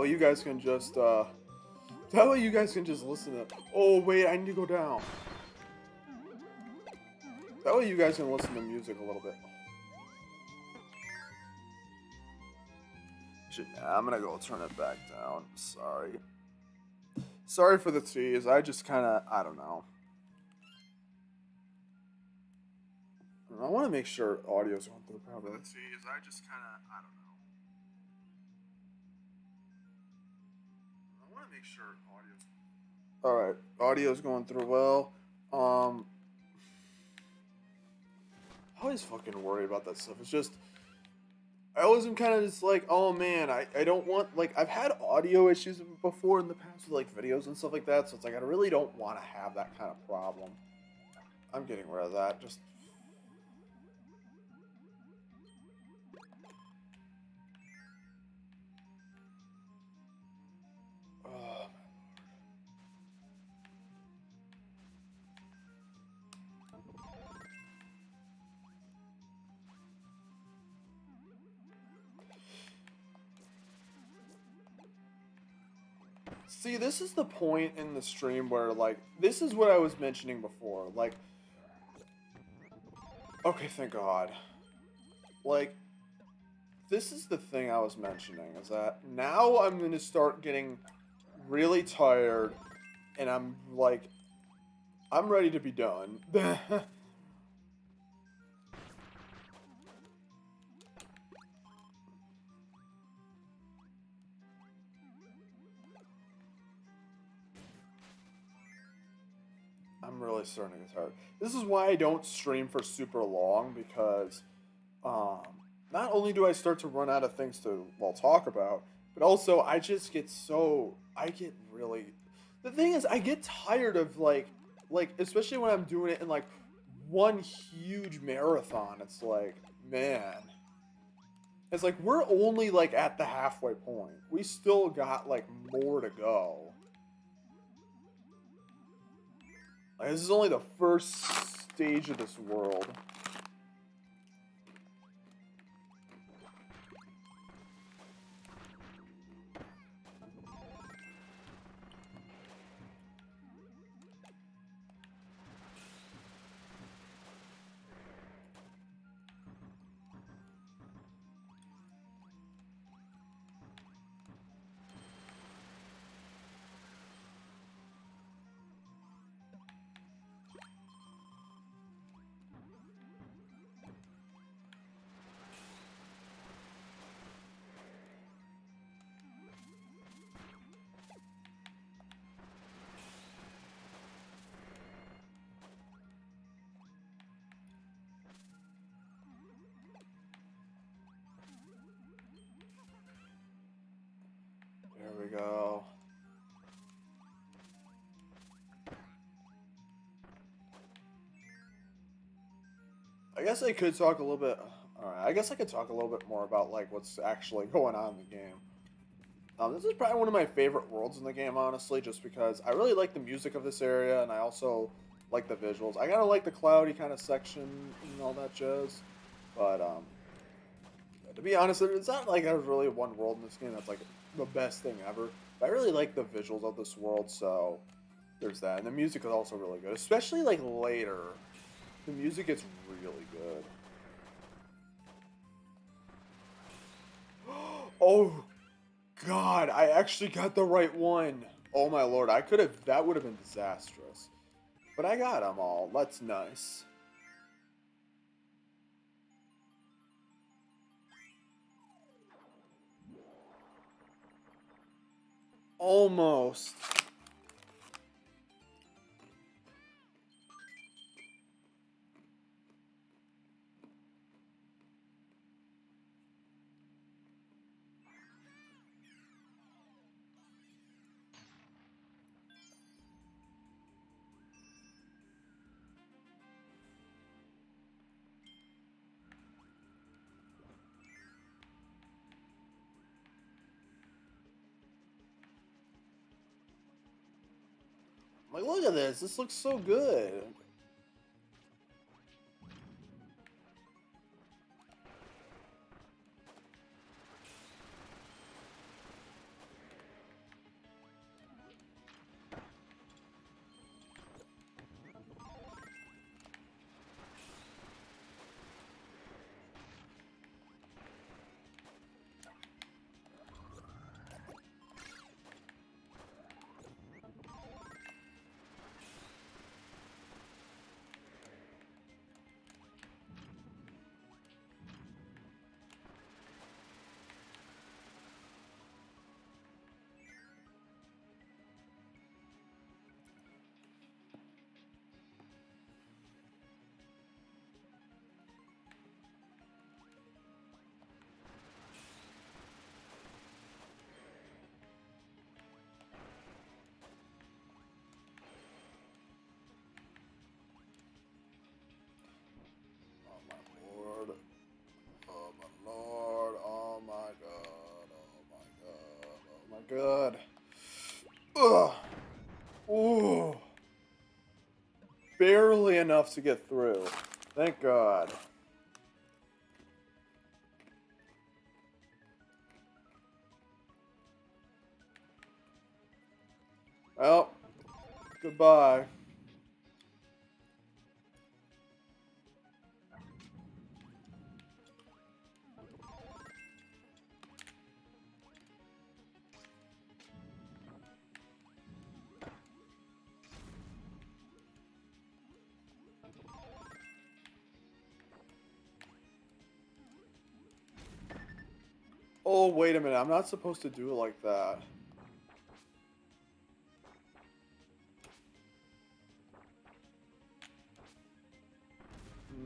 you guys can just that way you guys can just listen to. Oh wait, I need to go down. That way you guys can listen to music a little bit. Shit, nah, I'm gonna go turn it back down. Sorry. Sorry for the tease. I just kind of, I don't know. I want to make sure audio's going through properly. Tease. I just kind of, I don't know. I want to make sure audio's. All right, audio's going through well. I always fucking worry about that stuff. It's just, I always am kind of just like, oh man, I don't want, like, I've had audio issues before in the past with, like, videos and stuff like that, so it's like, I really don't want to have that kind of problem. I'm getting rid of that, just... Oh, see, this is the point in the stream where, like, this is what I was mentioning before. Like, okay, thank God. Like, this is the thing I was mentioning, is that now I'm going to start getting really tired, and I'm, like, I'm ready to be done. I'm really starting to get tired. This is why I don't stream for super long, because um, not only do I start to run out of things to, well, talk about, but also I just get so, I get really, the thing is, I get tired of, like, especially when I'm doing it in, like, one huge marathon. It's like, man, it's like, we're only, like, at the halfway point. We still got, like, more to go. Like, this is only the first stage of this world. There we go. I guess I could talk a little bit. Alright, I guess I could talk a little bit more about, like, what's actually going on in the game. This is probably one of my favorite worlds in the game, honestly, just because I really like the music of this area, and I also like the visuals. I kind of like the cloudy kind of section and all that jazz. But, to be honest, it's not like there's really one world in this game that's, like, the best thing ever. But I really like the visuals of this world, so there's that. And the music is also really good, especially, like, later. The music is really good. Oh, God, I actually got the right one. Oh, my Lord, I could have, that would have been disastrous. But I got them all. That's nice. Almost. Like, look at this. This looks so good. Oh my lord. Oh my lord. Oh my god. Oh my god. Oh my god. Ugh. Ooh. Barely enough to get through. Thank God. Well, goodbye. Oh, wait a minute. I'm not supposed to do it like that.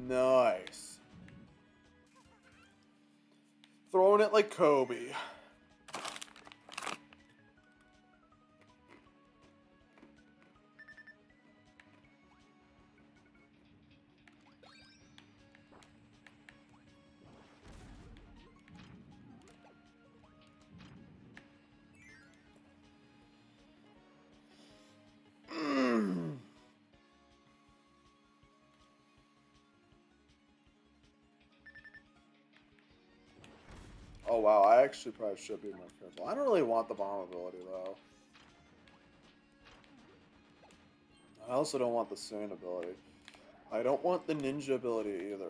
Nice. Throwing it like Kobe. Oh wow, I actually probably should be more careful. I don't really want the bomb ability though. I also don't want the sand ability. I don't want the ninja ability either.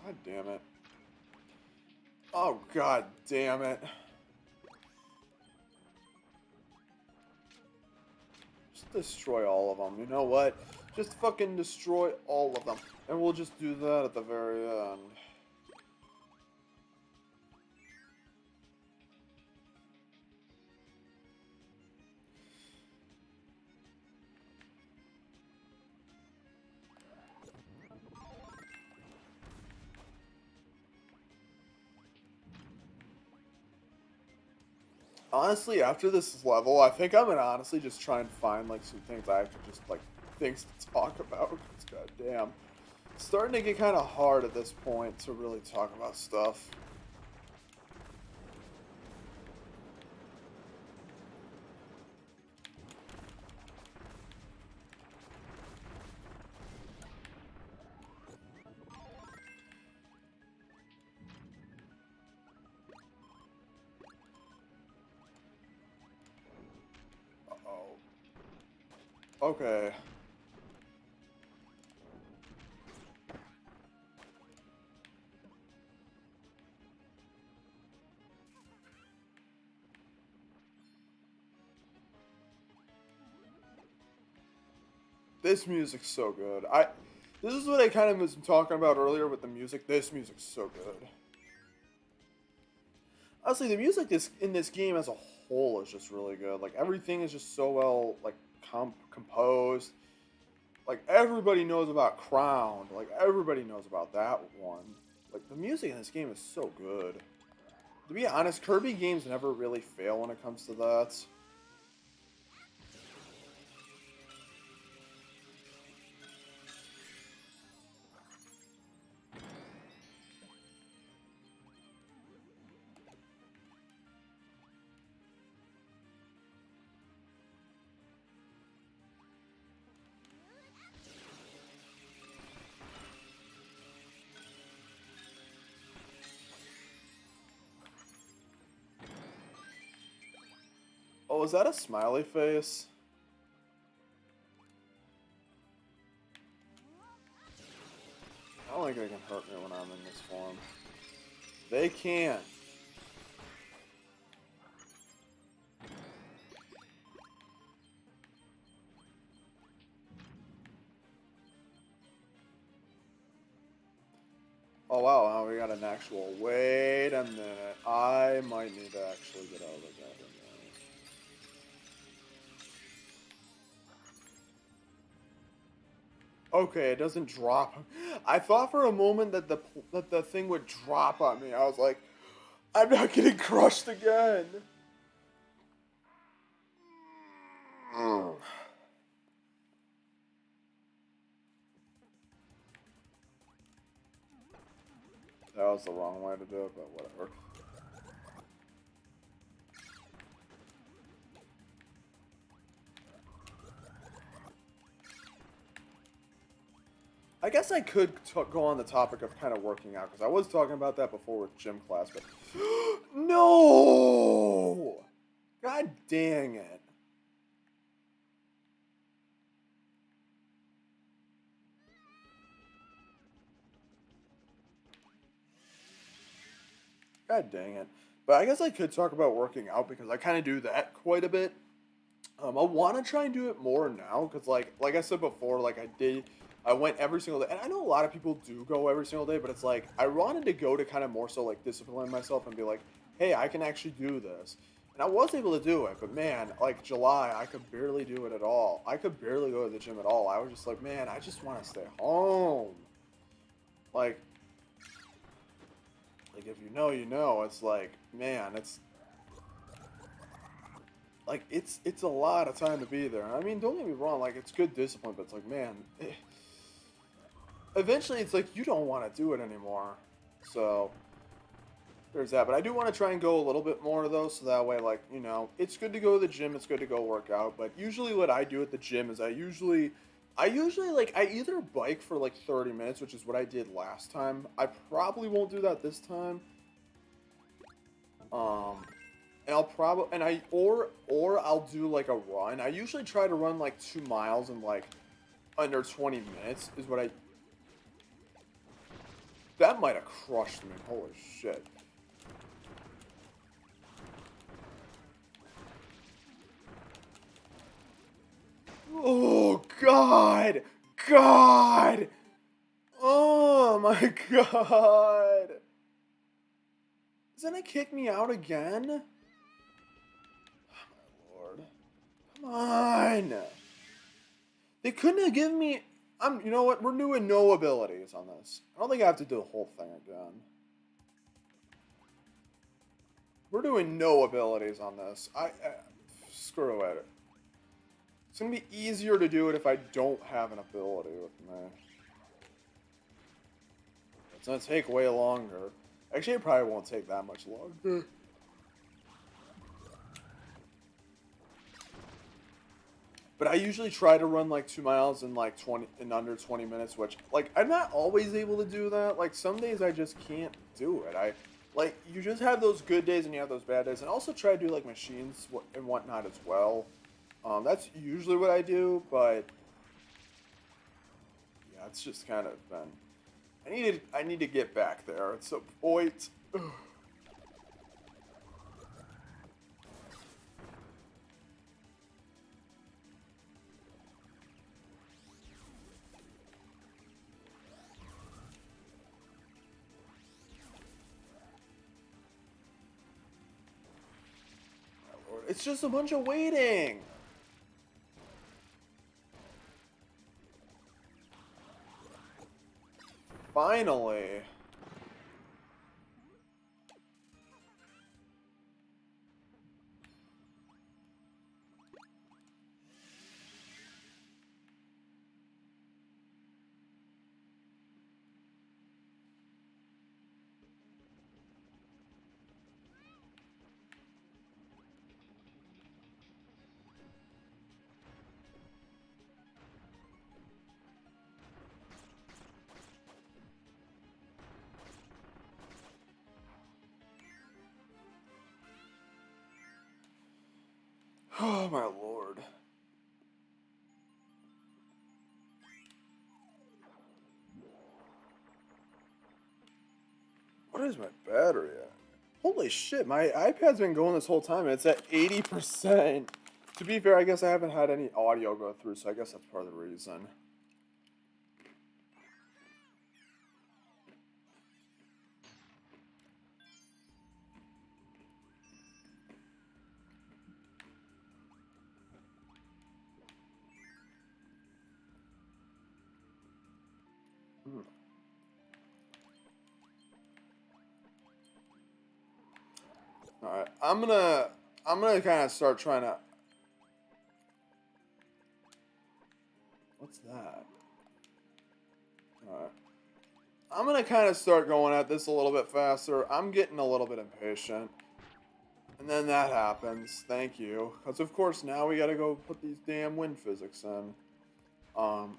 God damn it. Oh god damn it. Just destroy all of them. You know what? Just fucking destroy all of them. And we'll just do that at the very end. Honestly, after this level, I think I'm gonna honestly just try and find like some things I actually just like things to talk about. 'Cause goddamn, it's starting to get kind of hard at this point to really talk about stuff. Uh-oh. Okay. This music's so good. This is what I kind of was talking about earlier with the music. This music's so good. Honestly, the music is in this game as a whole is just really good. Like everything is just so well like composed. Like everybody knows about Crown. Like everybody knows about that one. Like the music in this game is so good. To be honest, Kirby games never really fail when it comes to that. was that a smiley face? I don't think they can hurt me when I'm in this form. They can. Oh wow, now we got an actual. Wait a minute. I might need to actually get out of the goddamn way. Okay, it doesn't drop. I thought for a moment that the thing would drop on me. I was like, I'm not getting crushed again. That was the wrong way to do it, but whatever. I guess I could go on the topic of kind of working out, because I was talking about that before with gym class, but... No! God dang it. God dang it. But I guess I could talk about working out, because I kind of do that quite a bit. I want to try and do it more now, because like I said before, like I went every single day, and I know a lot of people do go every single day, but it's like, I wanted to go to kind of more so like discipline myself and be like, hey, I can actually do this. And I was able to do it, but man, like July, I could barely do it at all. I could barely go to the gym at all. I was just like, man, I just want to stay home. Like if you know, you know. It's like, man, it's like it's a lot of time to be there. I mean, don't get me wrong, like it's good discipline, but it's like, man, eventually it's like you don't want to do it anymore. So there's that. But I do want to try and go a little bit more though, so that way, like, you know, it's good to go to the gym, it's good to go work out. But usually what I do at the gym is I usually like, I either bike for like 30 minutes, which is what I did last time. I probably won't do that this time. And I'll probably, or I'll do like a run. I usually try to run like 2 miles in like under 20 minutes is what I... That might have crushed me. Holy shit. Oh, God. God. Oh, my God. Is that gonna kick me out again? Oh, my Lord. Come on. They couldn't have given me... you know what? We're doing no abilities on this. I don't think I have to do the whole thing again. We're doing no abilities on this. Screw it. It's gonna be easier to do it if I don't have an ability with me. It's gonna take way longer. Actually, it probably won't take that much longer. But I usually try to run like 2 miles in like under 20 minutes, which, like, I'm not always able to do that. Like, some days I just can't do it. Like, you just have those good days and you have those bad days. And also try to do like machines and whatnot as well. That's usually what I do, but yeah, it's just kind of been... I need to get back there at some point. It's just a bunch of waiting. Finally. Oh my lord. What is my battery at? Holy shit, my iPad's been going this whole time. It's at 80%. To be fair, I guess I haven't had any audio go through, so I guess that's part of the reason. Hmm. Alright, I'm gonna kind of start trying to... What's that? Alright. I'm gonna kind of start going at this a little bit faster. I'm getting a little bit impatient. And then that happens. Thank you. Because of course now we gotta go put these damn wind physics in. Um...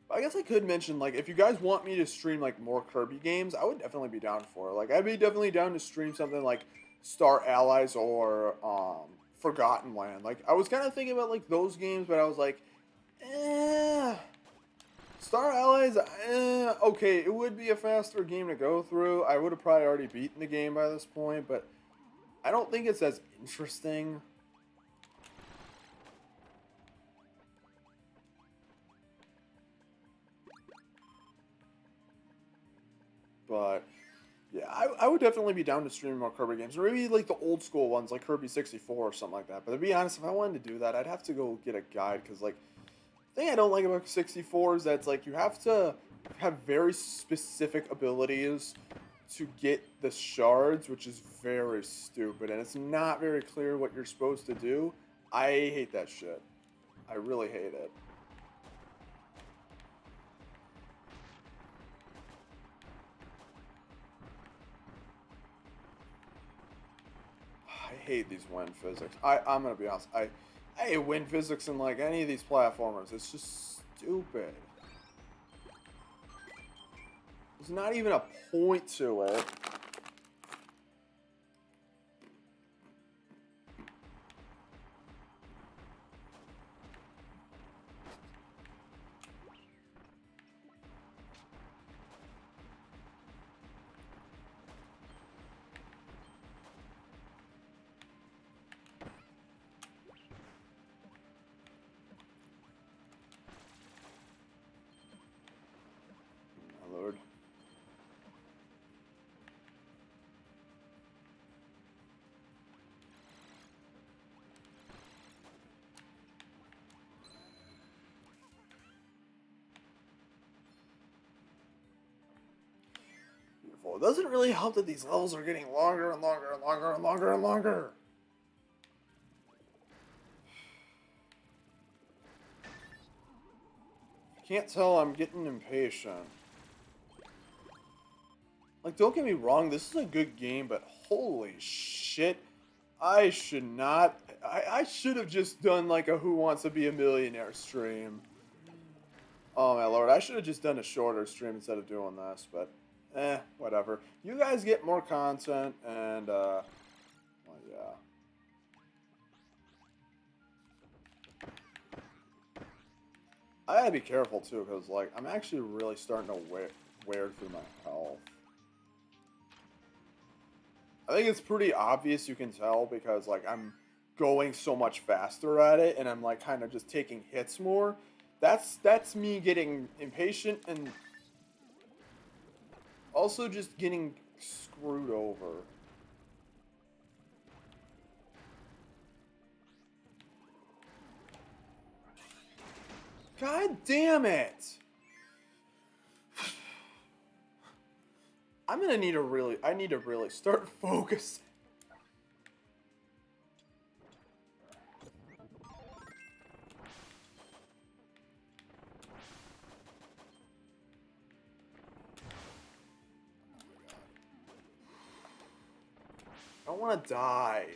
I guess I could mention, like, if you guys want me to stream, like, more Kirby games, I would definitely be down for it. Like, I'd be definitely down to stream something like Star Allies or, Forgotten Land. Like, I was kind of thinking about, like, those games, but I was like, eh. Star Allies, okay, it would be a faster game to go through. I would have probably already beaten the game by this point, but I don't think it's as interesting. But yeah, I would definitely be down to stream more Kirby games. Or maybe like the old school ones, like Kirby 64 or something like that. But to be honest, if I wanted to do that, I'd have to go get a guide. Because, like, the thing I don't like about 64 is that it's like you have to have very specific abilities to get the shards, which is very stupid. And it's not very clear what you're supposed to do. I hate that shit. I really hate it. I hate these wind physics. I'm gonna be honest. I hate wind physics in like any of these platformers. It's just stupid. There's not even a point to it. My lord. Beautiful. It doesn't really help that these levels are getting longer and longer and longer and longer and longer. Can't tell I'm getting impatient. Like, don't get me wrong, this is a good game, but holy shit, I should not... I should have just done, like, a Who Wants to Be a Millionaire stream. Oh, my lord, I should have just done a shorter stream instead of doing this, but... whatever. You guys get more content, and, well, yeah. I gotta be careful, too, because, like, I'm actually really starting to wear through my health. I think it's pretty obvious you can tell because, like, I'm going so much faster at it and I'm, like, kind of just taking hits more. That's me getting impatient and also just getting screwed over. God damn it! I'm gonna need to really, I need to really start focusing. I don't want to die.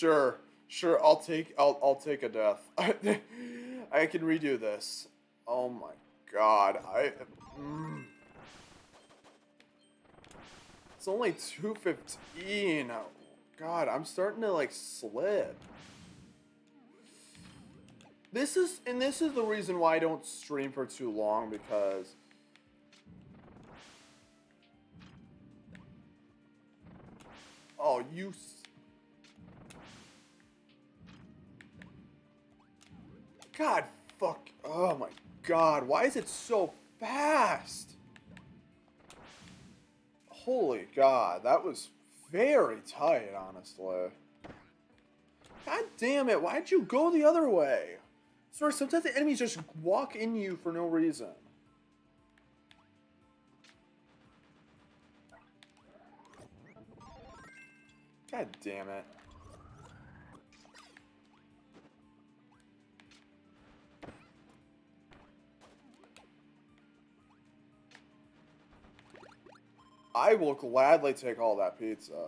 Sure, sure. I'll take a death. I can redo this. Oh my god. Mm, it's only 2:15. Oh, god, I'm starting to like slip. This is the reason why I don't stream for too long because oh, God, fuck. Oh my god, why is it so fast? Holy god, that was very tight, honestly. God damn it, why'd you go the other way? Sorry, sometimes the enemies just walk in you for no reason. God damn it. I will gladly take all that pizza.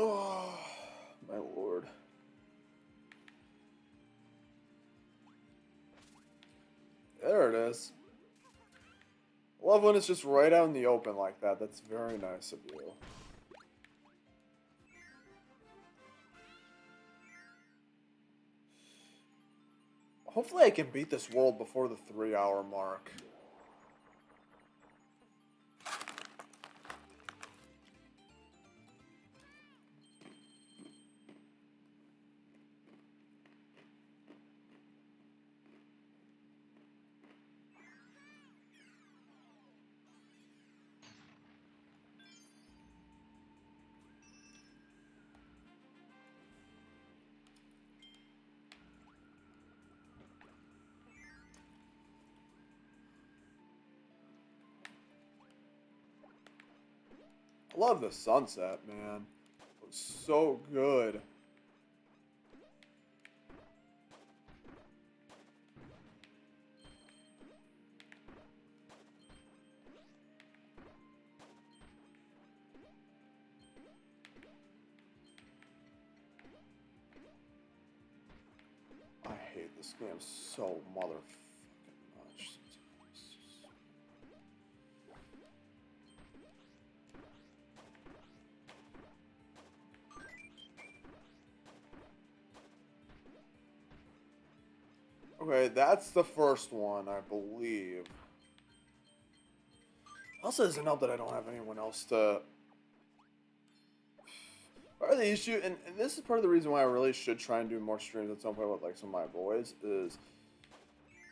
Oh, my lord. There it is. I love when it's just right out in the open like that. That's very nice of you. Hopefully I can beat this world before the 3-hour mark. I love the sunset, man. It was so good. I hate this game so motherfucking much. Okay, that's the first one, I believe. Also, doesn't help that I don't have anyone else to. Part of the issue, and this is part of the reason why I really should try and do more streams at some point with like some of my boys, is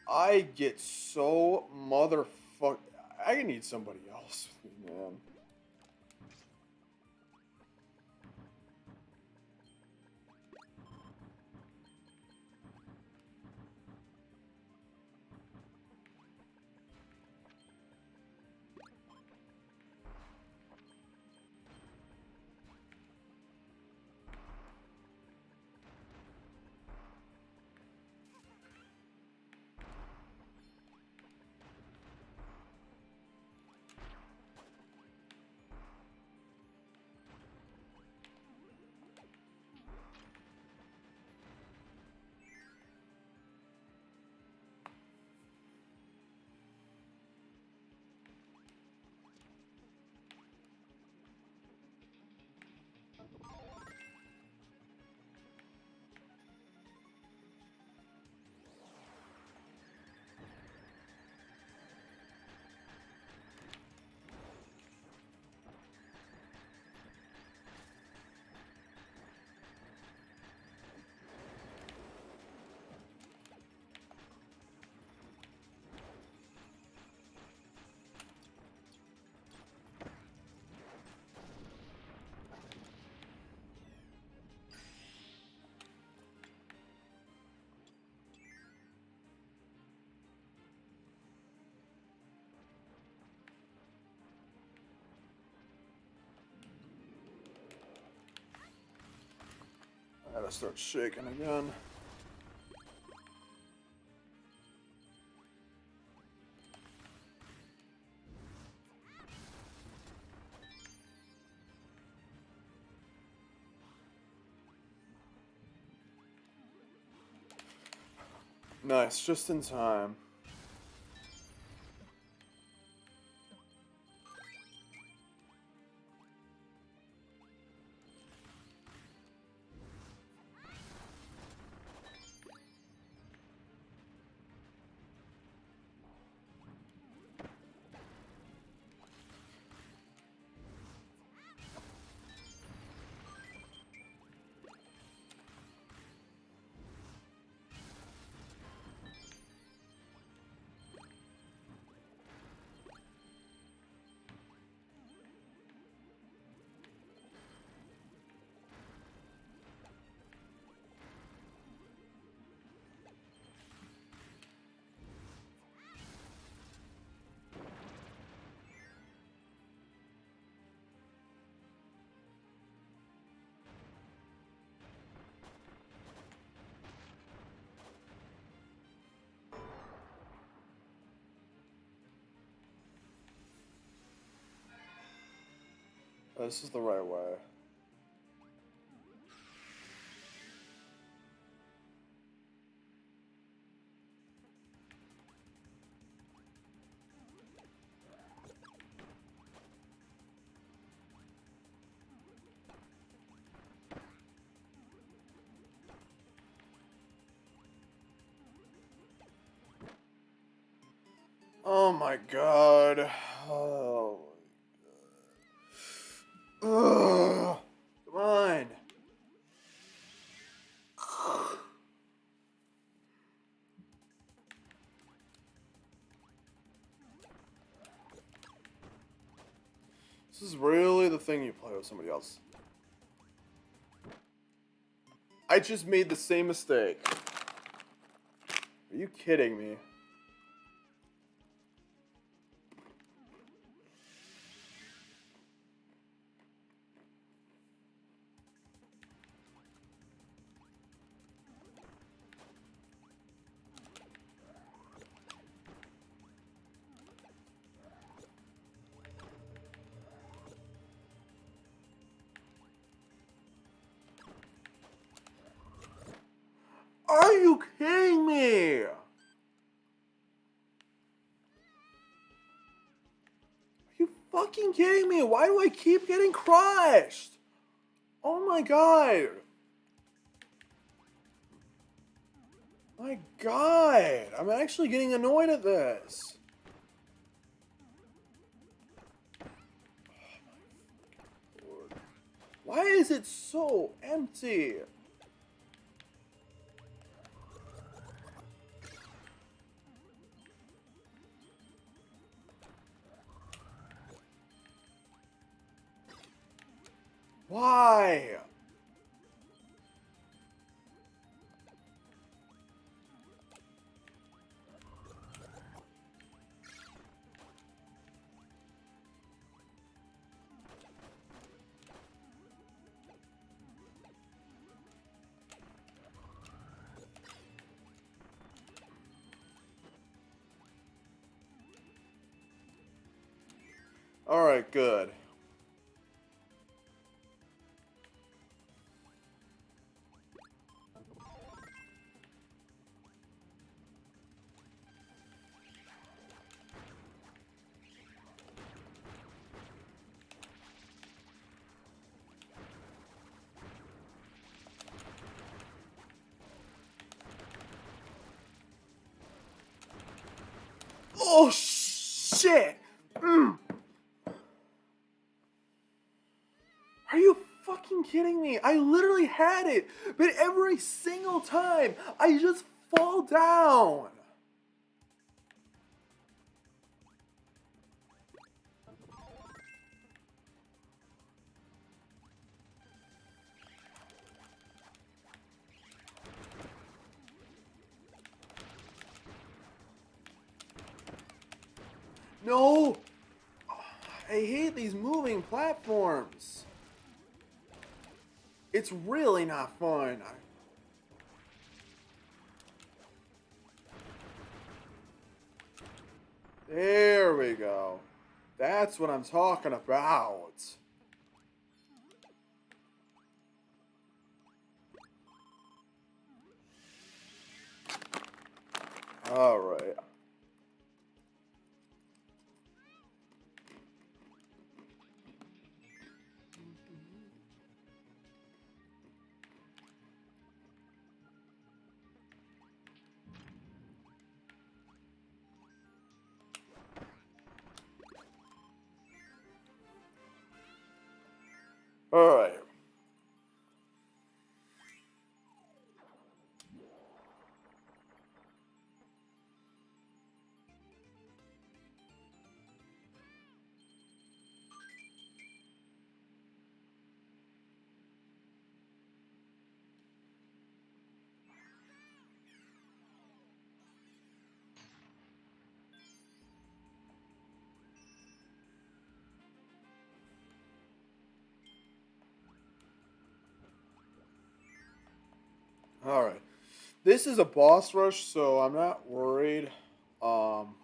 I get so motherfuck. I need somebody else with me, man. gotta start shaking again. Nice, just in time. This is the right way. Oh my god. Oh. Ugh. Come on. This is really the thing you play with somebody else. I just made the same mistake. Are you kidding me? Are you kidding me? Are you fucking kidding me? Why do I keep getting crushed? Oh my god. My god. I'm actually getting annoyed at this. Oh my Lord. Why is it so empty? Why? Alright, good. Oh, shit! Are you fucking kidding me? I literally had it, but every single time, I just fall down. No! I hate these moving platforms. It's really not fun. There we go. That's what I'm talking about. All right. All right. All right. This is a boss rush, so I'm not worried. Um,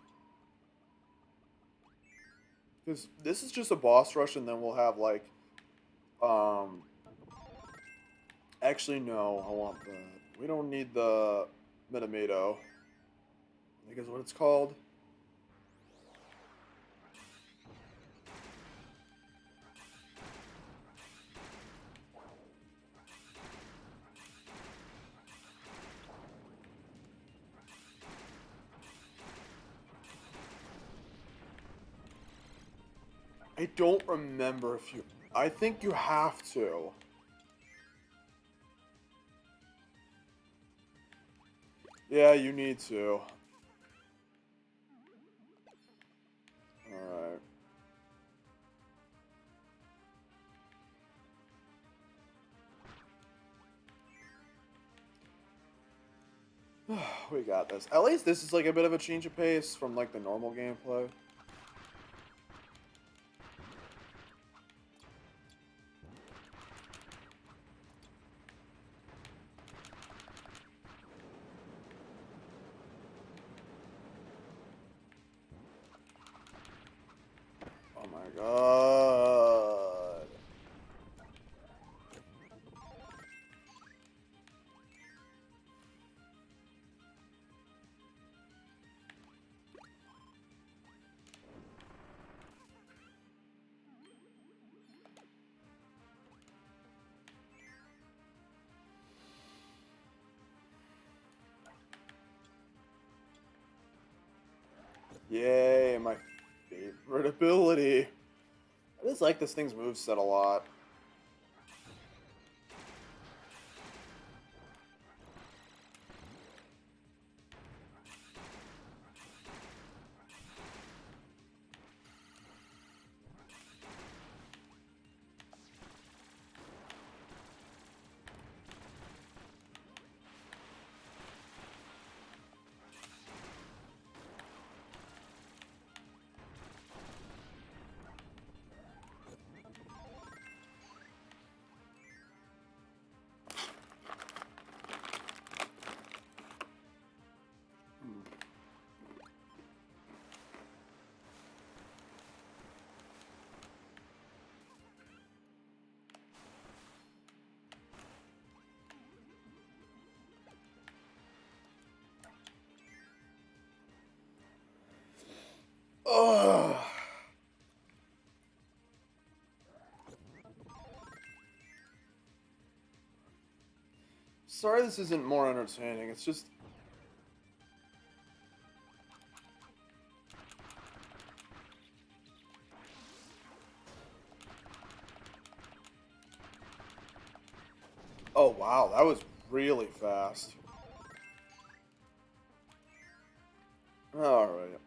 this is just a boss rush, and then we'll have like, um, actually no, I want the. We don't need the Minamato. I think is what it's called. I don't remember if you. I think you have to. Yeah, you need to. Alright. We got this. At least this is like a bit of a change of pace from like the normal gameplay. Oh my god. Yay, my favorite ability. I just like this thing's moveset a lot. Ugh. Sorry this isn't more entertaining. It's just... Oh wow, that was really fast. Alright.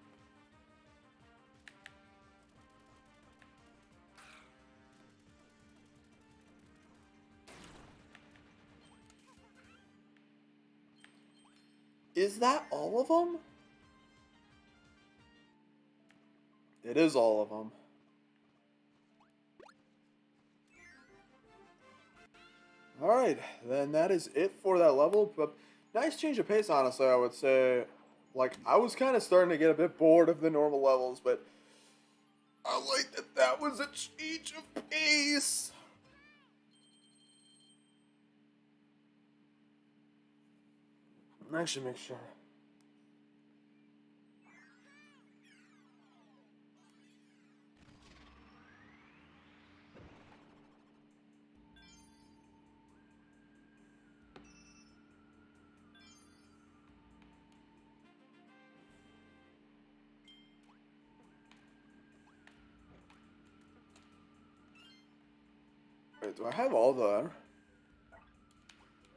Is that all of them? It is all of them. Alright, then that is it for that level. But nice change of pace, honestly, I would say. Like, I was kind of starting to get a bit bored of the normal levels, but I like that that was a change of pace. I should make sure. Wait, do I have all the...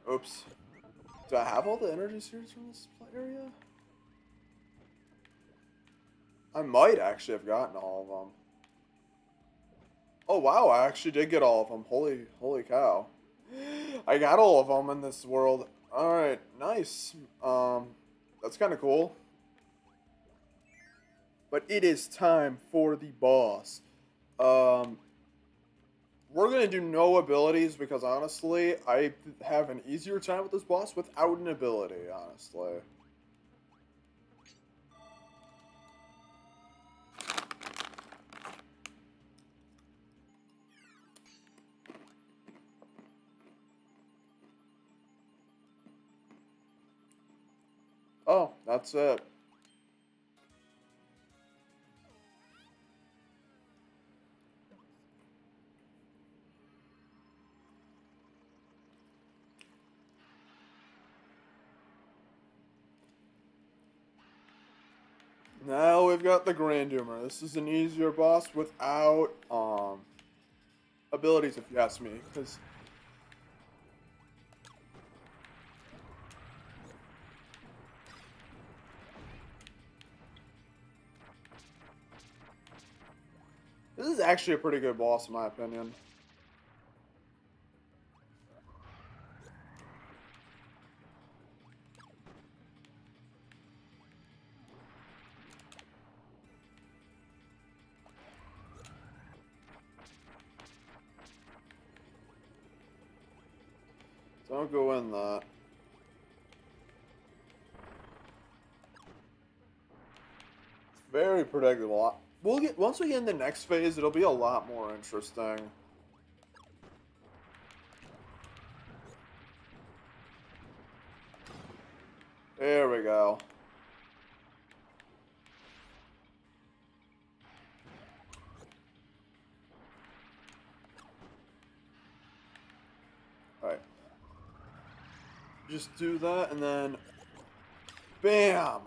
Oops. Do I have all the energy spheres from this area? I might actually have gotten all of them. Oh wow, I actually did get all of them. Holy cow. I got all of them in this world. Alright, nice. That's kind of cool. But it is time for the boss. Um, we're going to do no abilities because honestly, I have an easier time with this boss without an ability, honestly. Oh, that's it. Now we've got the Grandumer. This is an easier boss without abilities, if you ask me, because this is actually a pretty good boss in my opinion. Don't go in that. Very predictable. We'll get once we get in the next phase, it'll be a lot more interesting. There we go. Alright. Just do that and then bam!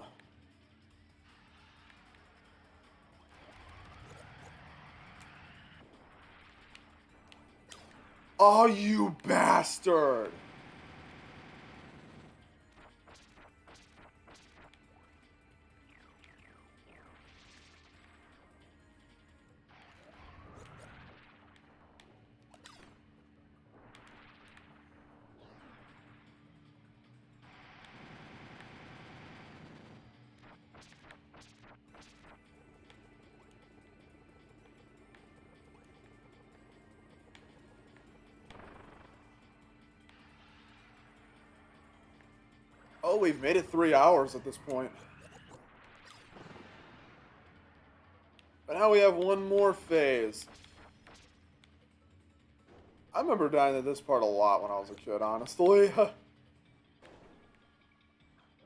Oh, you bastard! Oh, we've made it 3 hours at this point. But now we have one more phase. I remember dying to this part a lot when I was a kid, honestly.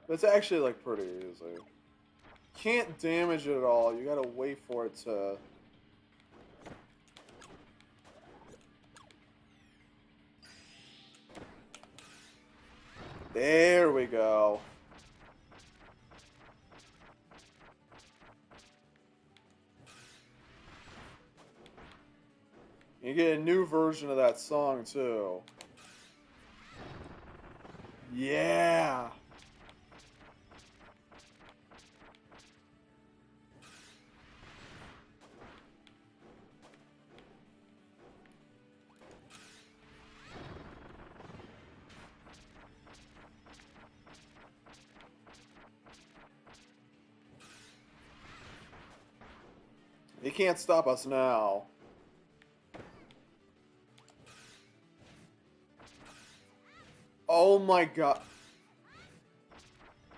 It's actually, like, pretty easy. Can't damage it at all. You gotta wait for it to... There we go. You get a new version of that song, too. Yeah! You can't stop us now. Oh my god.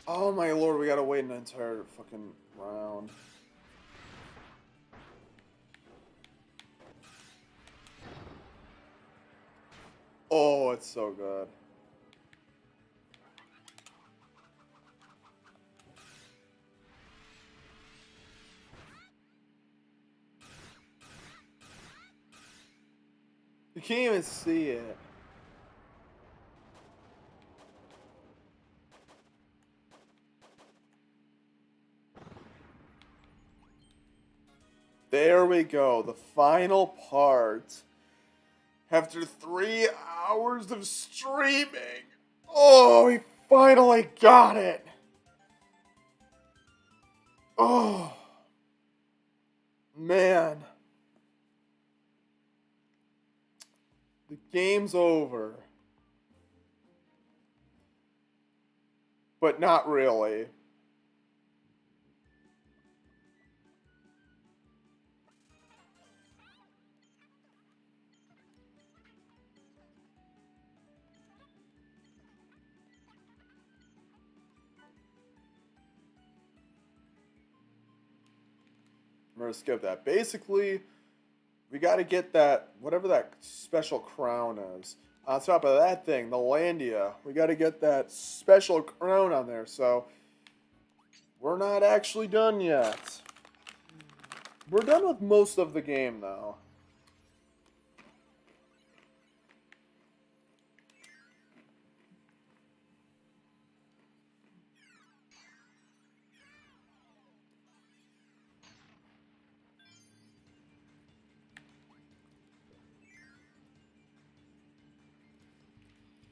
Oh my lord, we gotta wait an entire fucking round. Oh, it's so good. You can't even see it. There we go, the final part. After 3 hours of streaming. Oh, we finally got it. Oh, man. The game's over. But not really. I'm gonna skip that. Basically, we gotta get that, whatever that special crown is. On top of that thing, the Landia, we gotta get that special crown on there, so we're not actually done yet. We're done with most of the game, though.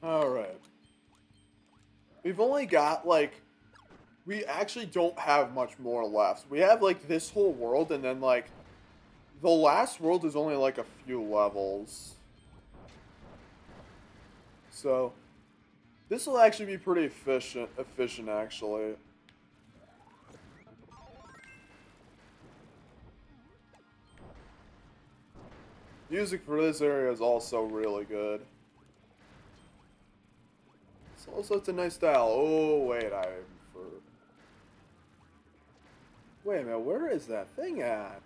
Alright. We've only got, like, we actually don't have much more left. We have, like, this whole world, and then, like, the last world is only, like, a few levels. So, this will actually be pretty efficient, actually. Music for this area is also really good. It's also it's a nice style. Oh, wait, wait a minute, where is that thing at?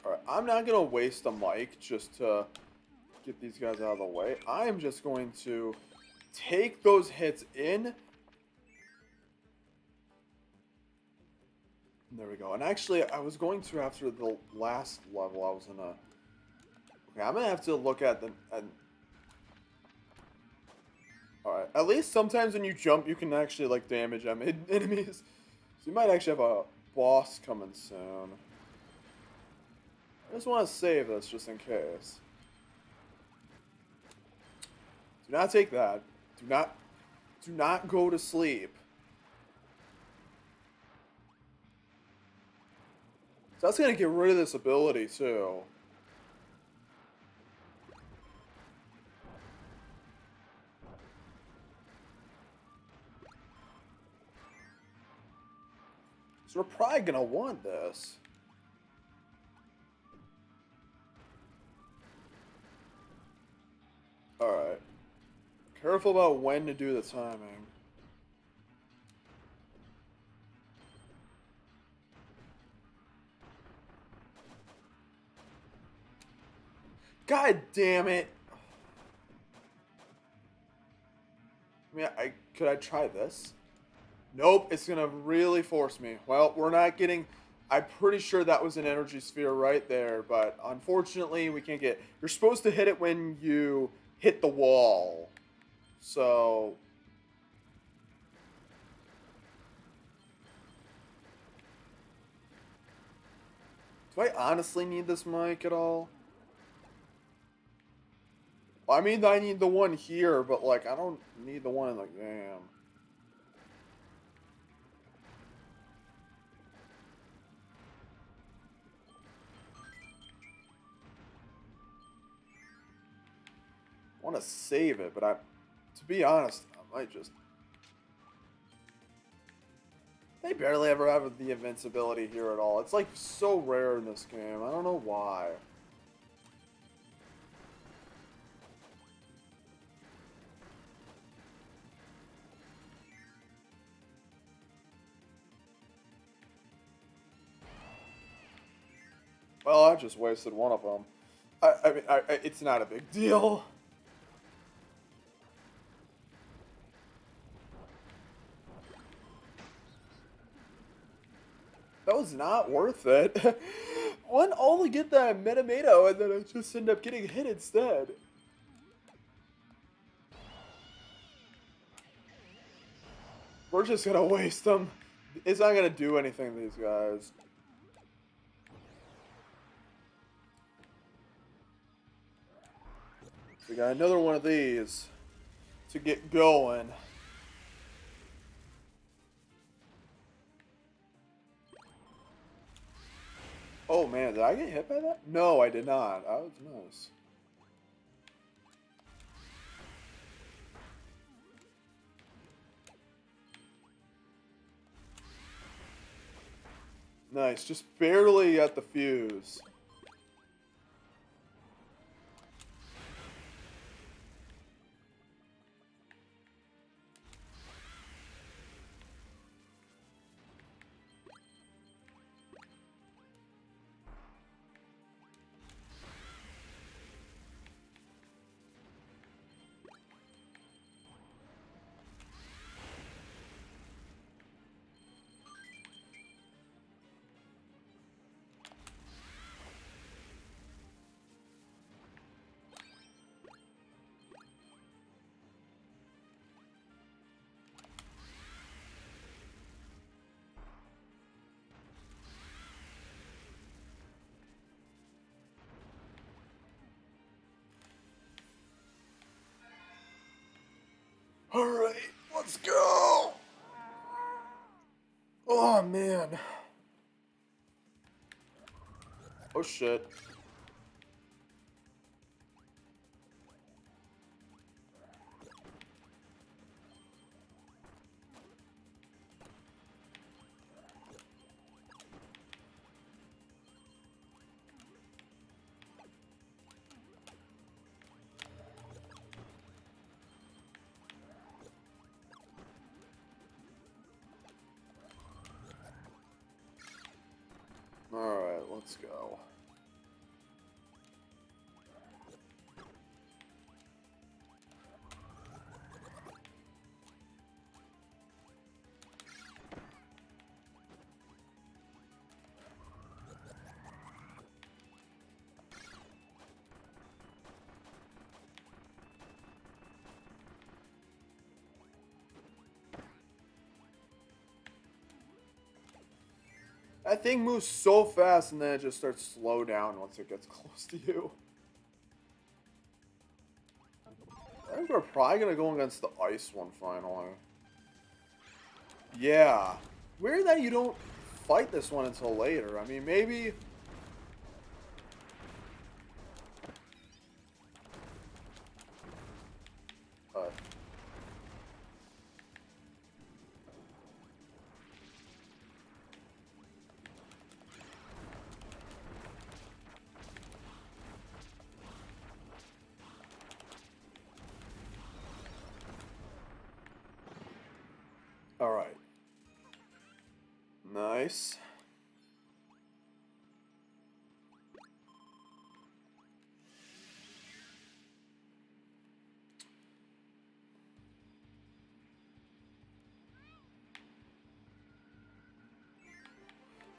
Alright, I'm not gonna waste a mic just to get these guys out of the way. I am just going to take those hits in. There we go. And actually, I was going to, after the last level, I was gonna... Okay, I'm gonna have to look at the... Alright, at least sometimes when you jump, you can actually, like, damage enemies. So you might actually have a boss coming soon. I just want to save this, just in case. Do not take that. Do not go to sleep. So that's gonna get rid of this ability, too. So we're probably gonna want this. Alright. Careful about when to do the timing. God damn it! I mean, could I try this? Nope, it's gonna really force me. Well, we're not getting... I'm pretty sure that was an energy sphere right there, but unfortunately we can't get... You're supposed to hit it when you hit the wall. So... Do I honestly need this mic at all? Well, I mean, I need the one here, but, like, I don't need the one, like, damn. want to save it, but to be honest, I might just. They barely ever have the invincibility here at all. It's like so rare in this game. I don't know why. Well, I just wasted one of them. I mean, it's not a big deal. That was not worth it. One only get that Metamato, and then I just end up getting hit instead. We're just gonna waste them. It's not gonna do anything to these guys. We got another one of these to get going. Oh man, did I get hit by that? No, I did not. That was nice. Nice, just barely at the fuse. Alright, let's go! Oh man. Oh shit. Alright, let's go. That thing moves so fast and then it just starts to slow down once it gets close to you. I think we're probably going to go against the ice one finally. Yeah. Weird that you don't fight this one until later. I mean, maybe... Alright. Nice.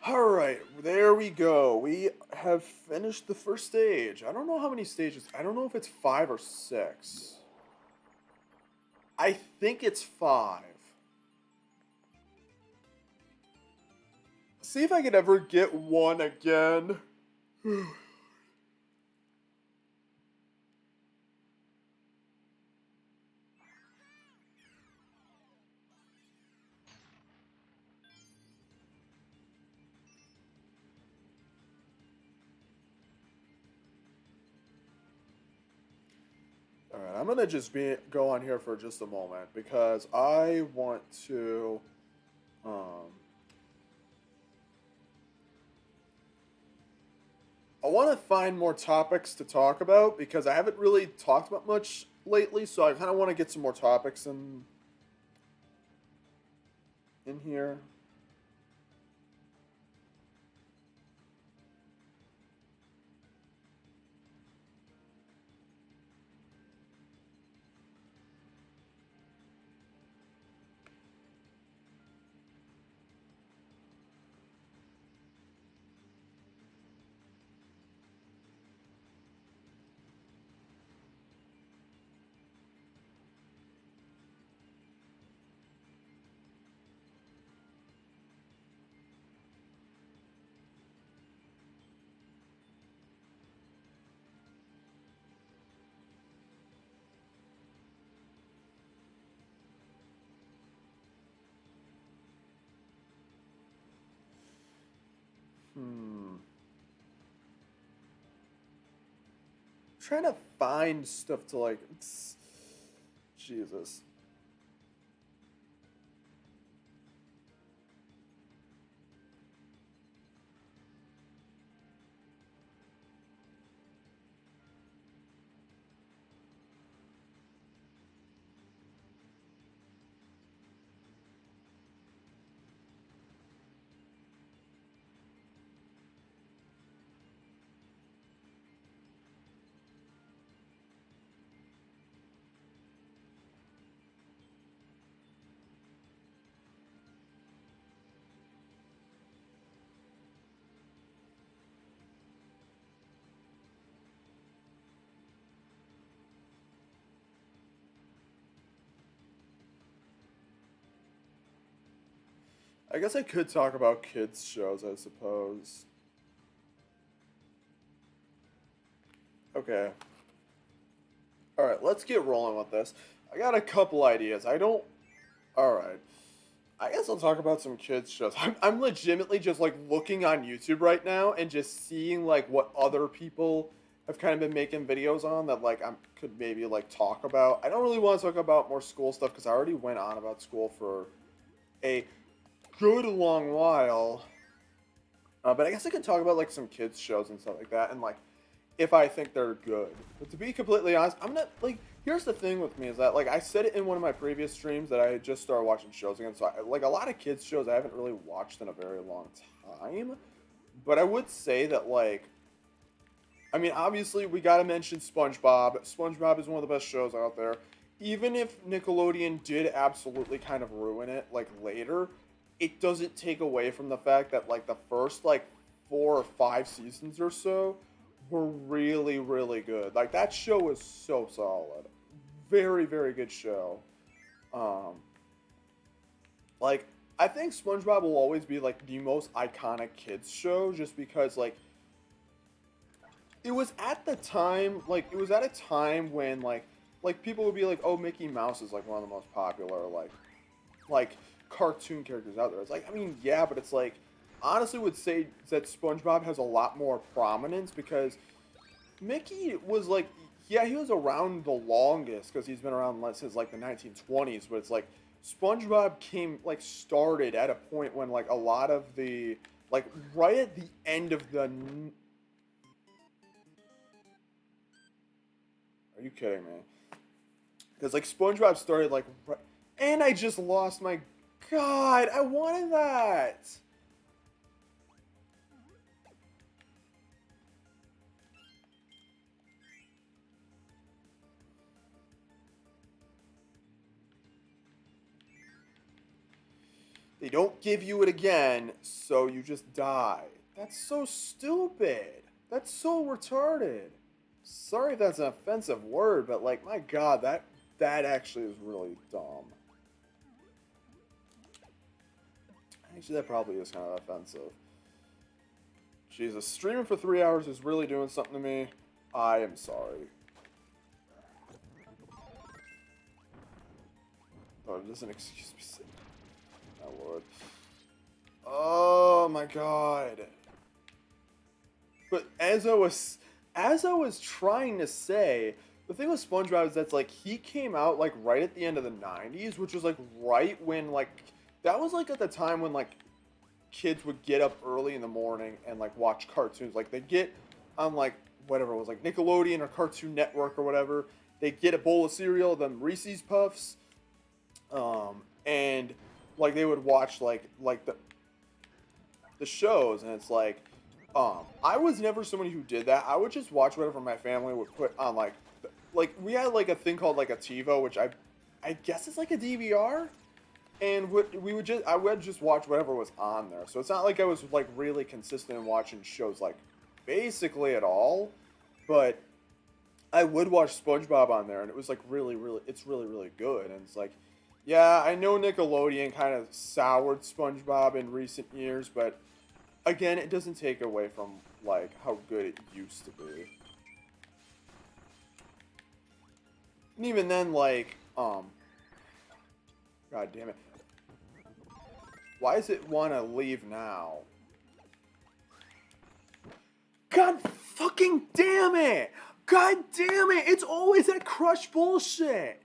Alright, there we go. We have finished the first stage. I don't know how many stages. I don't know if it's 5 or 6. I think it's 5. See if I could ever get one again. Alright, I'm gonna just go on here for just a moment because I want to. Um, I want to find more topics to talk about because I haven't really talked about much lately. So I kind of want to get some more topics in here. Hmm. Trying to find stuff to like. Jesus. I guess I could talk about kids shows, I suppose. Okay. All right, let's get rolling with this. I got a couple ideas. I don't. All right. I guess I'll talk about some kids shows. I'm legitimately just like looking on YouTube right now and just seeing like what other people have kind of been making videos on that like I could maybe like talk about. I don't really want to talk about more school stuff because I already went on about school for a good long while. But I guess I could talk about like some kids shows and stuff like that, and like if I think they're good. But to be completely honest, I'm not like. Here's the thing with me is that like I said it in one of my previous streams that I just started watching shows again. So like a lot of kids shows I haven't really watched in a very long time. But I would say that like I mean obviously we got to mention SpongeBob. SpongeBob is one of the best shows out there. Even if Nickelodeon did absolutely kind of ruin it like later, it doesn't take away from the fact that like the first like 4 or 5 seasons or so were really, really good. Like that show was so solid. Very, very good show. Um, like I think SpongeBob will always be like the most iconic kids show, just because like it was at the time, like it was at a time when like people would be like, oh, Mickey Mouse is like one of the most popular like cartoon characters out there. It's like I mean yeah, but it's like honestly would say that SpongeBob has a lot more prominence because Mickey was like, yeah, he was around the longest because he's been around since like the 1920s. But it's like SpongeBob started at a point when like a lot of the like right at the end of the. Are you kidding me? Because like SpongeBob started like, and I just lost my. God, I wanted that. They don't give you it again, so you just die. That's so stupid. That's so retarded. Sorry if that's an offensive word, but like my god, that actually is really dumb. Actually, that probably is kind of offensive. Jesus, streaming for 3 hours is really doing something to me. I am sorry. Oh, it doesn't excuse me. Oh lord. Oh my god. But as I was trying to say, The thing with SpongeBob is that's like he came out like right at the end of the '90s, which was like right when like that was like at the time when like kids would get up early in the morning and like watch cartoons. Like they get on like whatever it was like Nickelodeon or Cartoon Network or whatever. They get a bowl of cereal, them Reese's Puffs, and like they would watch like the shows, and it's like, I was never somebody who did that. I would just watch whatever my family would put on, like we had like a thing called like a TiVo, which I guess it's like a DVR, and I would just watch whatever was on there. So it's not like I was like really consistent in watching shows like basically at all, but I would watch SpongeBob on there, and it was like it's really good, and it's like. Yeah, I know Nickelodeon kind of soured SpongeBob in recent years, but again, it doesn't take away from like how good it used to be. And even then, like, God damn it, why does it want to leave now? God fucking damn it! God damn it! It's always that crush bullshit.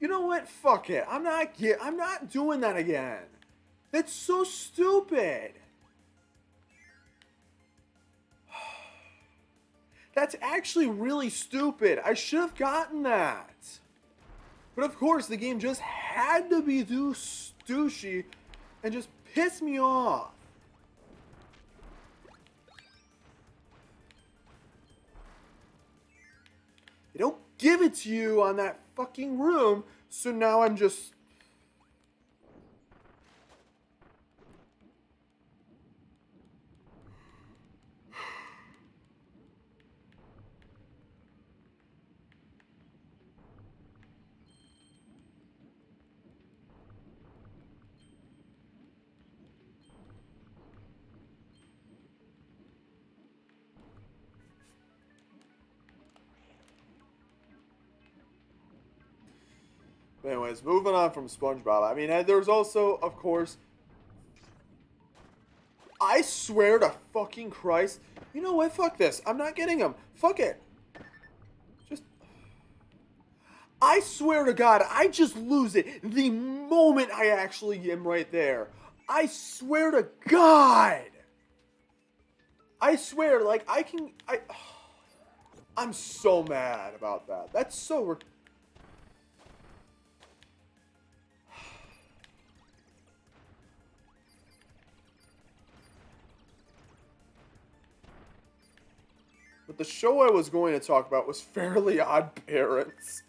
You know what? Fuck it. I'm not doing that again. That's so stupid. That's actually really stupid. I should have gotten that. But of course, the game just had to be douchey and just piss me off. They don't give it to you on that fucking room, so now I'm just... Anyways, moving on from SpongeBob. I mean, there's also, of course, I swear to fucking Christ. You know what? Fuck this. I'm not getting him. Fuck it. Just. I swear to God, I just lose it the moment I actually am right there. I swear to God. I swear, like, I'm so mad about that. That's so. But the show I was going to talk about was Fairly Odd Parents.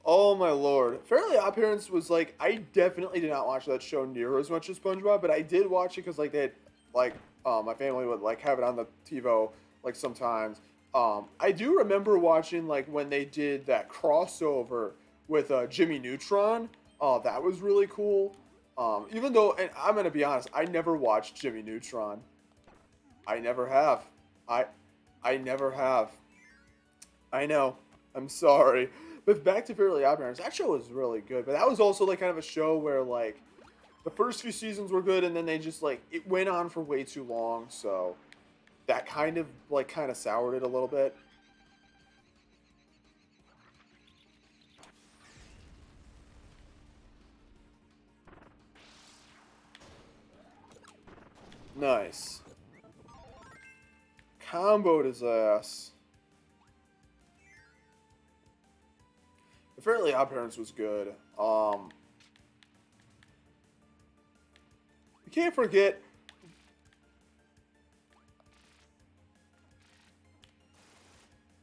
Oh my lord. Fairly Odd Parents was like, I definitely did not watch that show near as much as SpongeBob, but I did watch it because like they had, like, my family would like have it on the TiVo like sometimes. I do remember watching like when they did that crossover with Jimmy Neutron. Oh, that was really cool. Even though, and I'm gonna be honest, I never watched Jimmy Neutron. I never have. I never have. I know. I'm sorry. But back to Fairly Odd Parents, that show was really good. But that was also like kind of a show where like the first few seasons were good, and then they just like it went on for way too long. So that kind of soured it a little bit. Nice. Comboed his ass. The Fairly Odd Parents was good. You can't forget.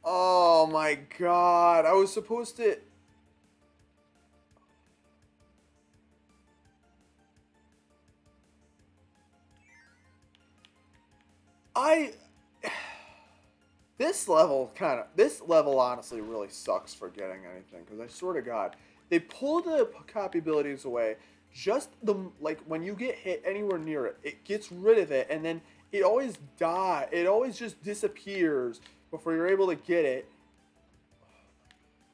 Oh my god! I was supposed to. I. This level honestly really sucks for getting anything, because I swear to God, they pull the copy abilities away. Just like when you get hit anywhere near it, it gets rid of it, and then it always dies. It always just disappears before you're able to get it.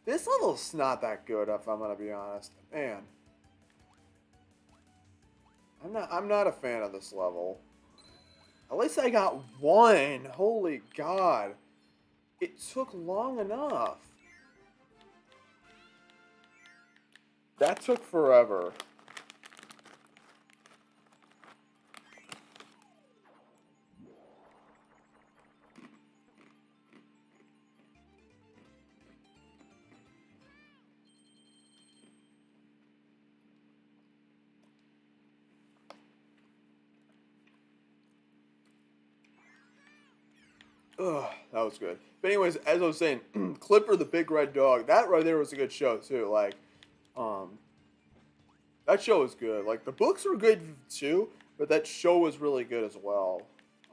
This level's not that good, if I'm gonna be honest. Man, I'm not a fan of this level. At least I got one. Holy God. It took long enough. That took forever. Ugh, that was good. But anyways, as I was saying, Clifford the Big Red Dog, that right there was a good show too. Like, um, that show was good. Like the books were good too, but that show was really good as well.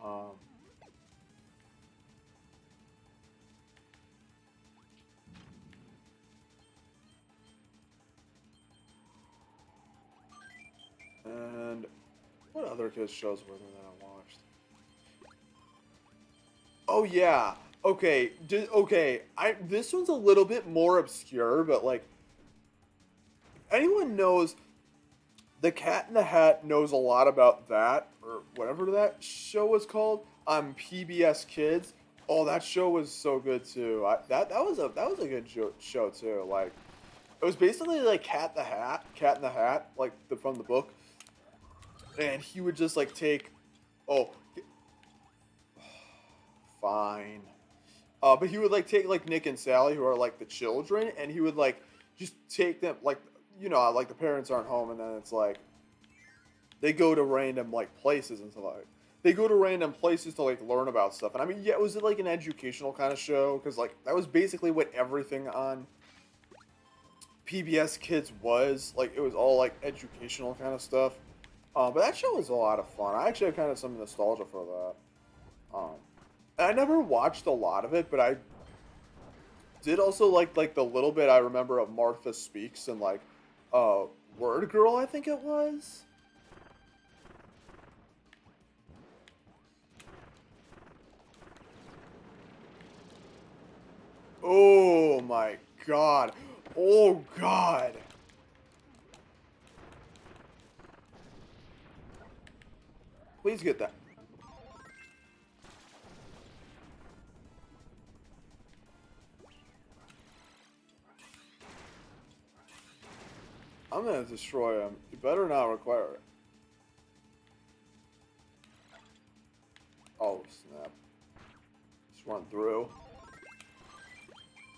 Um, and what other kids shows were there that I watched? Oh yeah. Okay. Okay. I this one's a little bit more obscure, but like anyone knows the Cat in the Hat knows a lot about that or whatever that show was called on PBS Kids. Oh, that show was so good too. That was a good show too. Like it was basically like Cat in the Hat, like from the book, and he would just like take. Oh, fine. But he would like take like Nick and Sally, who are like the children, and he would like just take them like like the parents aren't home, and then it's like they go to random like places and stuff like. They go to random places to like learn about stuff, and I mean, yeah, was it like an educational kind of show? Because like that was basically what everything on PBS Kids was. Like it was all like educational kind of stuff. But that show was a lot of fun. I actually have kind of some nostalgia for that. I never watched a lot of it, but I did also like the little bit I remember of Martha Speaks and like uh Word Girl, I think it was. Oh my god. Oh god. Please get that. I'm gonna destroy him. You better not require it. Oh snap. Just run through.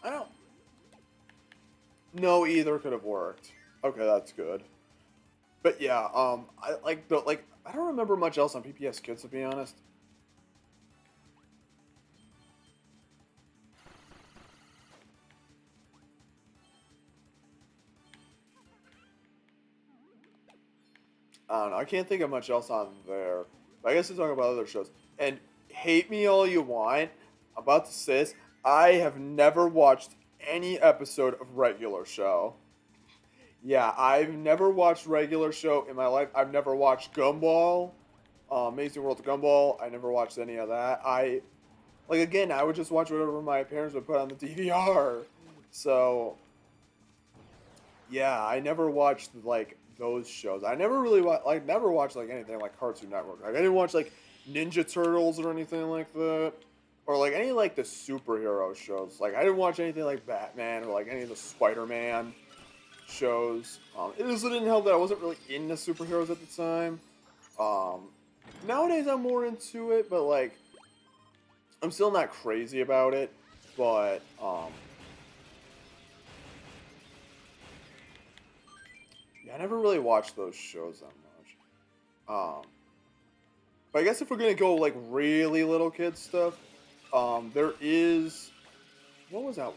I don't. No, either could have worked. Okay, that's good. But yeah, I like the like. I don't remember much else on PPS Kids to be honest. I don't know. I can't think of much else on there. But I guess to talk about other shows. And hate me all you want. I'm about to say this. I have never watched any episode of regular show. Yeah, I've never watched regular show in my life. I've never watched Gumball, Amazing World of Gumball. I never watched any of that. I like again. I would just watch whatever my parents would put on the DVR. So yeah, I never watched like those shows. I never really never watched like anything like Cartoon Network. Like I didn't watch like Ninja Turtles or anything like that, or like any like the superhero shows. Like I didn't watch anything like Batman or like any of the Spider Man shows. It also didn't help that I wasn't really into superheroes at the time. Um, Nowadays I'm more into it, but like I'm still not crazy about it. But yeah, I never really watched those shows that much. But I guess if we're gonna go like really little kid stuff, there is what was that?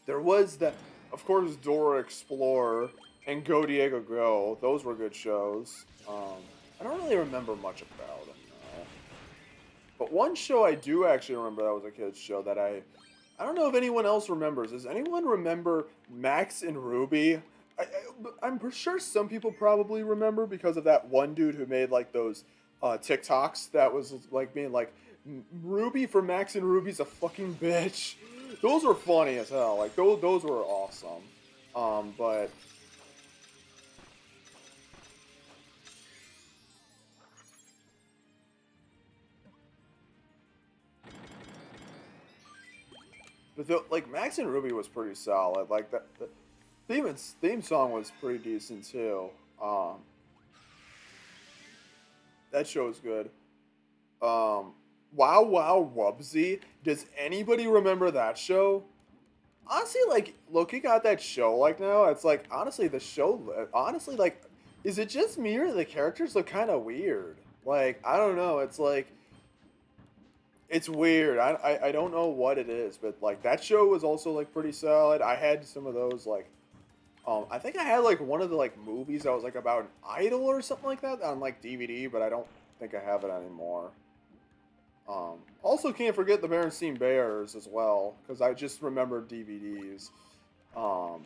There was that, of course, Dora Explorer and Go Diego Go. Those were good shows. I don't really remember much about them, though. But one show I do actually remember that was a kid's show that I don't know if anyone else remembers. Does anyone remember Max and Ruby? I'm sure some people probably remember because of that one dude who made like those TikToks that was like being like, Ruby for Max and Ruby's a fucking bitch. Those were funny as hell. Like those were awesome. But But like Max and Ruby was pretty solid. Like that the theme song was pretty decent too. Um, that show was good. Um, Wow Wow Wubsy. Does anybody remember that show? Honestly, like looking at that show like now, it's like honestly the show honestly like is it just me or the characters look kind of weird? Like I don't know. It's like it's weird. I don't know what it is, but like that show was also like pretty solid. I had some of those like I think I had like one of the like movies that was like about an idol or something like that on like DVD, but I don't think I have it anymore. Also can't forget the Berenstain Bears as well because I just remember DVDs. Um,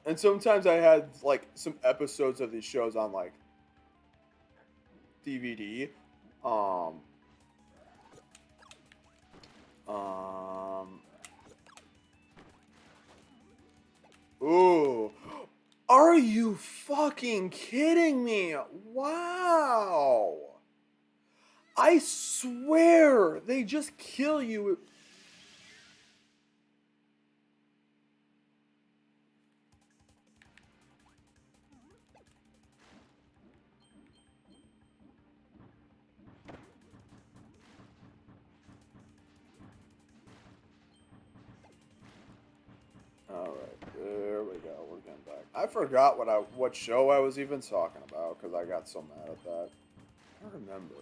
and sometimes I had like some episodes of these shows on like DVD. Um, um, ooh, are you fucking kidding me? Wow. I swear they just kill you. All right, there we go. We're getting back. I forgot what show I was even talking about because I got so mad at that. I remember.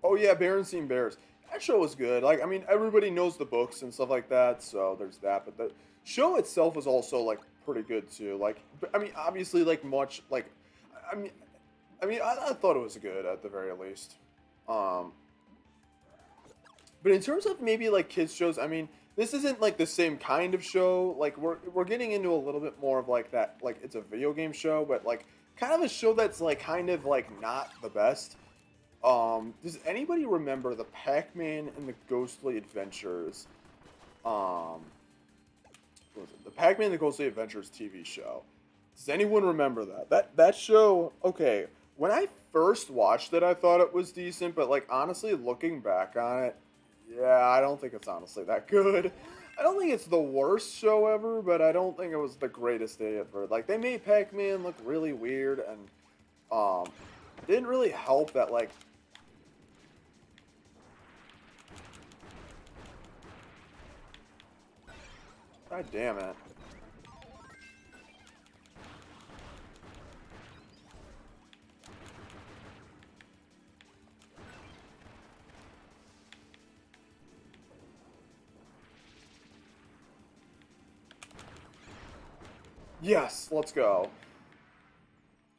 Oh yeah, Berenstain Bears. That show was good. Like I mean, everybody knows the books and stuff like that, so there's that. But the show itself was also like pretty good too. Like I mean, obviously, like much like I mean, I thought it was good at the very least. Um, but in terms of maybe like kids shows, I mean, this isn't like the same kind of show. Like we're getting into a little bit more of like that. Like it's a video game show, but like kind of a show that's like kind of like not the best. Does anybody remember the Pac-Man and the Ghostly Adventures? Um, what was it? The Pac-Man and the Ghostly Adventures TV show. Does anyone remember that? That show, okay, when I first watched it, I thought it was decent, but like honestly, looking back on it, yeah, I don't think it's honestly that good. I don't think it's the worst show ever, but I don't think it was the greatest day ever. Like they made Pac-Man look really weird and um didn't really help that like God damn it. Yes, let's go.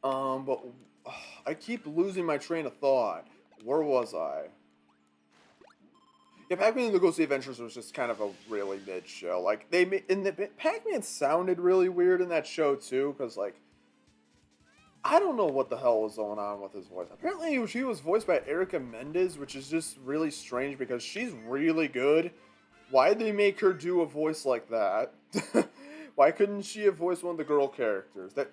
But I keep losing my train of thought. Where was I? Yeah, Pac-Man and the Ghostly Adventures was just kind of a really mid show. Like they made, and the Pac-Man sounded really weird in that show too, because like I don't know what the hell was going on with his voice. Apparently, she was voiced by Erica Mendez, which is just really strange because she's really good. Why did they make her do a voice like that? Why couldn't she have voiced one of the girl characters? That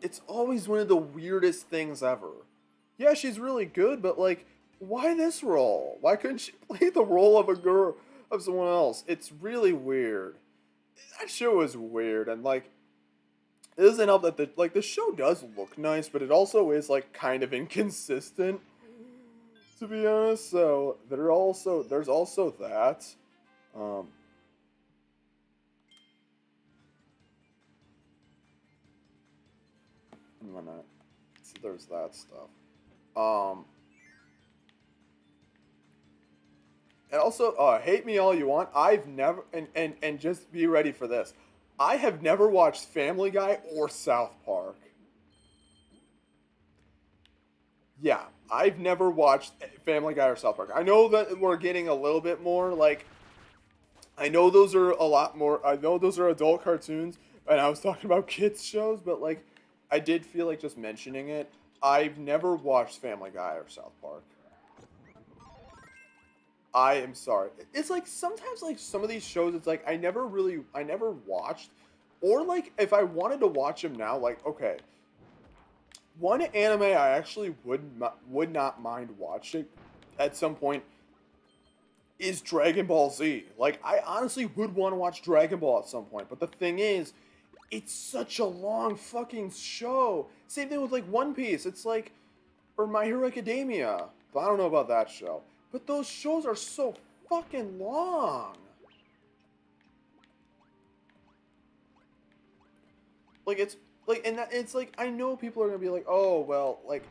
it's always one of the weirdest things ever. Yeah, she's really good, but like, why this role? Why couldn't she play the role of a girl of someone else? It's really weird. That show is weird, and like, it doesn't help that the show does look nice, but it also is like kind of inconsistent, to be honest. So there's also that. Um, and whatnot. So there's that stuff. Um, and also, hate me all you want. I've never and just be ready for this. I have never watched Family Guy or South Park. Yeah, I've never watched Family Guy or South Park. I know that we're getting a little bit more like I know those are a lot more. I know those are adult cartoons, and I was talking about kids shows, but like, I did feel like just mentioning it. I've never watched Family Guy or South Park. I am sorry. It's like sometimes like some of these shows, it's like I never watched, or like if I wanted to watch them now, like okay, one anime I actually would not mind watching at some point is Dragon Ball Z. Like, I honestly would want to watch Dragon Ball at some point, but the thing is, it's such a long fucking show. Same thing with like One Piece. It's like, or My Hero Academia. But I don't know about that show. But those shows are so fucking long. Like it's like, and that, it's like I know people are gonna be like, oh well, like,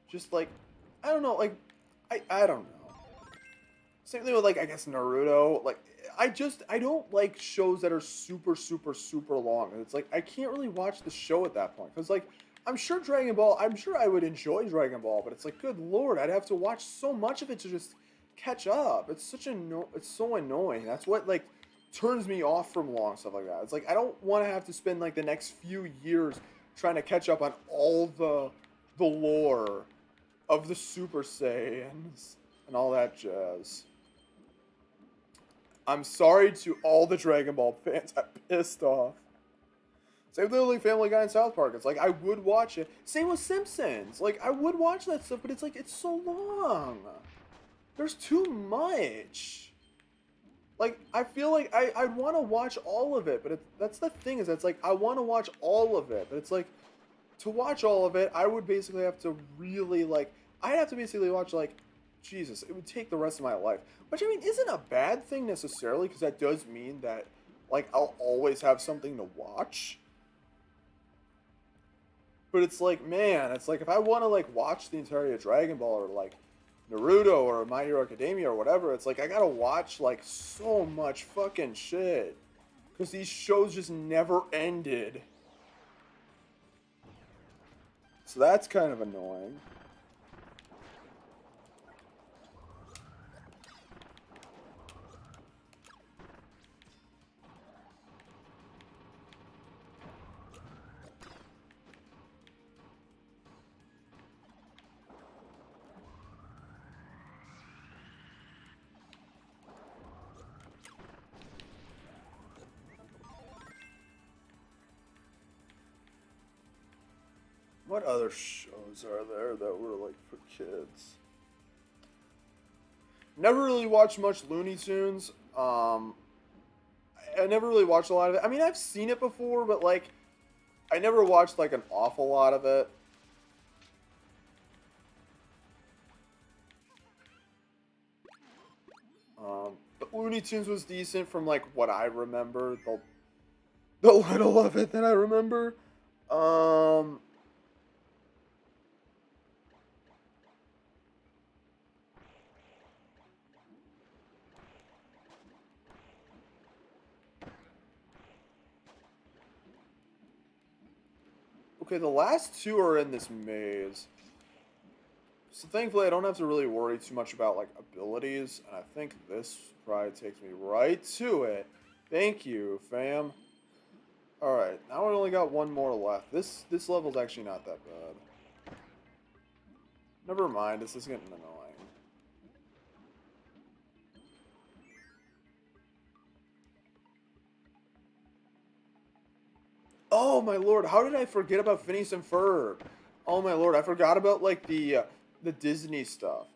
just like, I don't know, like, I don't know. Same thing with like I guess Naruto. Like I don't like shows that are super long. And it's like I can't really watch the show at that point because like I'm sure Dragon Ball. I'm sure I would enjoy Dragon Ball, but it's like good lord, I'd have to watch so much of it to just catch up. It's such a no. It's so annoying. That's what like turns me off from long stuff like that. It's like I don't want to have to spend like the next few years trying to catch up on all the lore of the Super Saiyans and all that jazz. I'm sorry to all the Dragon Ball fans. I pissed off. Same thing with like Family Guy and South Park. It's like I would watch it. Same with Simpsons. Like I would watch that stuff, but it's like it's so long. There's too much. Like I feel like I want to watch all of it, but that's the thing is it's like I want to watch all of it, but it's like to watch all of it, I would basically have to really like I'd have to basically watch like Jesus, it would take the rest of my life. Which I mean isn't a bad thing necessarily because that does mean that like I'll always have something to watch. But it's like, man, it's like if I want to like watch the entirety of Dragon Ball or like Naruto or My Hero Academia or whatever, it's like I gotta watch like so much fucking shit because these shows just never ended. So that's kind of annoying. What other shows are there that were like for kids? Never really watched much Looney Tunes. I never really watched a lot of it. I mean, I've seen it before, but like, I never watched like an awful lot of it. But Looney Tunes was decent from like what I remember, the little of it that I remember. Um, okay, the last two are in this maze. So thankfully, I don't have to really worry too much about like abilities, and I think this probably takes me right to it. Thank you, fam. All right, now I only got one more left. This level's actually not that bad. Never mind, this is getting annoying. Oh my lord, how did I forget about Phineas and Ferb? Oh my lord, I forgot about like the Disney stuff.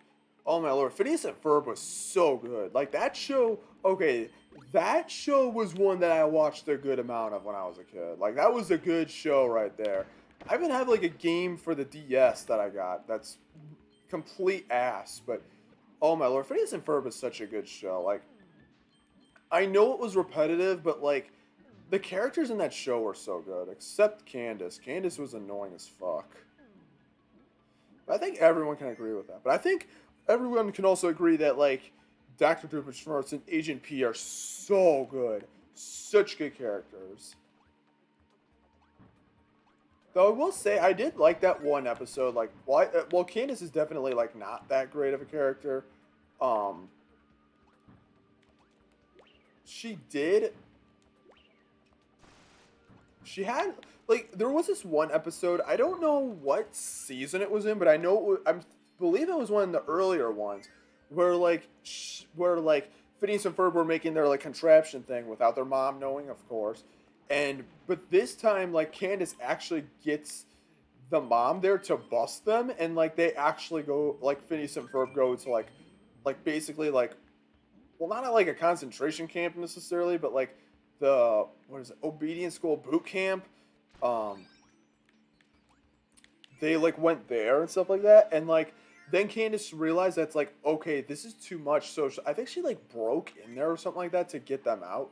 Oh my lord, Phineas and Ferb was so good. Like that show, okay, that show was one that I watched a good amount of when I was a kid. Like that was a good show right there. I even have like a game for the DS that I got that's complete ass, but oh my lord, Phineas and Ferb is such a good show. Like I know it was repetitive, but like the characters in that show were so good, except Candace. Candace was annoying as fuck. But I think everyone can agree with that. But I think everyone can also agree that like Dr. Doofenshmirtz and Agent P are so good, such good characters. Though I will say I did like that one episode. Like, well, Candace is definitely like not that great of a character. Um, she did She had like there was this one episode. I don't know what season it was in, but I know I believe it was one of the earlier ones where where like Phineas and Ferb were making their like contraption thing without their mom knowing, of course. And but this time like Candace actually gets the mom there to bust them, and like they actually go like Phineas and Ferb go to like basically like well, not at like a concentration camp necessarily, but like the what is it, obedience school boot camp. Um, they like went there and stuff like that, and like then Candace realized that's like okay, this is too much. So I think she like broke in there or something like that to get them out.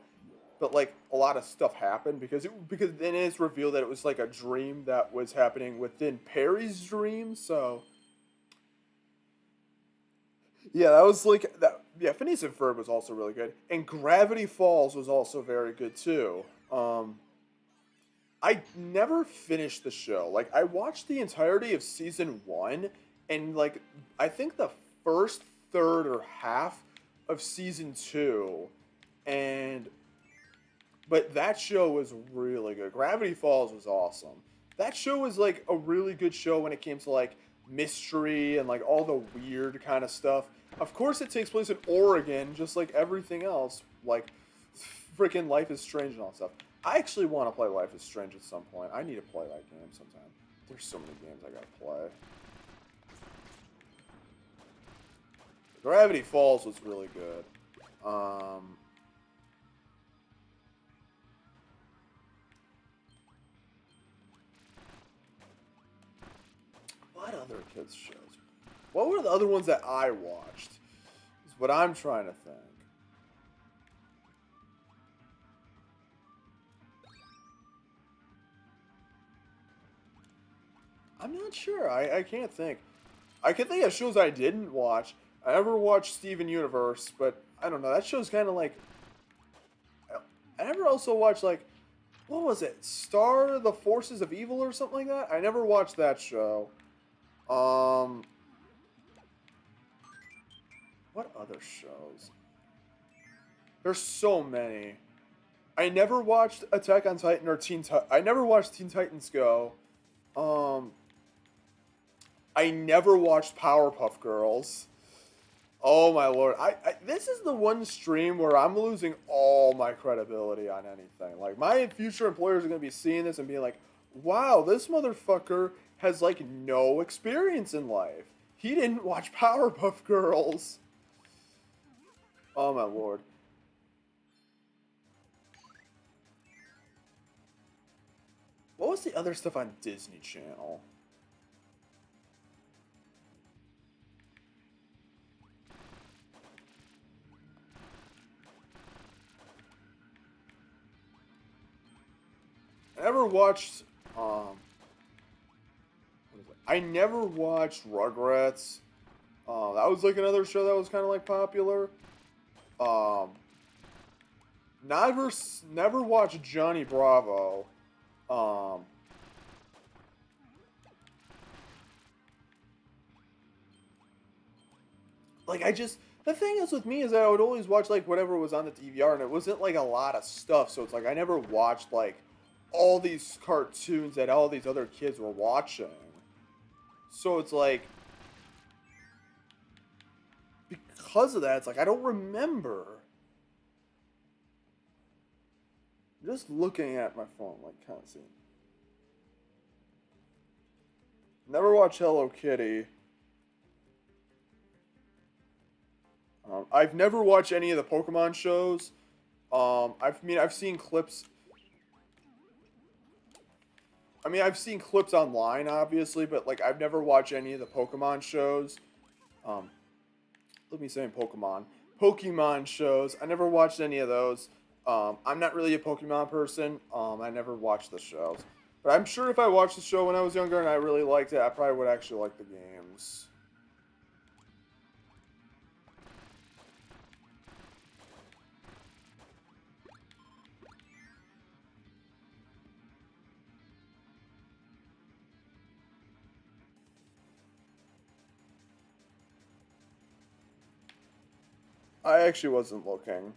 But like a lot of stuff happened because then it's revealed that it was like a dream that was happening within Perry's dream. So yeah, that was like that. Yeah, Phineas and Ferb was also really good, and Gravity Falls was also very good too. I never finished the show. Like I watched the entirety of season one, and like I think the first third or half of season two, and but that show was really good. Gravity Falls was awesome. That show was like a really good show when it came to like mystery and like all the weird kind of stuff. Of course, it takes place in Oregon, just like everything else. Like freaking Life is Strange and all that stuff. I actually want to play Life is Strange at some point. I need to play that game sometime. There's so many games I gotta play. Gravity Falls was really good. What other kids shows? What were the other ones that I watched? Is what I'm trying to think. I'm not sure. I can't think. I can think of shows I didn't watch. I never watched Steven Universe, but I don't know. That show's kind of like. I never also watched like, what was it? Star the Forces of Evil or something like that. I never watched that show. Um, what other shows? There's so many. I never watched Attack on Titan or I never watched Teen Titans Go. Um, I never watched Powerpuff Girls. Oh my lord! This is the one stream where I'm losing all my credibility on anything. Like my future employers are gonna be seeing this and being like, "Wow, this motherfucker has like no experience in life. He didn't watch Powerpuff Girls." Oh my lord! What was the other stuff on Disney Channel? I never watched. What is it? I never watched Rugrats. That was like another show that was kind of like popular. Um, never watched Johnny Bravo. Um, like I just the thing is with me is that I would always watch like whatever was on the DVR, and it wasn't like a lot of stuff. So it's like I never watched like all these cartoons that all these other kids were watching. So it's like because of that, it's like I don't remember. Just looking at my phone, like kind of seeing. Never watched Hello Kitty. I've never watched any of the Pokemon shows. I've seen clips. I mean, I've seen clips online, obviously, but like I've never watched any of the Pokemon shows. Um, Let me say Pokemon shows. I never watched any of those. I'm not really a Pokemon person. I never watched the shows, but I'm sure if I watched the show when I was younger and I really liked it, I probably would actually like the games. I actually wasn't looking.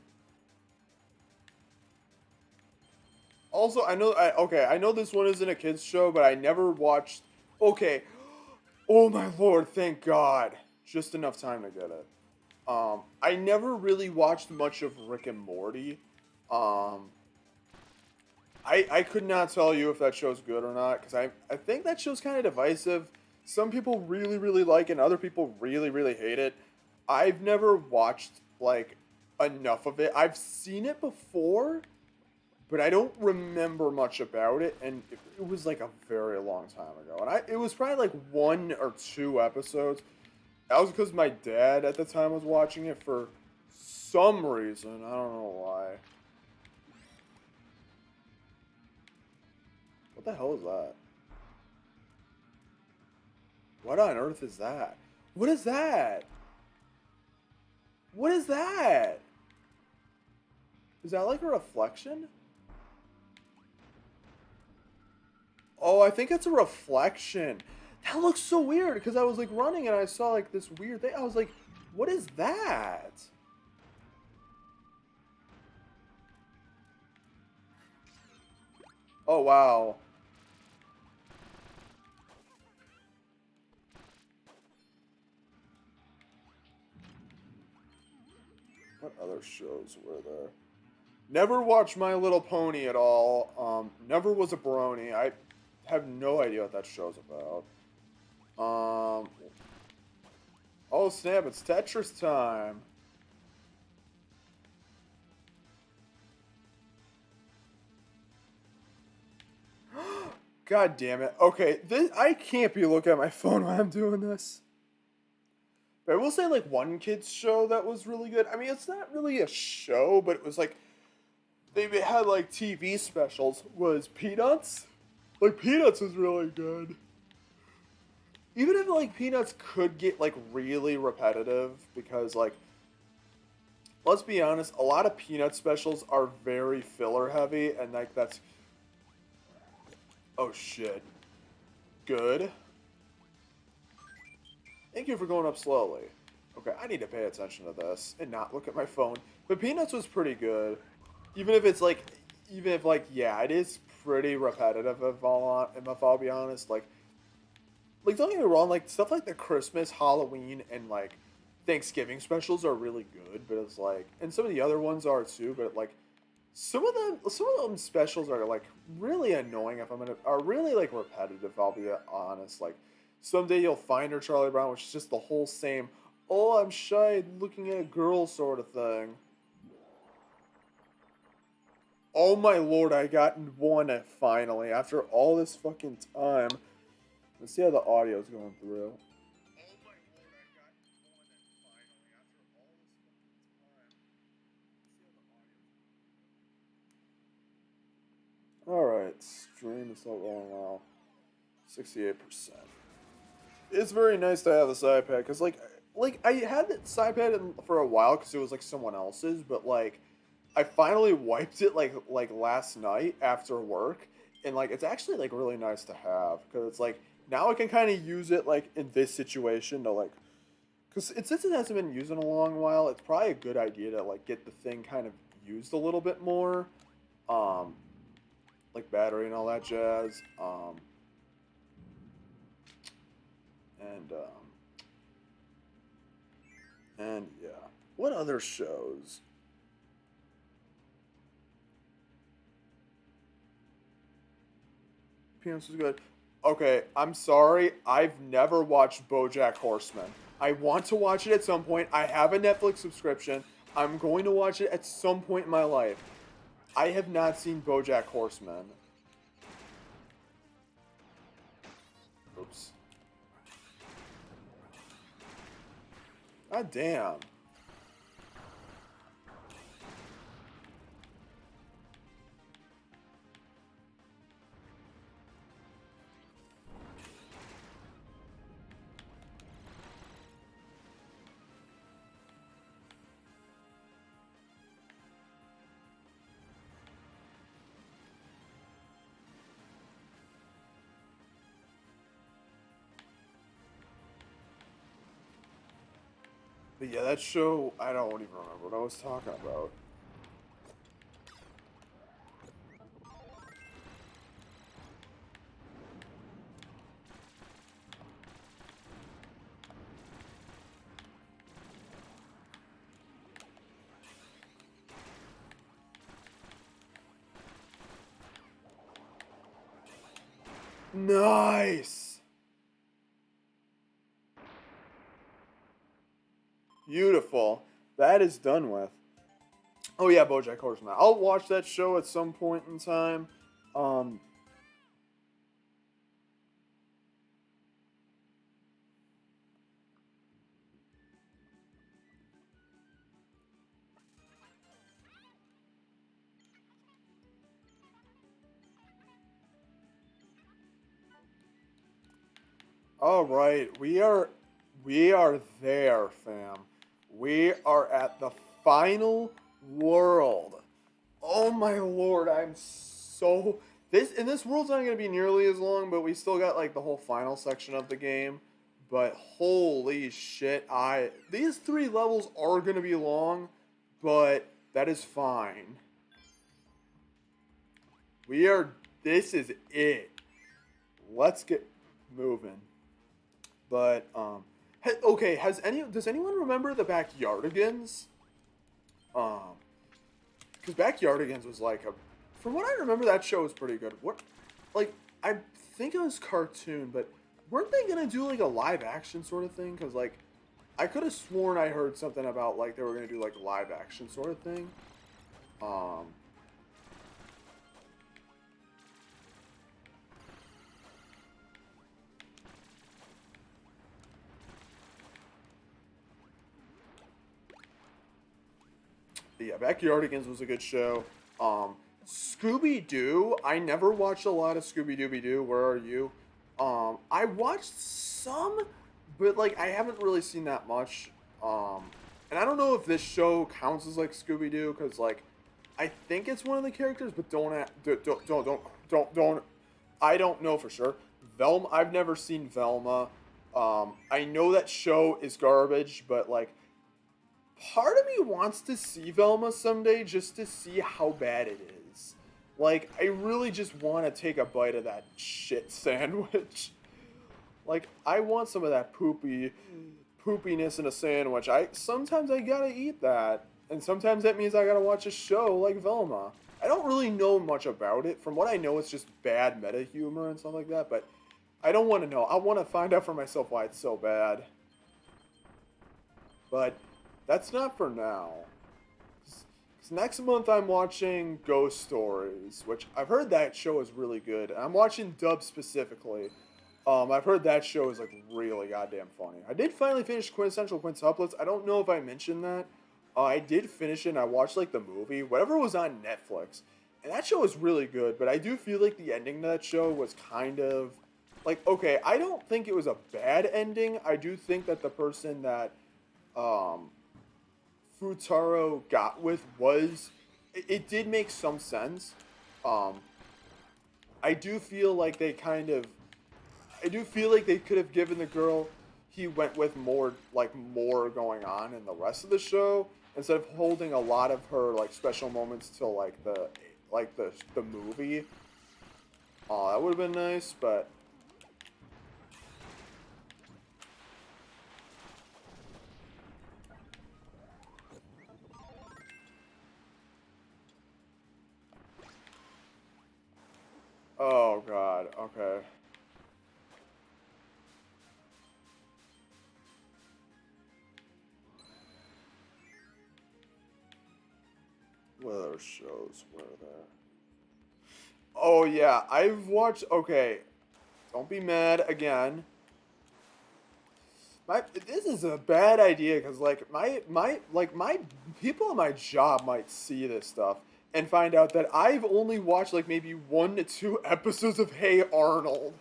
Also, I know this one isn't a kids show, but I never watched. Okay, oh my lord, thank God, just enough time to get it. I never really watched much of Rick and Morty. Um, I could not tell you if that show's good or not because I think that show's kind of divisive. Some people really like it, and other people really hate it. I've never watched like enough of it. I've seen it before, but I don't remember much about it, and it was like a very long time ago. And it was probably like 1 or 2 episodes. That was because my dad at the time was watching it for some reason. I don't know why. What the hell is that? What on earth is that? What is that? What is that? Is that like a reflection? Oh, I think it's a reflection. That looks so weird because I was like running and I saw like this weird thing. I was like, what is that? Oh, wow. What other shows were there? Never watched My Little Pony at all. Never was a brony. I have no idea what that show's about. Um, oh snap! It's Tetris time. God damn it. Okay, I can't be looking at my phone while I'm doing this. But I will say, like, one kid's show that was really good. I mean, it's not really a show, but it was like they had like TV specials. Was Peanuts? Like Peanuts was really good. Even if like Peanuts could get like really repetitive because like let's be honest, a lot of Peanut specials are very filler heavy and like that's oh shit. Good. Thank you for going up slowly. Okay, I need to pay attention to this and not look at my phone. But Peanuts was pretty good. Even if it's like even if like yeah, it is pretty repetitive if I'll be honest. Like don't get me wrong, like stuff like the Christmas, Halloween, and like Thanksgiving specials are really good, but it's like and some of the other ones are too, but like some of them specials are like really annoying if I'm gonna are really like repetitive, I'll be honest. Like someday you'll find her Charlie Brown, which is just the whole same oh I'm shy looking at a girl sort of thing. Oh my lord, I got one finally after all this fucking time. Let's see how the audio's going through. Alright, stream is not going well. 68%. It's very nice to have this iPad because, like I had this iPad for a while because it was like someone else's, but like I finally wiped it like last night after work, and like it's actually like really nice to have because it's like now I can kind of use it like in this situation to like because since it hasn't been used in a long while, it's probably a good idea to like get the thing kind of used a little bit more. Um, like battery and all that jazz. And and yeah. What other shows? Peanuts was good. Okay, I'm sorry. I've never watched BoJack Horseman. I want to watch it at some point. I have a Netflix subscription. I'm going to watch it at some point in my life. I have not seen BoJack Horseman. Oops. God damn. But yeah, that show, I don't even remember what I was talking about. Nice! Beautiful. That is done with. Oh yeah, BoJack Horseman. I'll watch that show at some point in time. Um, all right, we are there, fam. We are at the final world. Oh my lord, I'm so this world's not gonna be nearly as long, but we still got like the whole final section of the game. But holy shit, I these three levels are gonna be long, but that is fine. We are this is it. Let's get moving. But okay, does anyone remember the Backyardigans? Um, because Backyardigans was like a, from what I remember, that show was pretty good. What, like, I think it was cartoon, but weren't they gonna do like a live action sort of thing? Because like, I could have sworn I heard something about like they were gonna do like a live action sort of thing. Um, yeah, Backyardigans was a good show. Scooby Doo. I never watched a lot of Scooby Dooby Doo. Where are you? I watched some, but like I haven't really seen that much. Um, and I don't know if this show counts as like Scooby Doo because like I think it's one of the characters, but don't. I don't know for sure. Velma. I've never seen Velma. I know that show is garbage, but like part of me wants to see Velma someday just to see how bad it is. Like, I really just want to take a bite of that shit sandwich. Like, I want some of that poopiness in a sandwich. Sometimes I gotta eat that, and sometimes that means I gotta watch a show like Velma. I don't really know much about it. From what I know, it's just bad meta humor and stuff like that. But I don't want to know. I want to find out for myself why it's so bad. But that's not for now. 'Cause next month I'm watching Ghost Stories, which I've heard that show is really good. I'm watching dub specifically. I've heard that show is like really goddamn funny. I did finally finish Quintessential Quintuplets. I don't know if I mentioned that. I did finish it and I watched like the movie, whatever was on Netflix. And that show was really good, but I do feel like the ending to that show was kind of like okay, I don't think it was a bad ending. I do think that the person that um Futaro got with was it did make some sense. Um, I do feel like they kind of I do feel like they could have given the girl he went with more going on in the rest of the show instead of holding a lot of her like special moments till like the movie. Oh, that would have been nice, but oh god, okay. What other shows were there? Oh yeah, I've watched. Okay, don't be mad again. This is a bad idea because my people at my job might see this stuff and find out that I've only watched like maybe 1 to 2 episodes of Hey Arnold.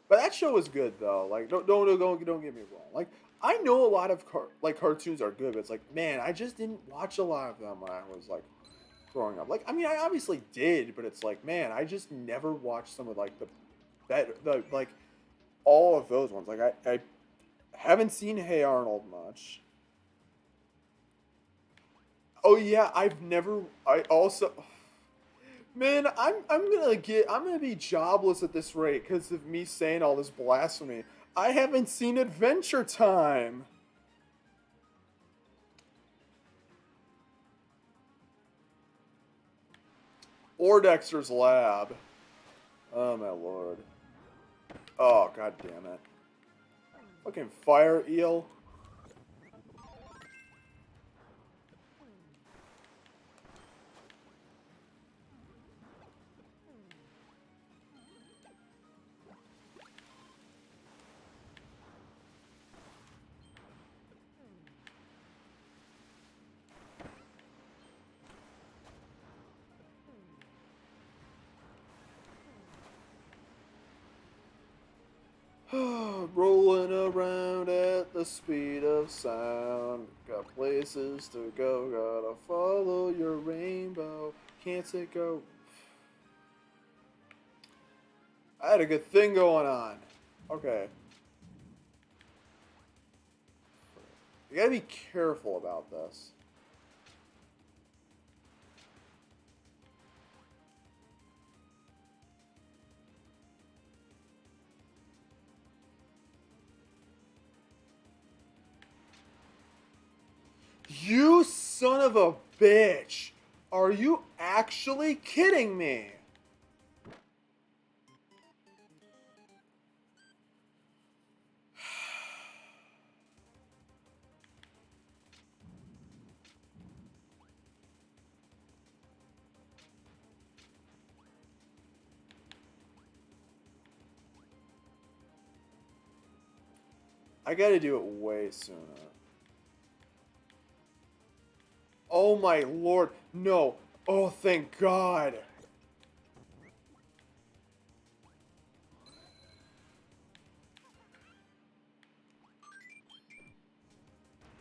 But that show is good though. Like don't get me wrong. Like I know a lot of cartoons are good, but it's like man, I just didn't watch a lot of them when I was like growing up. Like I mean, I obviously did, but it's like man, I just never watched some of like the better the like all of those ones. Like I haven't seen Hey Arnold much. Oh yeah, I've never. I also, man, I'm gonna be jobless at this rate because of me saying all this blasphemy. I haven't seen Adventure Time or Dexter's Lab. Oh my lord. Oh god damn it. Fucking fire eel. Rolling around at the speed of sound. Got places to go, gotta follow your rainbow. Can't say go. I had a good thing going on. Okay. You gotta be careful about this. You son of a bitch! Are you actually kidding me? I gotta do it way sooner. Oh my lord, no. Oh, thank God.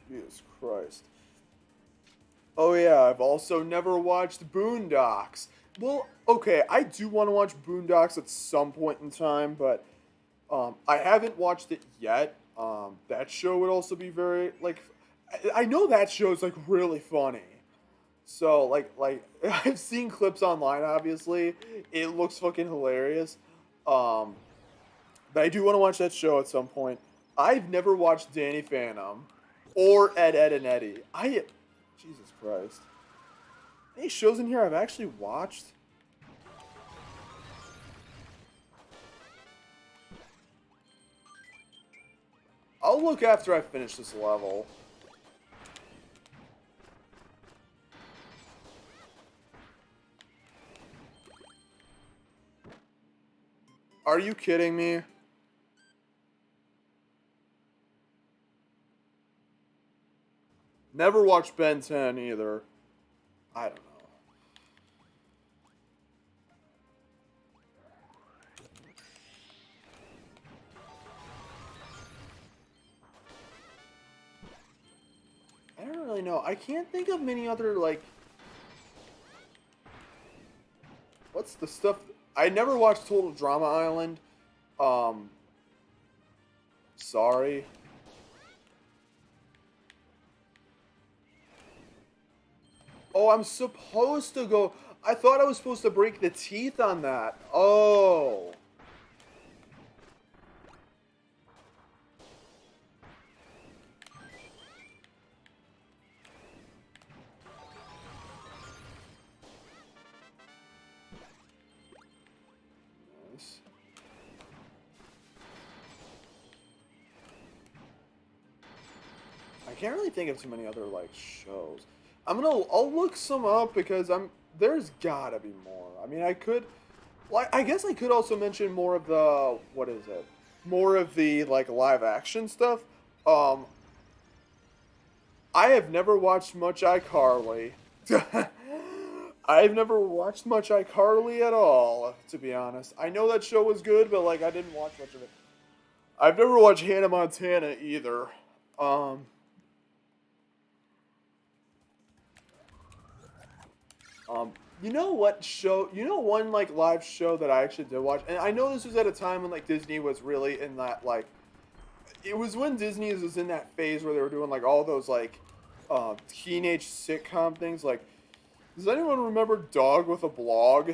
Jesus Christ. Oh yeah, I've also never watched Boondocks. Well, okay, I do want to watch Boondocks at some point in time, but I haven't watched it yet. That show would also be very like, I know that show is like really funny. So like I've seen clips online. Obviously, it looks fucking hilarious. Um, but I do want to watch that show at some point. I've never watched Danny Phantom or Ed, and Eddie. Jesus Christ. Any shows in here I've actually watched? I'll look after I finish this level. Are you kidding me? Never watched Ben 10 either. I don't know. I don't really know. I can't think of many other, like... What's the stuff... I never watched Total Drama Island. Um... Sorry. Oh, I'm supposed to go... I thought I was supposed to break the teeth on that. Oh. Nice. I can't really think of too many other, like, shows. I'll look some up because there's gotta be more. I mean, I could, like, I guess I could also mention more of the, what is it? More of the, like, live action stuff. Um, I have never watched much iCarly. I've never watched much iCarly at all, to be honest. I know that show was good, but, like, I didn't watch much of it. I've never watched Hannah Montana either. Um, you know what show? You know one like live show that I actually did watch, and I know this was at a time when like Disney was really in that like, it was when Disney was in that phase where they were doing like all those like, teenage sitcom things. Like, does anyone remember Dog with a Blog?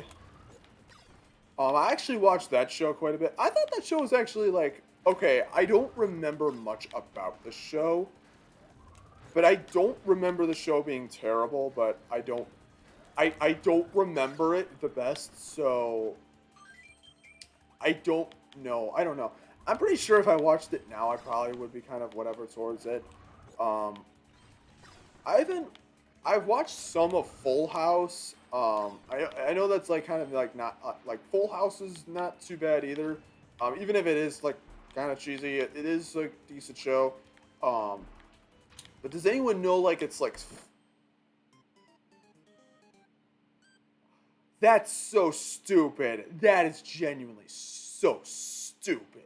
I actually watched that show quite a bit. I thought that show was actually like okay. I don't remember much about the show, but I don't remember the show being terrible. But I don't remember it the best, so I don't know. I don't know. I'm pretty sure if I watched it now, I probably would be kind of whatever towards it. Um, I haven't. I've watched some of Full House. I know that's like kind of like not like Full House is not too bad either. Even if it is like kind of cheesy, it is like a decent show. Um, but does anyone know like it's like that's so stupid. That is genuinely so stupid.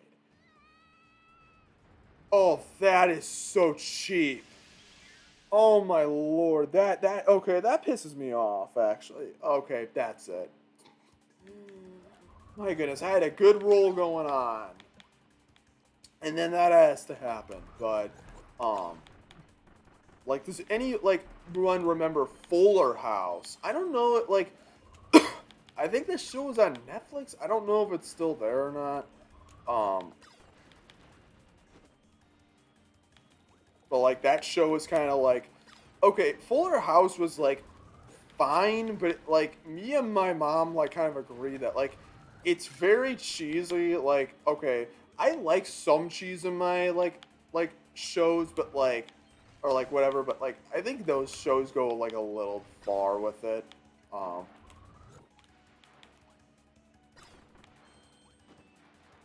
Oh, that is so cheap. Oh my lord, okay, that pisses me off actually. Okay, that's it. My goodness, I had a good roll going on, and then that has to happen. But, um, like, does anyone remember Fuller House? I don't know. Like, I think this show was on Netflix. I don't know if it's still there or not. Um, but like that show was kind of like, okay, Fuller House was like fine, but like me and my mom like kind of agree that like it's very cheesy. Like, okay, I like some cheese in my like shows, but like or like whatever, but like I think those shows go like a little far with it. Um,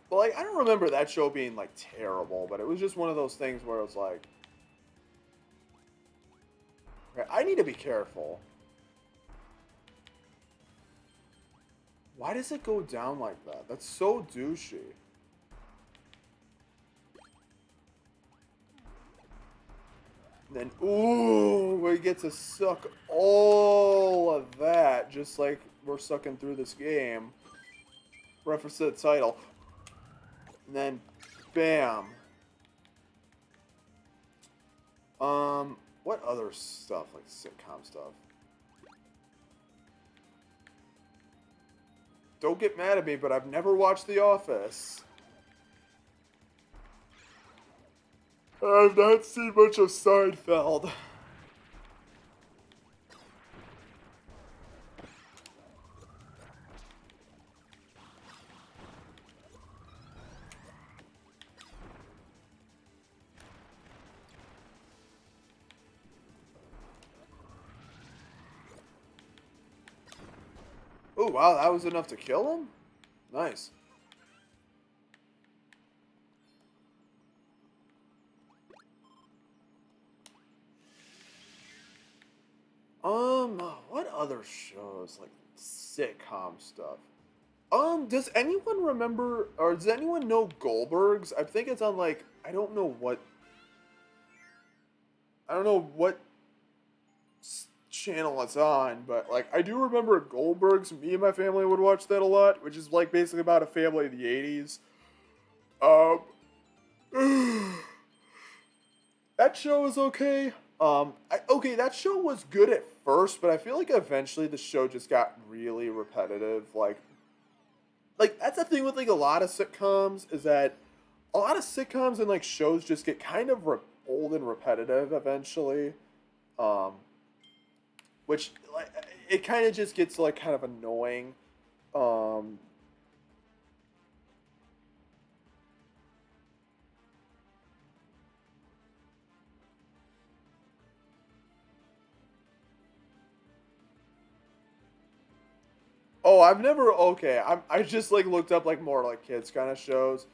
but like I don't remember that show being like terrible, but it was just one of those things where it was like, okay, I need to be careful. Why does it go down like that? That's so douchey. And then, ooh, we get to suck all of that, just like we're sucking through this game. Reference to the title. And then, bam. What other stuff, like sitcom stuff? Don't get mad at me, but I've never watched The Office. I've not seen much of Seinfeld. Oh, wow, that was enough to kill him? Nice. What other shows, like sitcom stuff? Does anyone remember, or does anyone know Goldbergs? I think it's on like, I don't know what channel it's on, but like I do remember Goldbergs. Me and my family would watch that a lot, which is like basically about a family in the '80s. Um, that show was okay. Okay, that show was good at first, but I feel like eventually the show just got really repetitive. Like that's the thing with like a lot of sitcoms is that a lot of sitcoms and like shows just get kind of old and repetitive eventually. Um, which like it kind of just gets like kind of annoying. Um, oh, I've never okay. I just like looked up like more like kids kind of shows.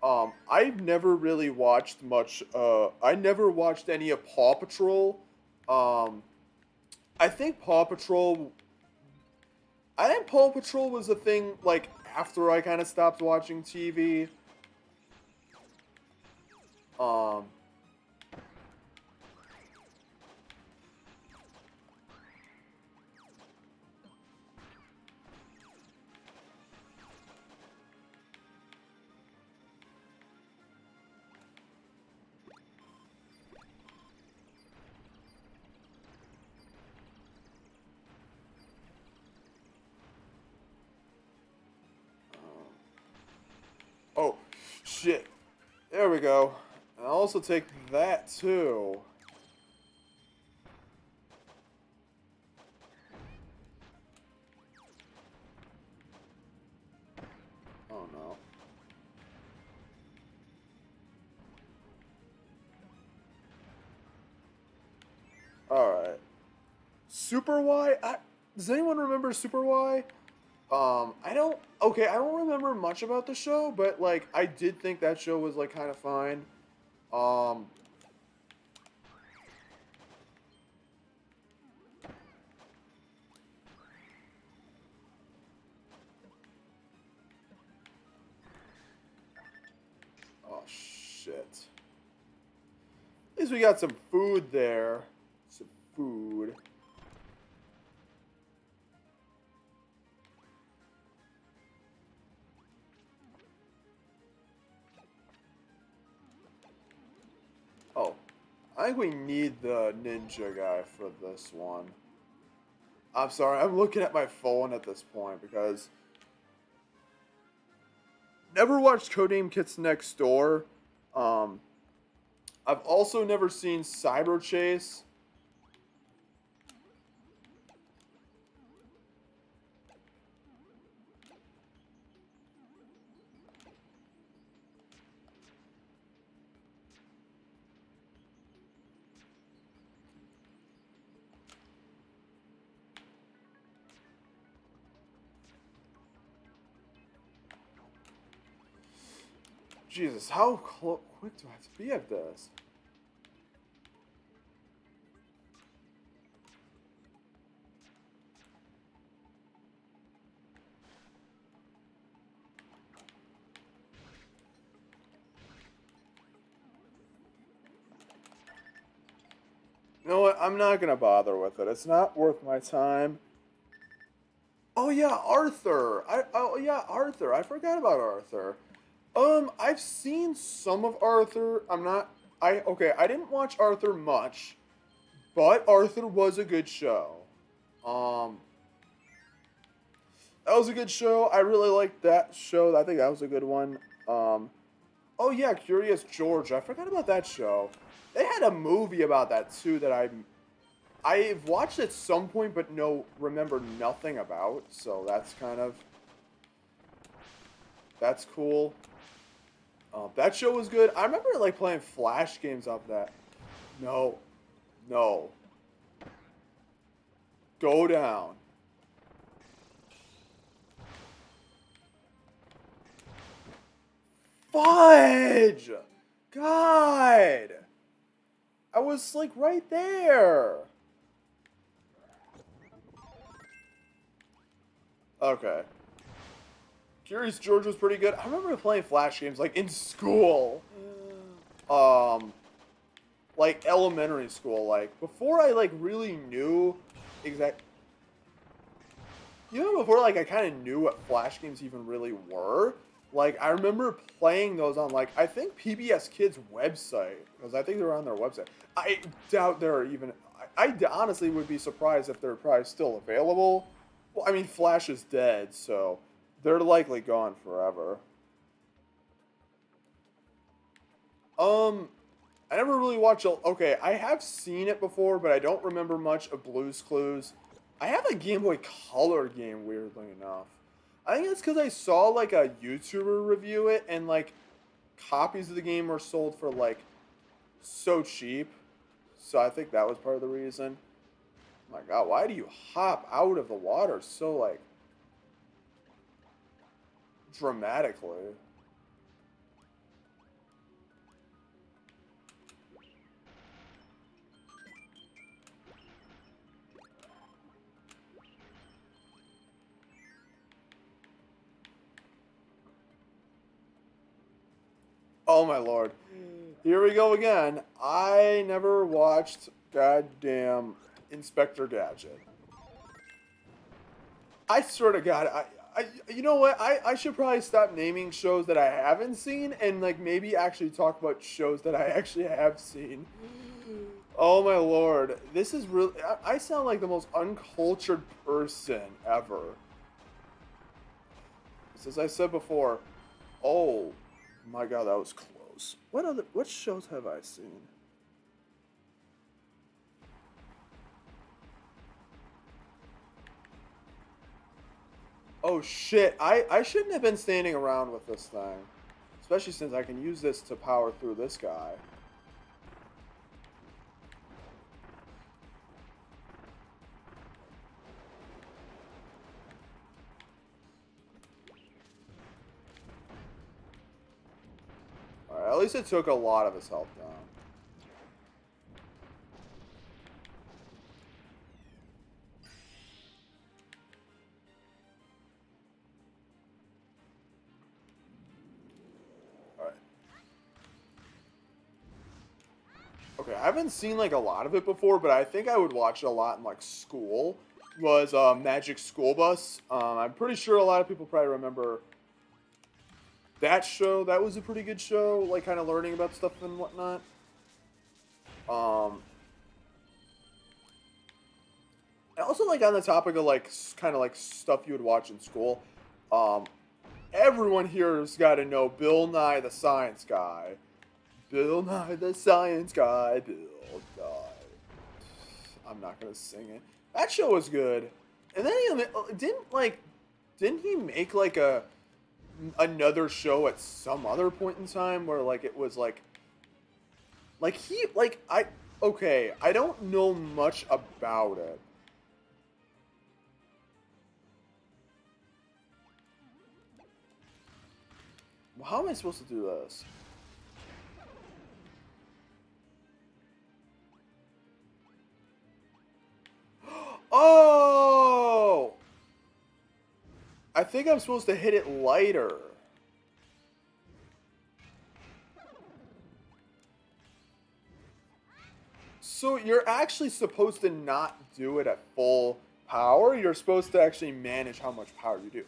I've never really watched much. I never watched any of Paw Patrol. Um, I think Paw Patrol. I think Paw Patrol was a thing like after I kind of stopped watching TV. Um, oh, shit. There we go. I'll also take that too. Oh no. All right. Super Y. Does anyone remember Super Y? I don't. Okay, I don't remember much about the show, but like I did think that show was like kind of fine. Um. Oh shit. least we got some food there. Some food. Oh, I think we need the ninja guy for this one. I'm sorry, I'm looking at my phone at this point because never watched Codename Kids Next Door. Um, I've also never seen Cyber Chase. Jesus, how quick do I have to be at this? You know what? I'm not gonna bother with it. It's not worth my time. Oh yeah, Arthur. Arthur. I forgot about Arthur. I've seen some of Arthur. I didn't watch Arthur much, but Arthur was a good show. Um, that was a good show. I really liked that show. I think that was a good one. Um, oh yeah, Curious George. I forgot about that show. They had a movie about that too that I've watched at some point, but remember nothing about. So that's cool. That show was good. I remember like playing Flash games off that. No, no, go down. Fudge! God! I was like right there. Okay. Curious George was pretty good. I remember playing Flash games like in school. Um, like elementary school. Like before I like really knew exact. You know, before like I kind of knew what Flash games even really were. Like I remember playing those on like I think PBS Kids website because I think they're on their website. I doubt they're even. I honestly would be surprised if they're probably still available. Well, I mean Flash is dead, so they're likely gone forever. Um, I never really watched. Okay, I have seen it before, but I don't remember much of Blue's Clues. I have a Game Boy Color game, weirdly enough. I think it's because I saw like a YouTuber review it, and like copies of the game were sold for like so cheap. So I think that was part of the reason. Oh my God, why do you hop out of the water so like dramatically? Oh my lord. Here we go again. I never watched goddamn Inspector Gadget. I swear to God, you know what? I should probably stop naming shows that I haven't seen and like maybe actually talk about shows that I actually have seen. Oh my lord. This is really. I sound like the most uncultured person ever. As I said before, oh my God, that was close. What shows have I seen? Oh shit, I shouldn't have been standing around with this thing. Especially since I can use this to power through this guy. Alright, at least it took a lot of his health down. Alright. Okay, I haven't seen like a lot of it before, but I think I would watch it a lot in like school. Was Magic School Bus? I'm pretty sure a lot of people probably remember that show. That was a pretty good show, like kind of learning about stuff and whatnot. Um, and also like on the topic of like kind of like stuff you would watch in school. Um, everyone here has got to know Bill Nye the Science Guy. Bill Nye the Science Guy. Bill Nye. I'm not gonna sing it. That show was good. And then didn't he make like a another show at some other point in time where like it was like he like I okay, I don't know much about it. How am I supposed to do this? Oh! I think I'm supposed to hit it lighter. So you're actually supposed to not do it at full power. You're supposed to actually manage how much power you do.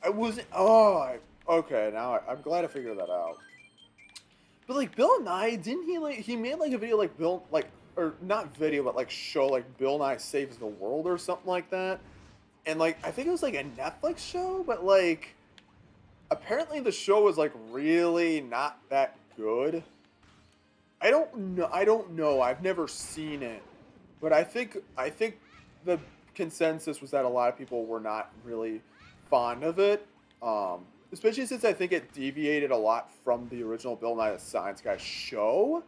I wasn't. Okay. Now I'm glad I figured that out. But like Bill Nye, didn't he like he made like a video like Bill like or not video but like show like Bill Nye saves the world or something like that. And like I think it was like a Netflix show, but like apparently the show was like really not that good. I don't know. I don't know. I've never seen it, but I think the consensus was that a lot of people were not really fond of it. Especially since I think it deviated a lot from the original Bill Nye the Science Guy show.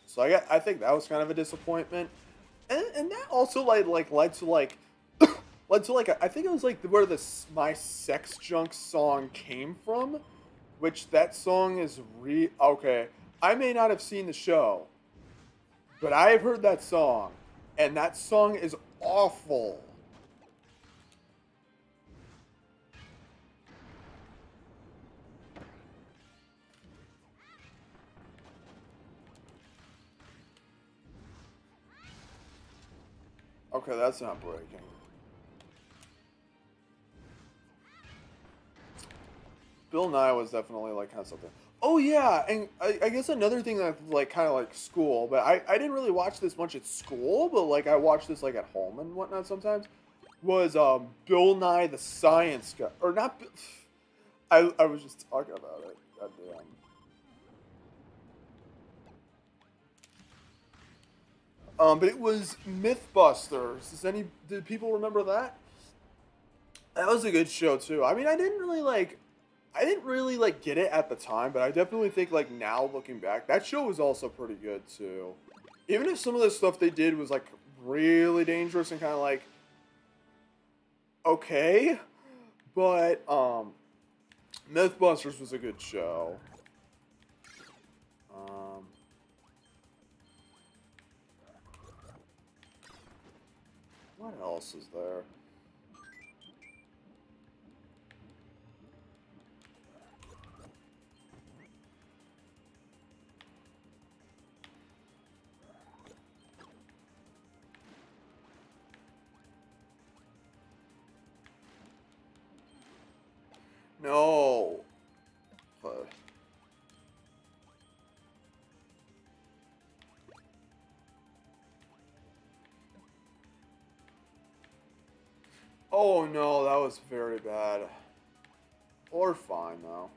So I think that was kind of a disappointment, and that also like led to like led to like I think it was like where this my sex junk song came from, which that song is okay. I may not have seen the show, but I have heard that song, and that song is awful. Okay, that's not breaking. Bill Nye was definitely like kind of something. Oh yeah, and I guess another thing that's like kind of like school, but I didn't really watch this much at school, but like I watched this like at home and whatnot sometimes. Was Bill Nye the Science Guy or not? I was just talking about it. Goddamn. But it was MythBusters. Did people remember that? That was a good show too. I mean, I didn't really like get it at the time, but I definitely think like now looking back, that show was also pretty good too. Even if some of the stuff they did was like really dangerous and kind of like okay, but MythBusters was a good show. Um, what else is there? No. But, oh no, that was very bad. Or fine though.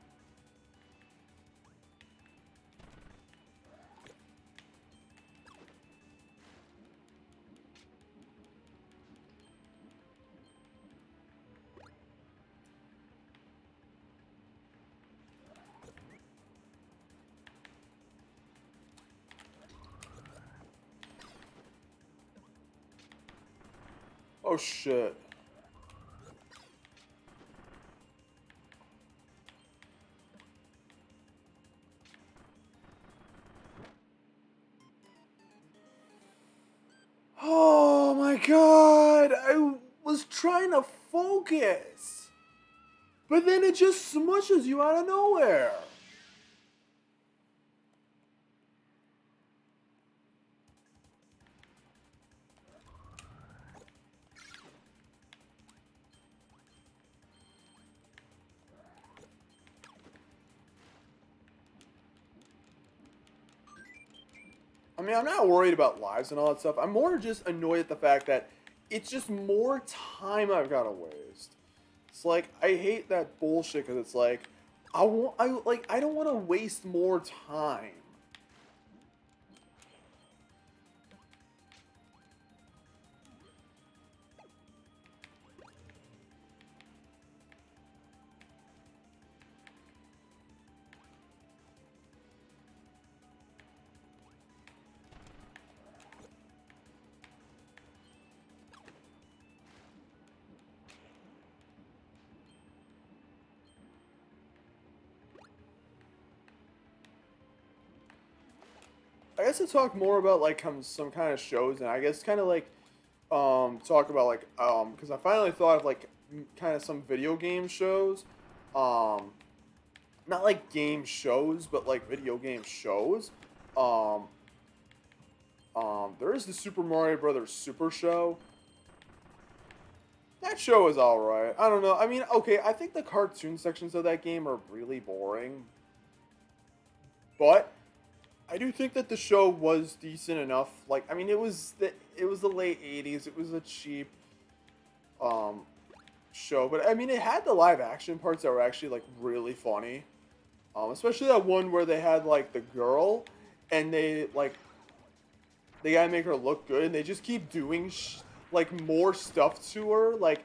Oh shit. Oh my god, I was trying to focus. But then it just smushes you out of nowhere. mean, I'm not worried about lives and all that stuff. I'm more just annoyed at the fact that it's just more time I've got to waste. It's like I hate that bullshit because it's like I don't want to waste more time. I guess to talk more about like some kind of shows, and I guess kind of like talk about like because I finally thought of like kind of some video game shows, um not like game shows but like video game shows. Um there is the Super Mario Brothers Super Show. That show is all right. I don't know. I mean, okay, I think the cartoon sections of that game are really boring, but I do think that the show was decent enough. Like, I mean, it was the late '80s. It was a cheap um show, but I mean, it had the live action parts that were actually like really funny. Especially that one where they had like the girl, and they gotta make her look good, and they just keep doing like more stuff to her, like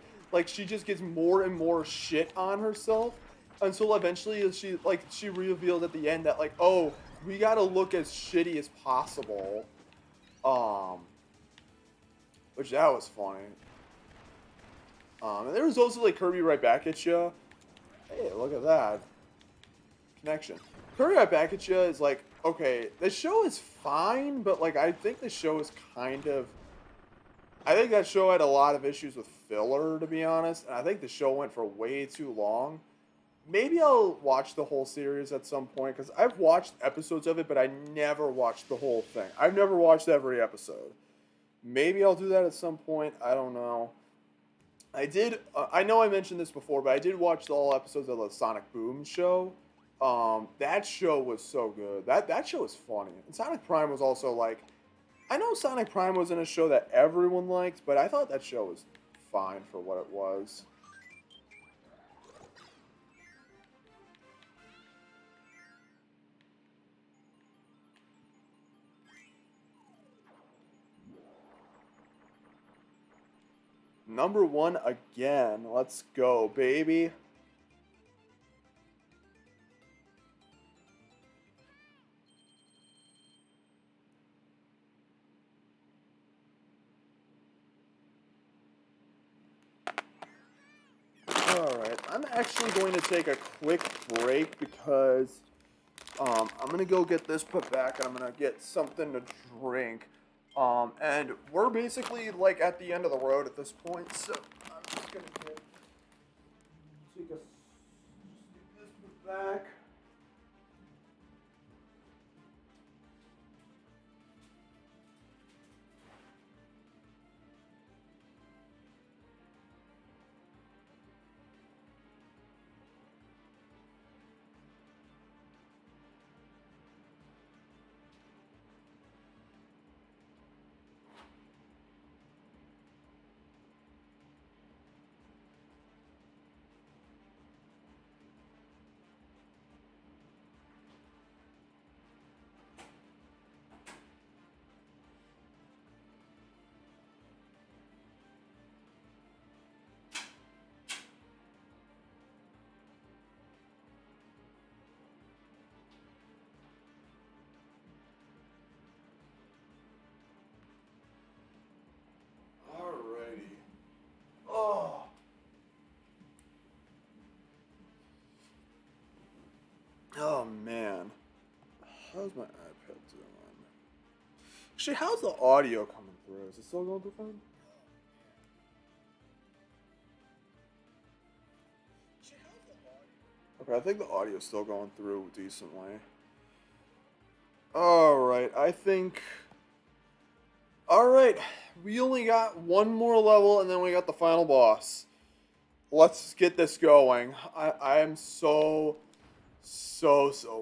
she just gets more and more shit on herself until eventually she revealed at the end that like, oh, we gotta look as shitty as possible, um, which that was funny. And there was also like Kirby Right Back at Ya. Hey, look at that connection. Kirby Right Back at Ya is like, okay, the show is fine, but like I think the show is kind of I think that show had a lot of issues with filler, to be honest, and I think the show went for way too long. Maybe I'll watch the whole series at some point, because I've watched episodes of it, but I never watched the whole thing. I've never watched every episode. Maybe I'll do that at some point. I don't know. I did. I know I mentioned this before, but I did watch all episodes of the Sonic Boom show. That show was so good. That show was funny. And Sonic Prime was also like, I know Sonic Prime wasn't a show that everyone liked, but I thought that show was fine for what it was. Number one again. Let's go, baby. Alright, I'm actually going to take a quick break because I'm going to go get this put back and I'm going to get something to drink. And we're basically like at the end of the road at this point, so I'm just going to take a, just get this put back. Alrighty. Oh. Oh man. How's my iPad doing? Actually, how's the audio coming through? Is it still going through fine? Okay, I think the audio's still going through decently. Alright, I think... Alright, we only got one more level and then we got the final boss. Let's get this going. I am so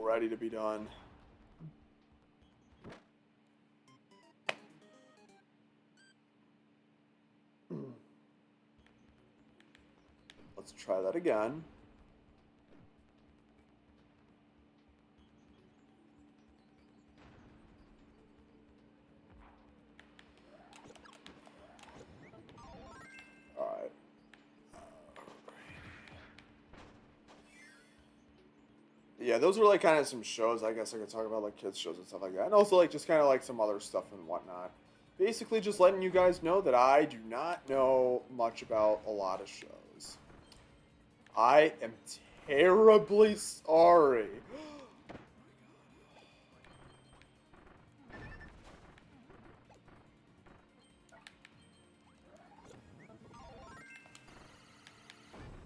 ready to be done. Let's try that again. Alright. Yeah, those are like kind of some shows I guess I could talk about, like kids shows and stuff like that. And also like just kind of like some other stuff and whatnot. Basically just letting you guys know that I do not know much about a lot of shows. I am terribly sorry.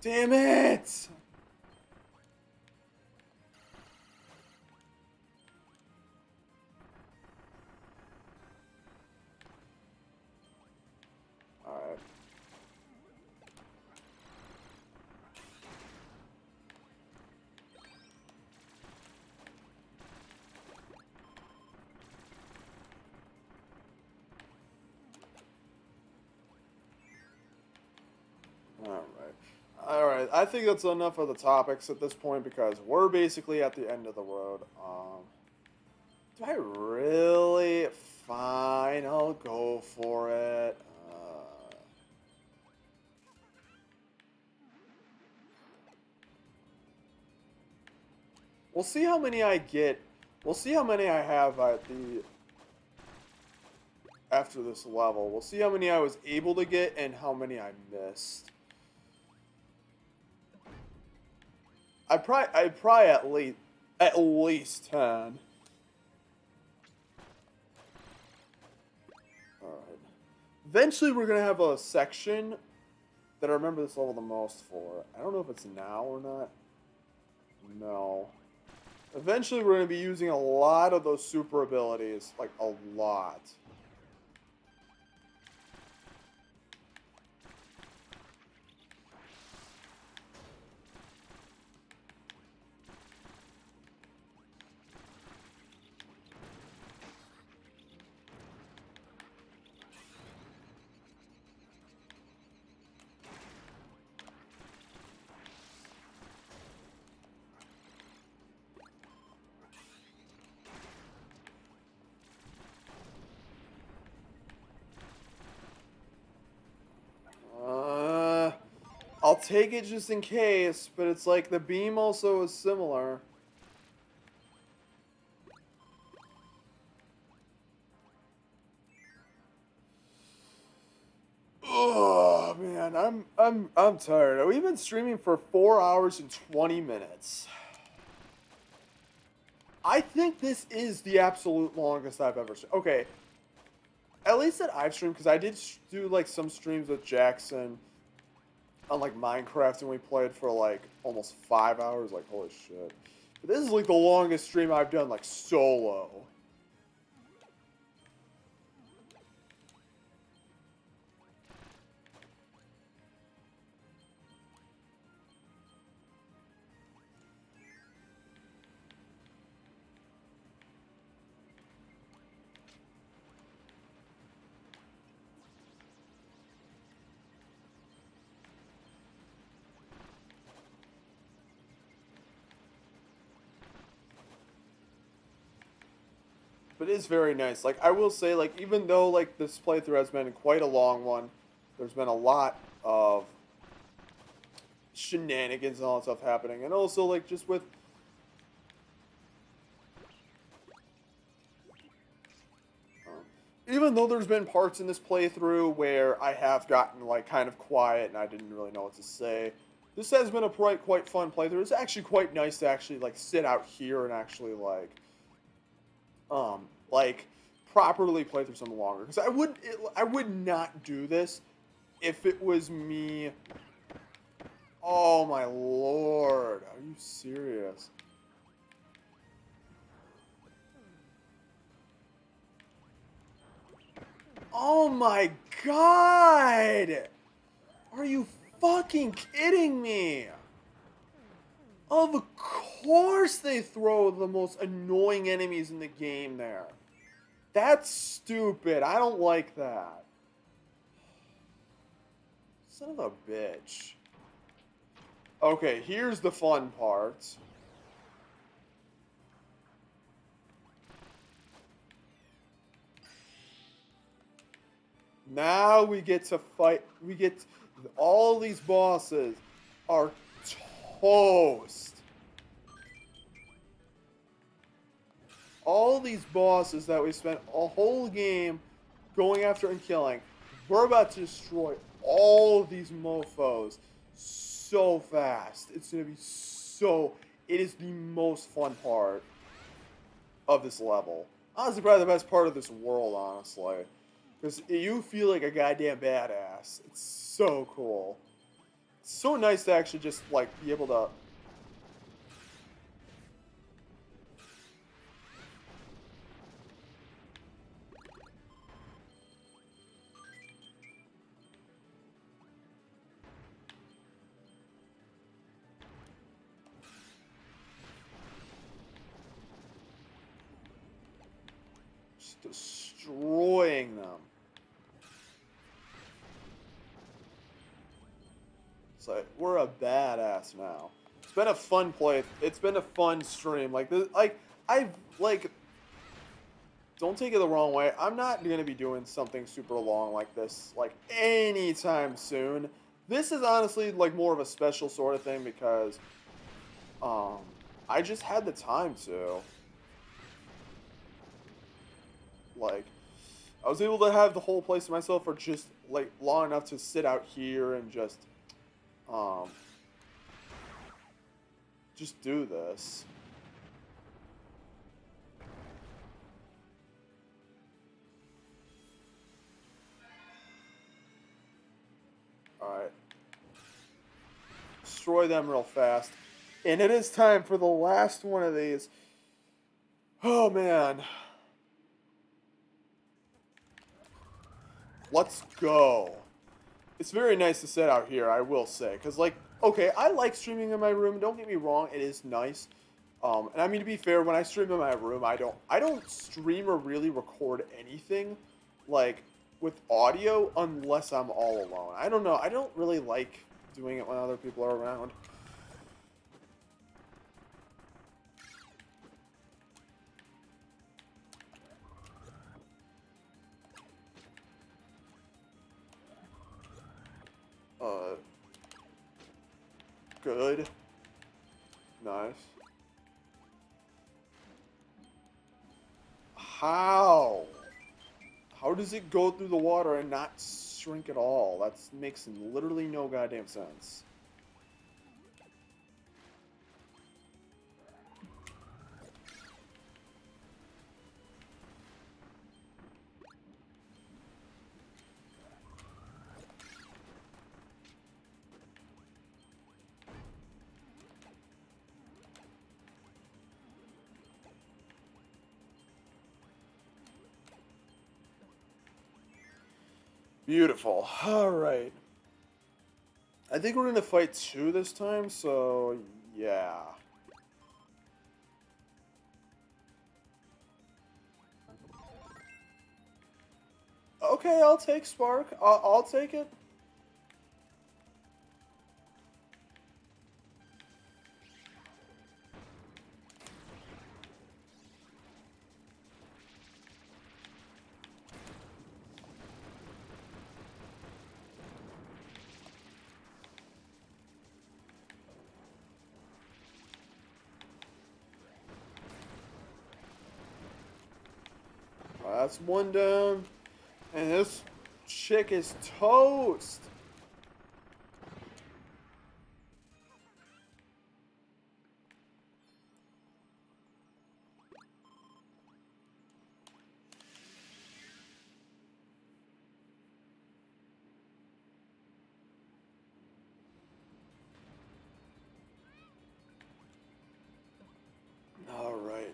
Damn it! Alright. Alright. Alright, I think that's enough of the topics at this point because we're basically at the end of the road. Do I really? Fine, I'll go for it. We'll see how many I get. We'll see how many I have at the after this level. We'll see how many I was able to get and how many I missed. I probably at least 10. Alright. Eventually we're gonna have a section that I remember this level the most for. I don't know if it's now or not. No. Eventually we're gonna be using a lot of those super abilities. Like a lot. I'll take it just in case, but it's like the beam also is similar. Oh man, I'm tired. We've been streaming for 4 hours and 20 minutes. I think this is the absolute longest I've ever streamed. Okay, at least that I've streamed because I did do like some streams with Jackson on like Minecraft and we played for like almost 5 hours. Like holy shit! But this is like the longest stream I've done like solo. But it is very nice. Like I will say, like even though like this playthrough has been quite a long one, there's been a lot of shenanigans and all that stuff happening, and also like just with even though there's been parts in this playthrough where I have gotten like kind of quiet and I didn't really know what to say. This has been a quite fun playthrough. It's actually quite nice to actually like sit out here and actually like properly play through some longer because I would not do this if it was me. Oh my lord, are you serious? Oh my god! Are you fucking kidding me? Of course they throw the most annoying enemies in the game there. That's stupid. I don't like that. Son of a bitch. Okay, here's the fun part. Now we get to fight. All these bosses are toast. All these bosses that we spent a whole game going after and killing, we're about to destroy all of these mofos so fast. It's gonna be so. It is the most fun part of this level. Honestly, probably the best part of this world, honestly. Because you feel like a goddamn badass. It's so cool. It's so nice to actually just, like, be able to... just destroying them. It's like, we're a badass now. It's been a fun play. It's been a fun stream. Like, this, like, don't take it the wrong way. I'm not going to be doing something super long like this, like, anytime soon. This is honestly, like, more of a special sort of thing because, um, I just had the time to. Like, I was able to have the whole place to myself for just, like, long enough to sit out here and um, just do this. Alright. Destroy them real fast. And it is time for the last one of these. Oh, man. Let's go. It's very nice to sit out here, I will say. Because, like, okay, I like streaming in my room. Don't get me wrong. It is nice. And I mean, to be fair, when I stream in my room, I don't stream or really record anything, like, with audio unless I'm all alone. I don't know. I don't really like doing it when other people are around. Uh, good. Nice. How? How does it go through the water and not shrink at all? That makes literally no goddamn sense. Beautiful. Alright. I think we're going to fight 2 this time, so yeah. Okay, I'll take Spark. I'll take it. That's one down. And this chick is toast. All right.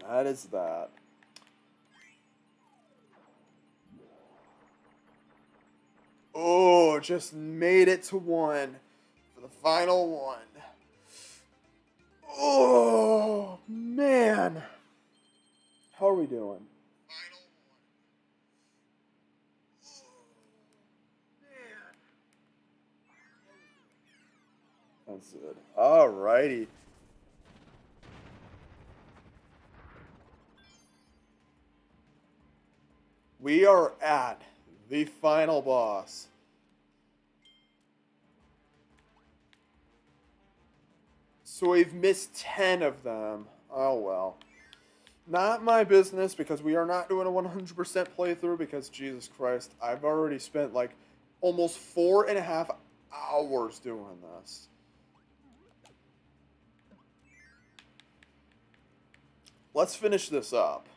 That is that. Oh, just made it to one for the final one. Oh, man. How are we doing? Final one. Oh, man. That's it. Alrighty. We are at the final boss. So we've missed 10 of them. Oh well. Not my business because we are not doing a 100% playthrough because Jesus Christ, I've already spent like almost 4.5 hours doing this. Let's finish this up.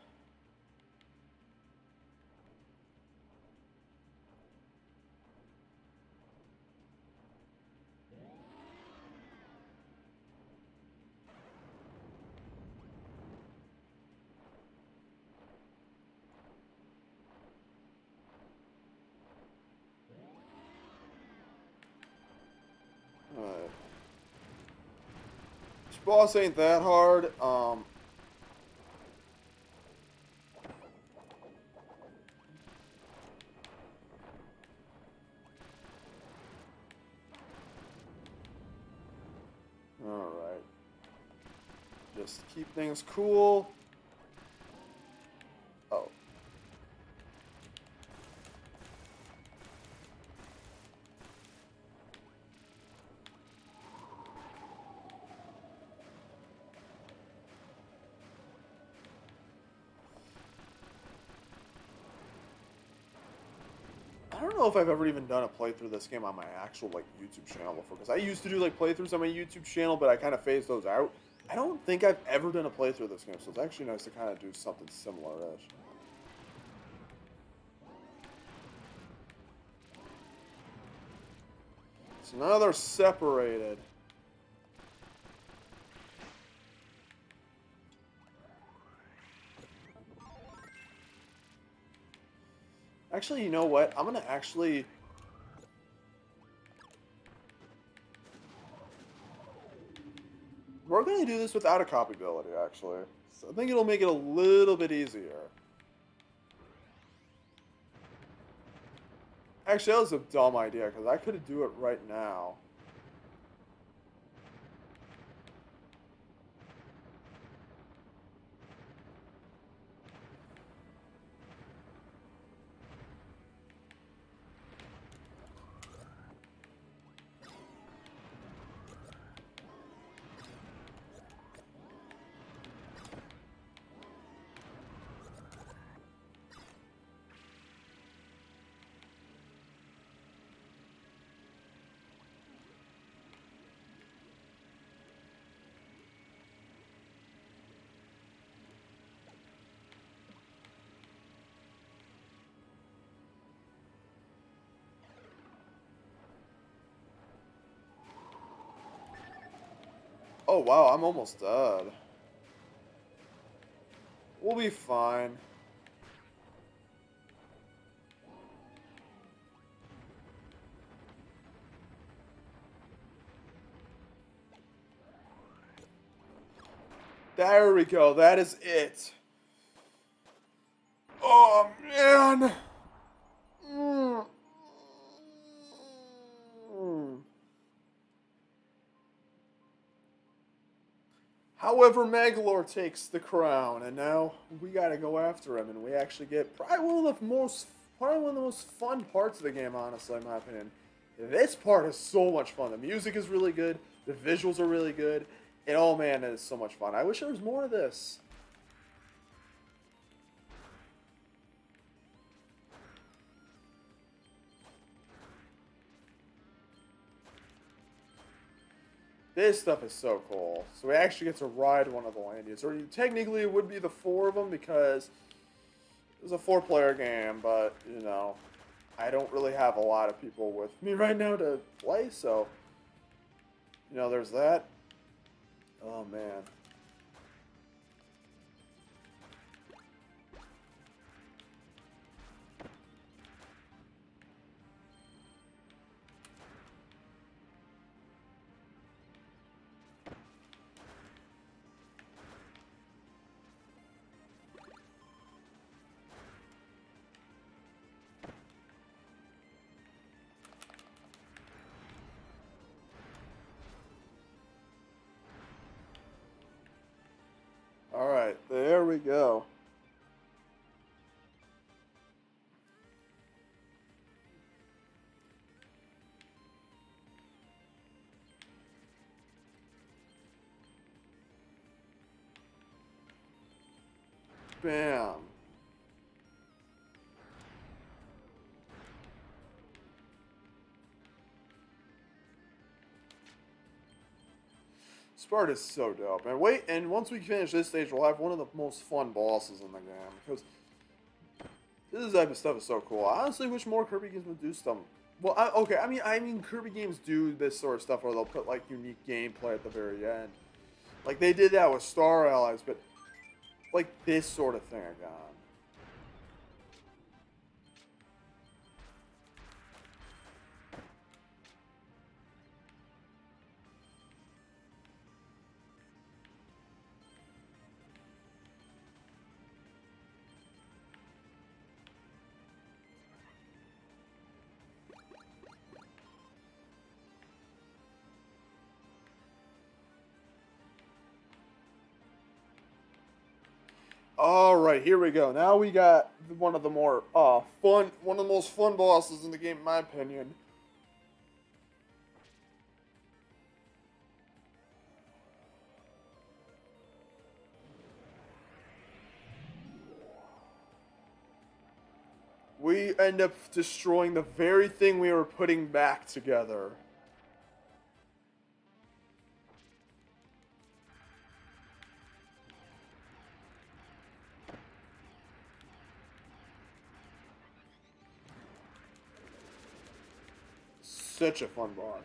Alright. This boss ain't that hard. Alright. Just keep things cool. Oh. I don't know if I've ever even done a playthrough of this game on my actual like YouTube channel before, because I used to do like playthroughs on my YouTube channel, but I kind of phased those out. I don't think I've ever done a playthrough of this game, so it's actually nice to kind of do something similar-ish. So now they're separated. Actually, you know what? I'm gonna actually... We're gonna do this without a copy ability, actually. So I think it'll make it a little bit easier. Actually, that was a dumb idea, because I could do it right now. Oh, wow, I'm almost dead. We'll be fine. There we go. That is it. Oh, man. Mm. Mm. However, Maglor takes the crown, and now we gotta go after him, and we actually get probably one of the most fun parts of the game, honestly, in my opinion. This part is so much fun. The music is really good, the visuals are really good, and oh man, it is so much fun. I wish there was more of this. This stuff is so cool. So we actually get to ride one of the Landians. Or technically it would be the four of them because it's a four-player game, but, you know, I don't really have a lot of people with me right now to play, so, you know, there's that. Oh, man. we go. Bam. Sparta's so dope. And wait, and once we finish this stage, we'll have one of the most fun bosses in the game. Because this type of stuff is so cool. I honestly wish more Kirby games would do stuff. Well, okay, I mean, Kirby games do this sort of stuff where they'll put, like, unique gameplay at the very end. Like, they did that with Star Allies, but, like, this sort of thing again. All right, here we go. Now we got one of the more one of the most fun bosses in the game, in my opinion. We end up destroying the very thing we were putting back together. Such a fun boss.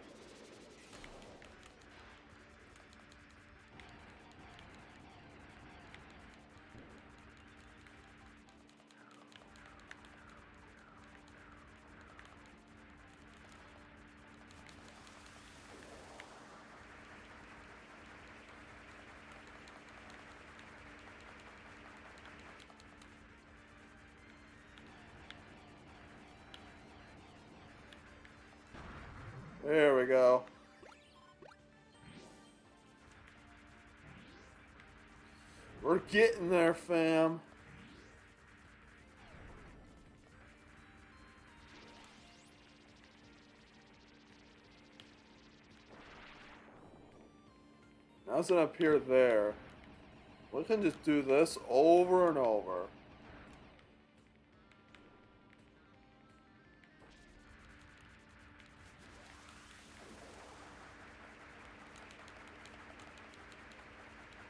There we go. We're getting there, fam. Now it's gonna appear there. We can just do this over and over.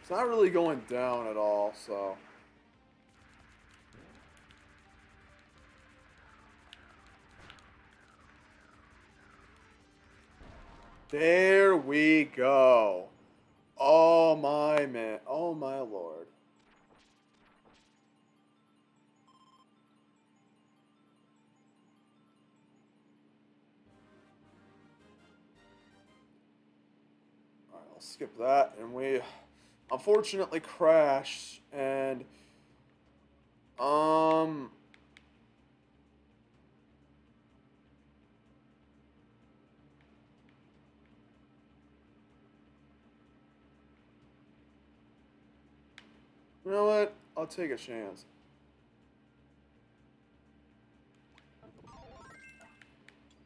It's not really going down at all, so. There we go. Oh my man. Oh my lord. Alright, I'll skip that. And we unfortunately crashed. And you know what? I'll take a chance.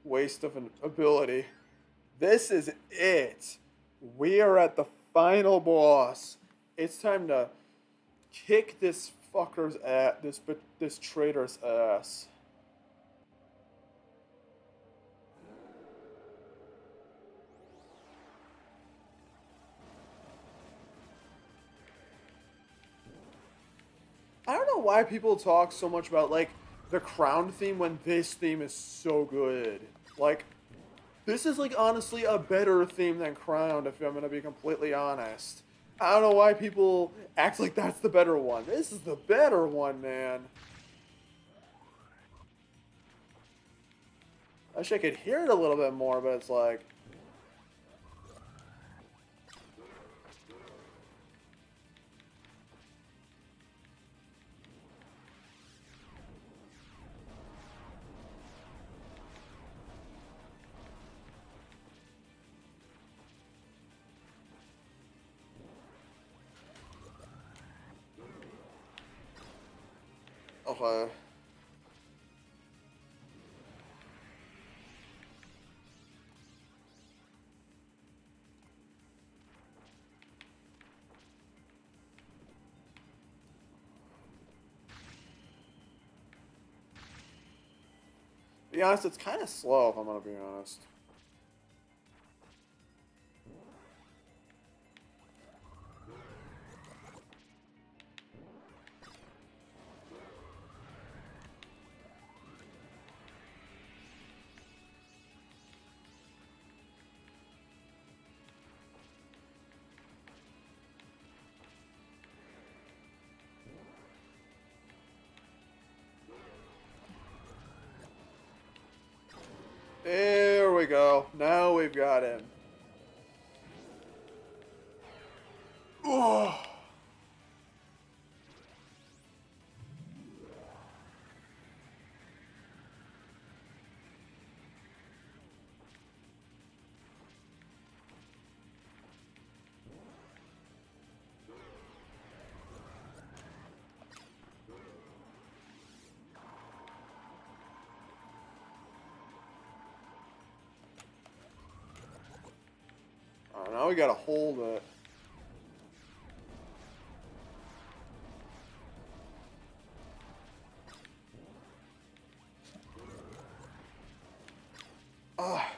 Waste of an ability. This is it. We are at the final boss. It's time to kick this fucker's ass, this traitor's ass. I don't know why people talk so much about, like, the Crown theme when this theme is so good. Like, this is, like, honestly a better theme than Crown, if I'm gonna be completely honest. I don't know why people act like that's the better one. This is the better one, man. I wish I could hear it a little bit more, but it's like... Okay. Be honest, it's kind of slow, if I'm gonna be honest. There we go. Now we've got him. Oh. Now we gotta hold it. Ah.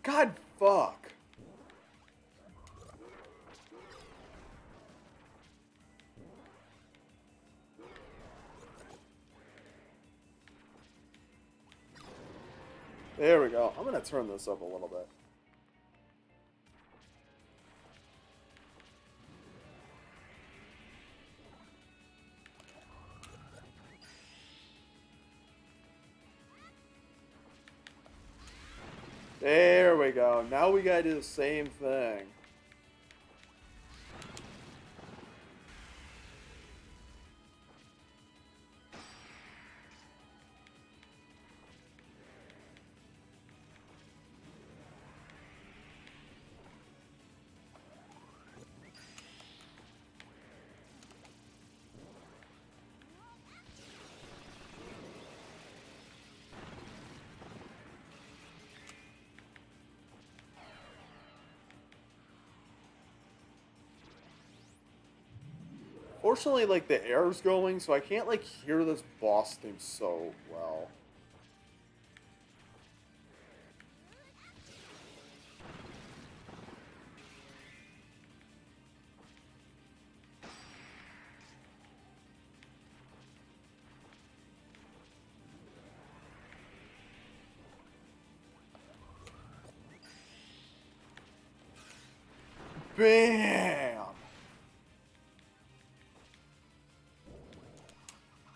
God fuck. There we go. I'm gonna turn this up a little bit. There we go. Now we gotta do the same thing. Fortunately, like, the air's going, so I can't, like, hear this boss theme so well. Bam!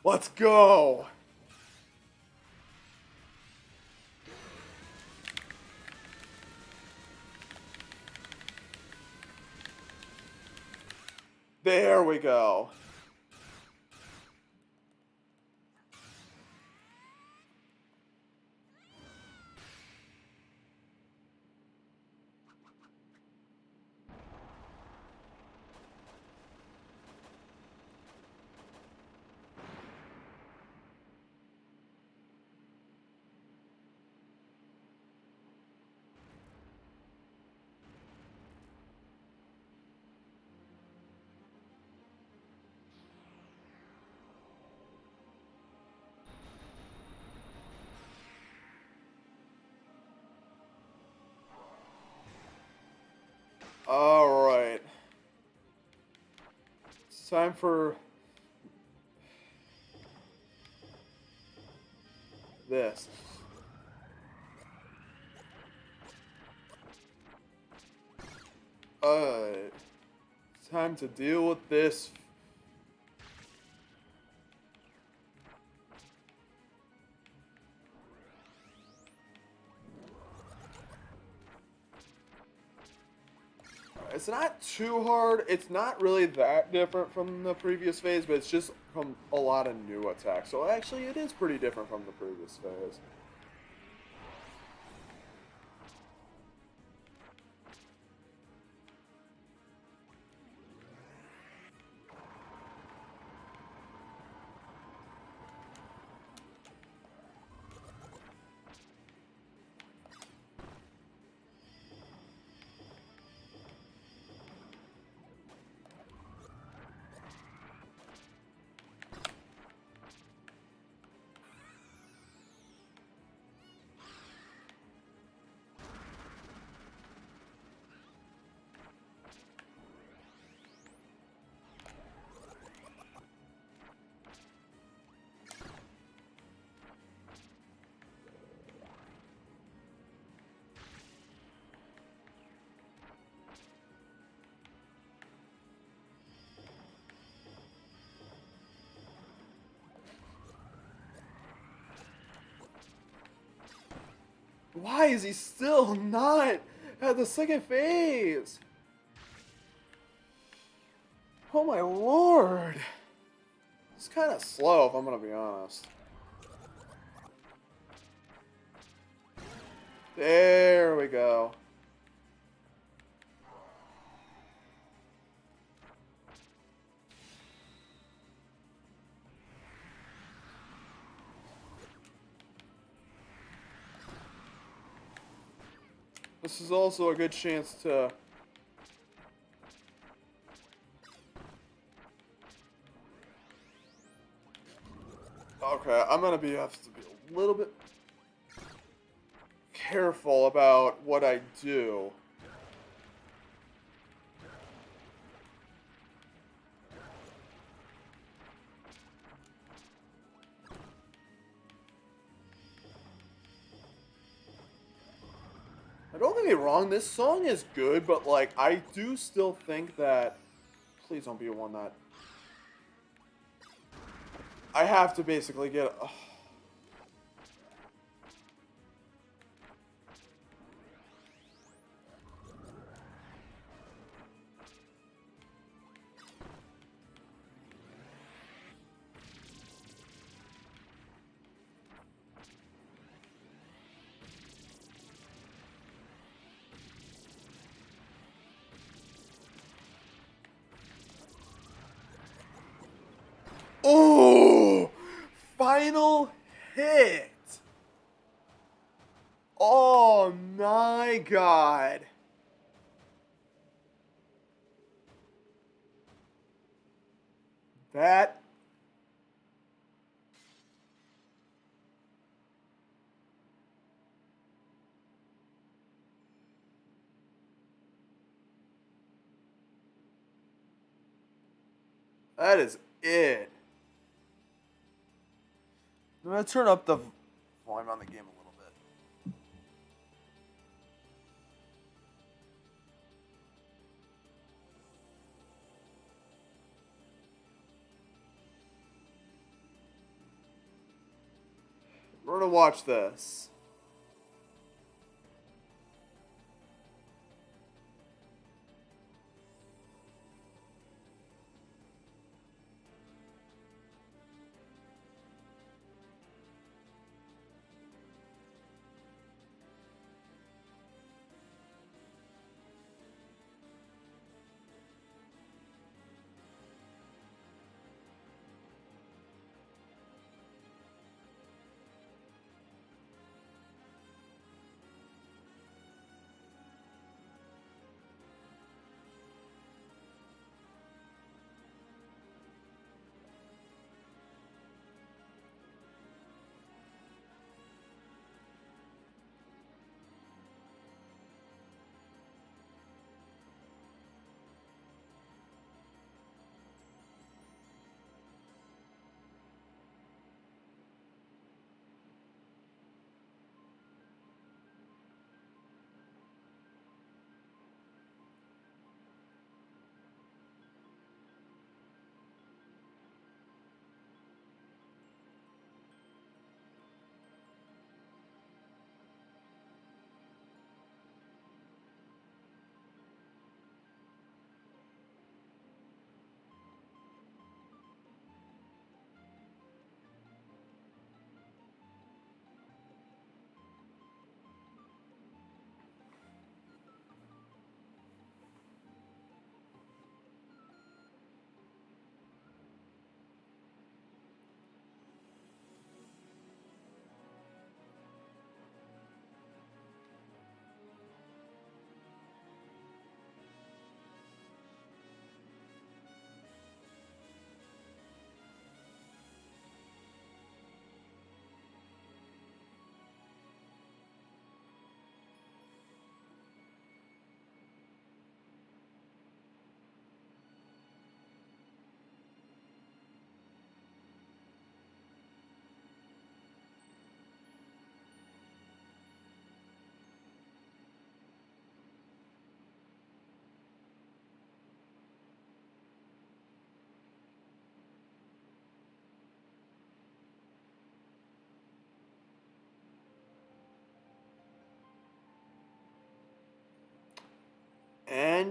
Let's go! There we go. Alright. It's time for this. Time to deal with this. It's not too hard. It's not really that different from the previous phase, but it's just from a lot of new attacks. So actually, it is pretty different from the previous phase. Why is he still not at the second phase? Oh my lord. It's kind of slow, if I'm gonna be honest. There we go. This is also a good chance to... Okay, I'm gonna have to be a little bit careful about what I do. Don't get me wrong, this song is good, but like, I do still think that... Please don't be one that... I have to basically get... Oh! Final hit! Oh my god! That... That is it. I'm gonna turn up the volume on the game a little bit. We're gonna watch this.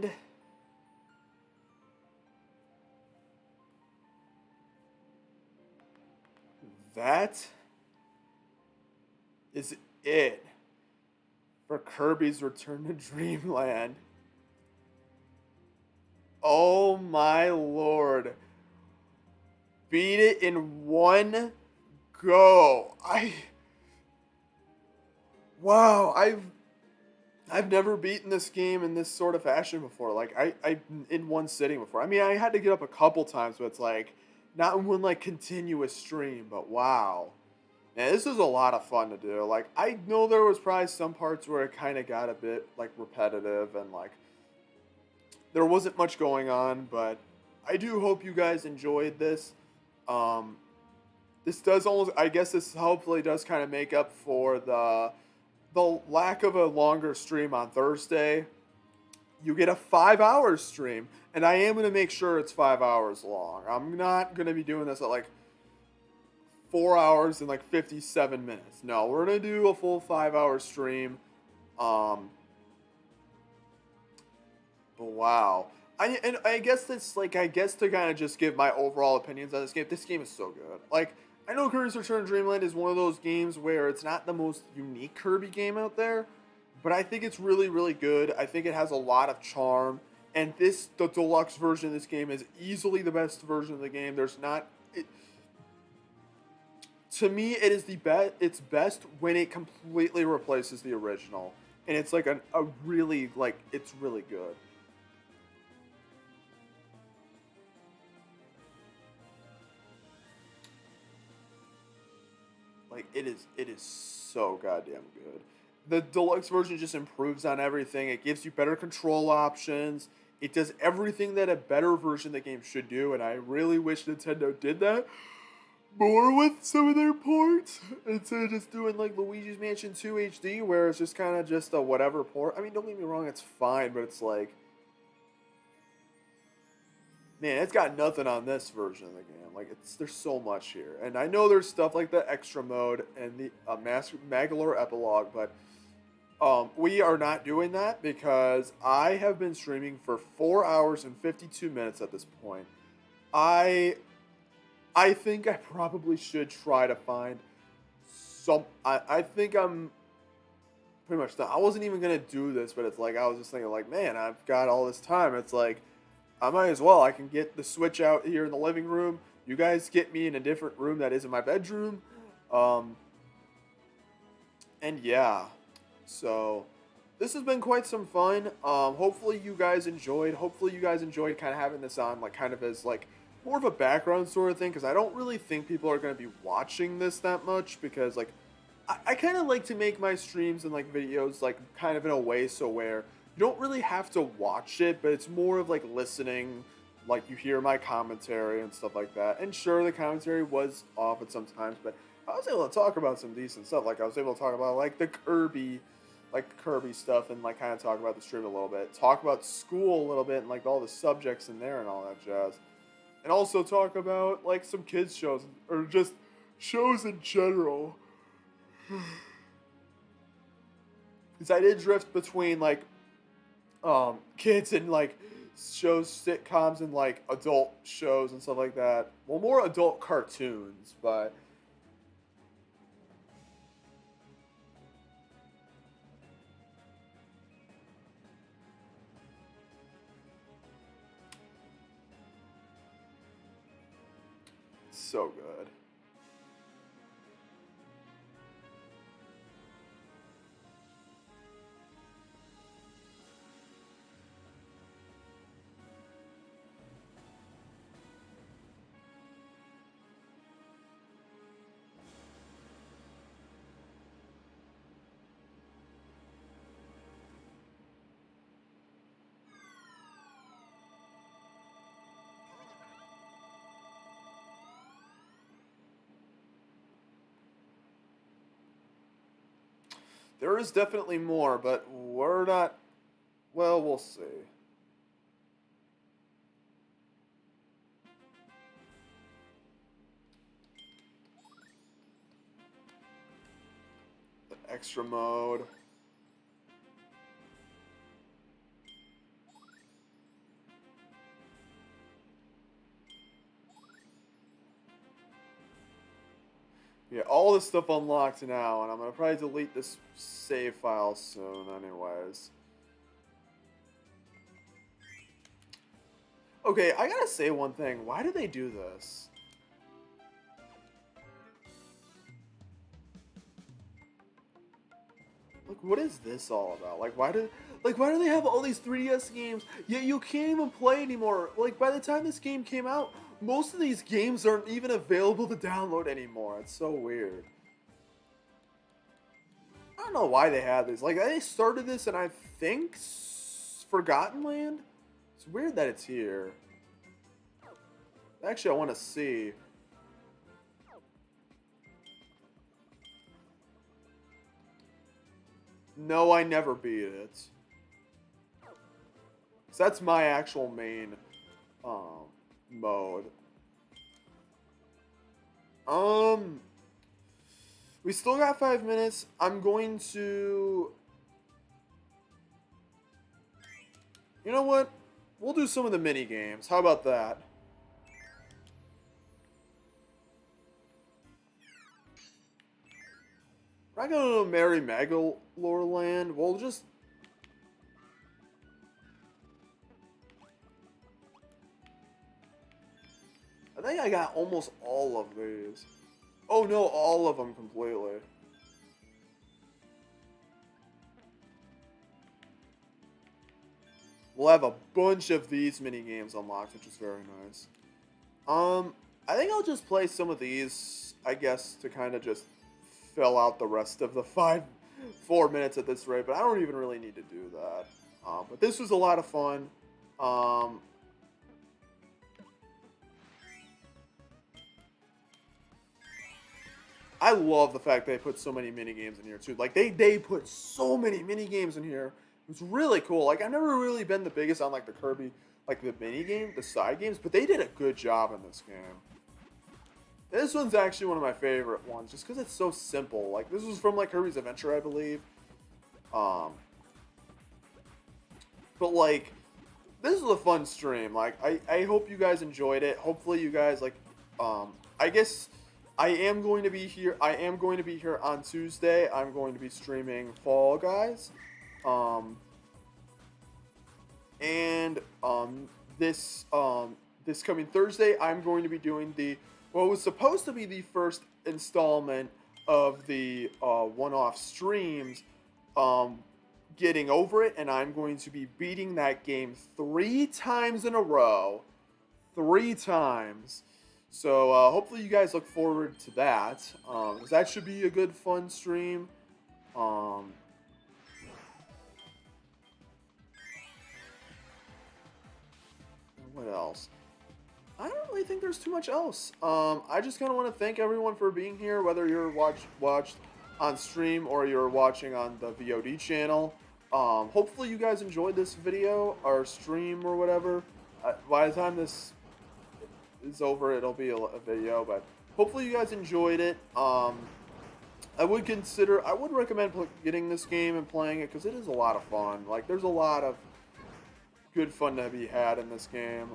And that is it for Kirby's Return to Dreamland. Oh my lord. Beat it in one go. Wow, I've never beaten this game in this sort of fashion before. Like I in one sitting before. I mean, I had to get up a couple times, but it's like not in one like continuous stream, but wow. Man, this is a lot of fun to do. Like I know there was probably some parts where it kind of got a bit like repetitive and like there wasn't much going on, but I do hope you guys enjoyed this. Um, this does almost, I guess this hopefully does kind of make up for the lack of a longer stream on Thursday. You get a 5 hour stream, and I am going to make sure it's 5 hours long. I'm not going to be doing this at like 4 hours and like 57 minutes. No, we're going to do a full 5 hour stream. Um, but wow. And I guess that's like, I guess to kind of just give my overall opinions on this game is so good. Like, I know Kirby's Return to Dreamland is one of those games where it's not the most unique Kirby game out there, but I think it's really, really good. I think it has a lot of charm, and the deluxe version of this game is easily the best version of the game. There's not, to me, it is the best. It's best when it completely replaces the original, and it's like a really like it's really good. Like it is so goddamn good. The deluxe version just improves on everything. It gives you better control options. It does everything that a better version of the game should do, and I really wish Nintendo did that more with some of their ports instead of just doing like Luigi's Mansion 2 HD, where it's just kind of just a whatever port. I mean, don't get me wrong, it's fine, but it's like, man, it's got nothing on this version of the game. Like, there's so much here, and I know there's stuff like the extra mode and the Magalore epilogue, but we are not doing that because I have been streaming for 4 hours and 52 minutes at this point. I I think I probably should try to find some. I think I'm pretty much done. I wasn't even gonna do this, but it's like I was just thinking, like, man, I've got all this time. It's like I might as well. I can get the Switch out here in the living room. You guys get me in a different room that isn't my bedroom. Um, and yeah, so this has been quite some fun. Hopefully you guys enjoyed. Hopefully you guys enjoyed kind of having this on, like, kind of as like more of a background sort of thing, because I don't really think people are going to be watching this that much, because like I kind of like to make my streams and like videos like kind of in a way so where you don't really have to watch it, but it's more of like listening, like you hear my commentary and stuff like that. And sure, the commentary was off at some times, but I was able to talk about some decent stuff. Like I was able to talk about like the Kirby stuff, and like kind of talk about the stream a little bit, talk about school a little bit, and like all the subjects in there and all that jazz, and also talk about like some kids shows or just shows in general. Because I did drift between like kids and like shows, sitcoms, and like adult shows and stuff like that. Well, more adult cartoons, but so good. There is definitely more, but we're not. Well, we'll see. The extra mode. Yeah, all this stuff unlocked now, and I'm gonna probably delete this save file soon anyways. Okay, I gotta say one thing. Why do they do this? Like, what is this all about? Like, why do they have all these 3DS games, yet you can't even play anymore? Like, by the time this game came out, most of these games aren't even available to download anymore. It's so weird. I don't know why they had this. Like, they started this in, I think, Forgotten Land? It's weird that it's here. Actually, I want to see. No, I never beat it. So that's my actual main mode. We still got 5 minutes. I'm going to... You know what? We'll do some of the mini games. How about that? We're not going to Merry Megalore Land. We'll just... I think I got almost all of these. Oh no, all of them completely. We'll have a bunch of these mini games unlocked, which is very nice. I think I'll just play some of these, I guess, to kind of just fill out the rest of the 4 minutes at this rate, but I don't even really need to do that. But this was a lot of fun. I love the fact they put so many mini games in here too. Like they put so many mini games in here. It was really cool. Like I've never really been the biggest on like the Kirby, like the mini game, the side games, but they did a good job in this game. This one's actually one of my favorite ones, just because it's so simple. Like this was from like Kirby's Adventure, I believe. But like this was a fun stream. Like I hope you guys enjoyed it. Hopefully you guys like I guess I am going to be here. I am going to be here on Tuesday. I'm going to be streaming Fall Guys. And this coming Thursday, I'm going to be doing what was supposed to be the first installment of the one-off streams. Getting over it, and I'm going to be beating that game 3 times in a row. 3 times. So hopefully you guys look forward to that. 'Cause that should be a good, fun stream. What else? I don't really think there's too much else. I just kind of want to thank everyone for being here, whether you're watched on stream or you're watching on the VOD channel. Hopefully you guys enjoyed this video or stream or whatever. By the time this is over, it'll be a video, but hopefully you guys enjoyed it. I would recommend getting this game and playing it because it is a lot of fun. Like there's a lot of good fun to be had in this game.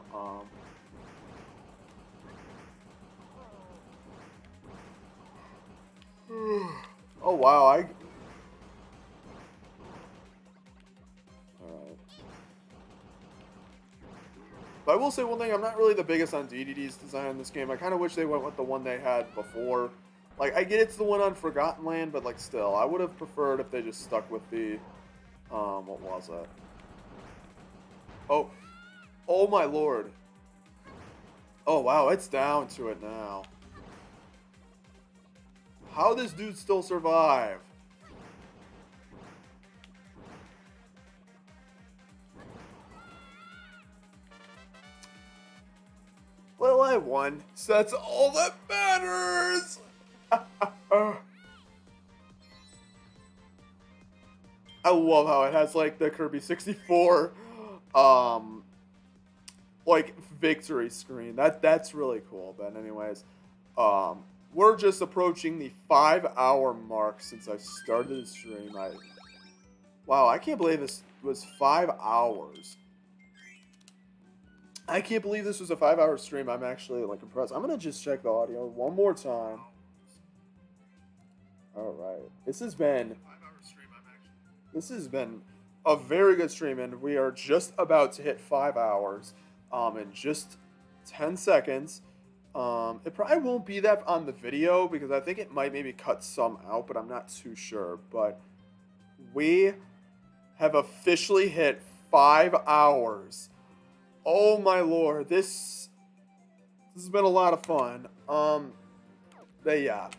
Oh wow, Alright. But I will say one thing, I'm not really the biggest on DDD's design in this game. I kind of wish they went with the one they had before. Like, I get it's the one on Forgotten Land, but like still, I would have preferred if they just stuck with the, what was that? Oh my lord. Oh wow, it's down to it now. How this dude still survive? Well, I won, so that's all that matters! I love how it has, like, the Kirby 64, like, victory screen. That's really cool, but anyways, we're just approaching the 5-hour mark since I started the stream. Wow, I can't believe this was 5 hours. I can't believe this was a 5-hour stream. I'm actually, like, impressed. I'm gonna just check the audio one more time. All right. This has been a very good stream, and we are just about to hit 5 hours. In just 10 seconds. It probably won't be that on the video because I think it might maybe cut some out, but I'm not too sure. But we have officially hit 5 hours. Oh my lord, this has been a lot of fun. But yeah.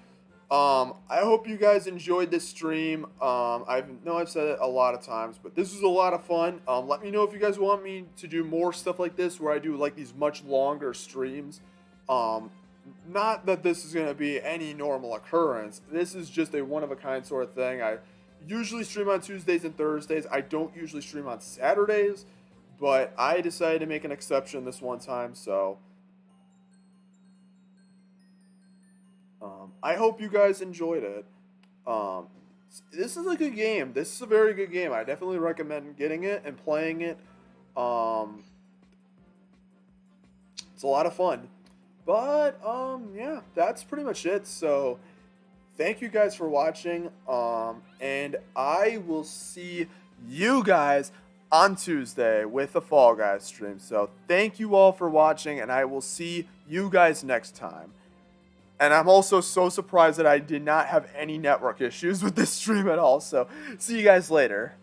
I hope you guys enjoyed this stream. I know I've said it a lot of times, but this was a lot of fun. Let me know if you guys want me to do more stuff like this, where I do like these much longer streams. Not that this is gonna be any normal occurrence. This is just a one of a kind sort of thing. I usually stream on Tuesdays and Thursdays. I don't usually stream on Saturdays, but I decided to make an exception this one time, so. I hope you guys enjoyed it. Um, this is a good game. This is a very good game. I definitely recommend getting it and playing it. Um, it's a lot of fun. But yeah, that's pretty much it. So thank you guys for watching. And I will see you guys on Tuesday with the Fall Guys stream. So thank you all for watching, and I will see you guys next time. And I'm also so surprised that I did not have any network issues with this stream at all. So see you guys later.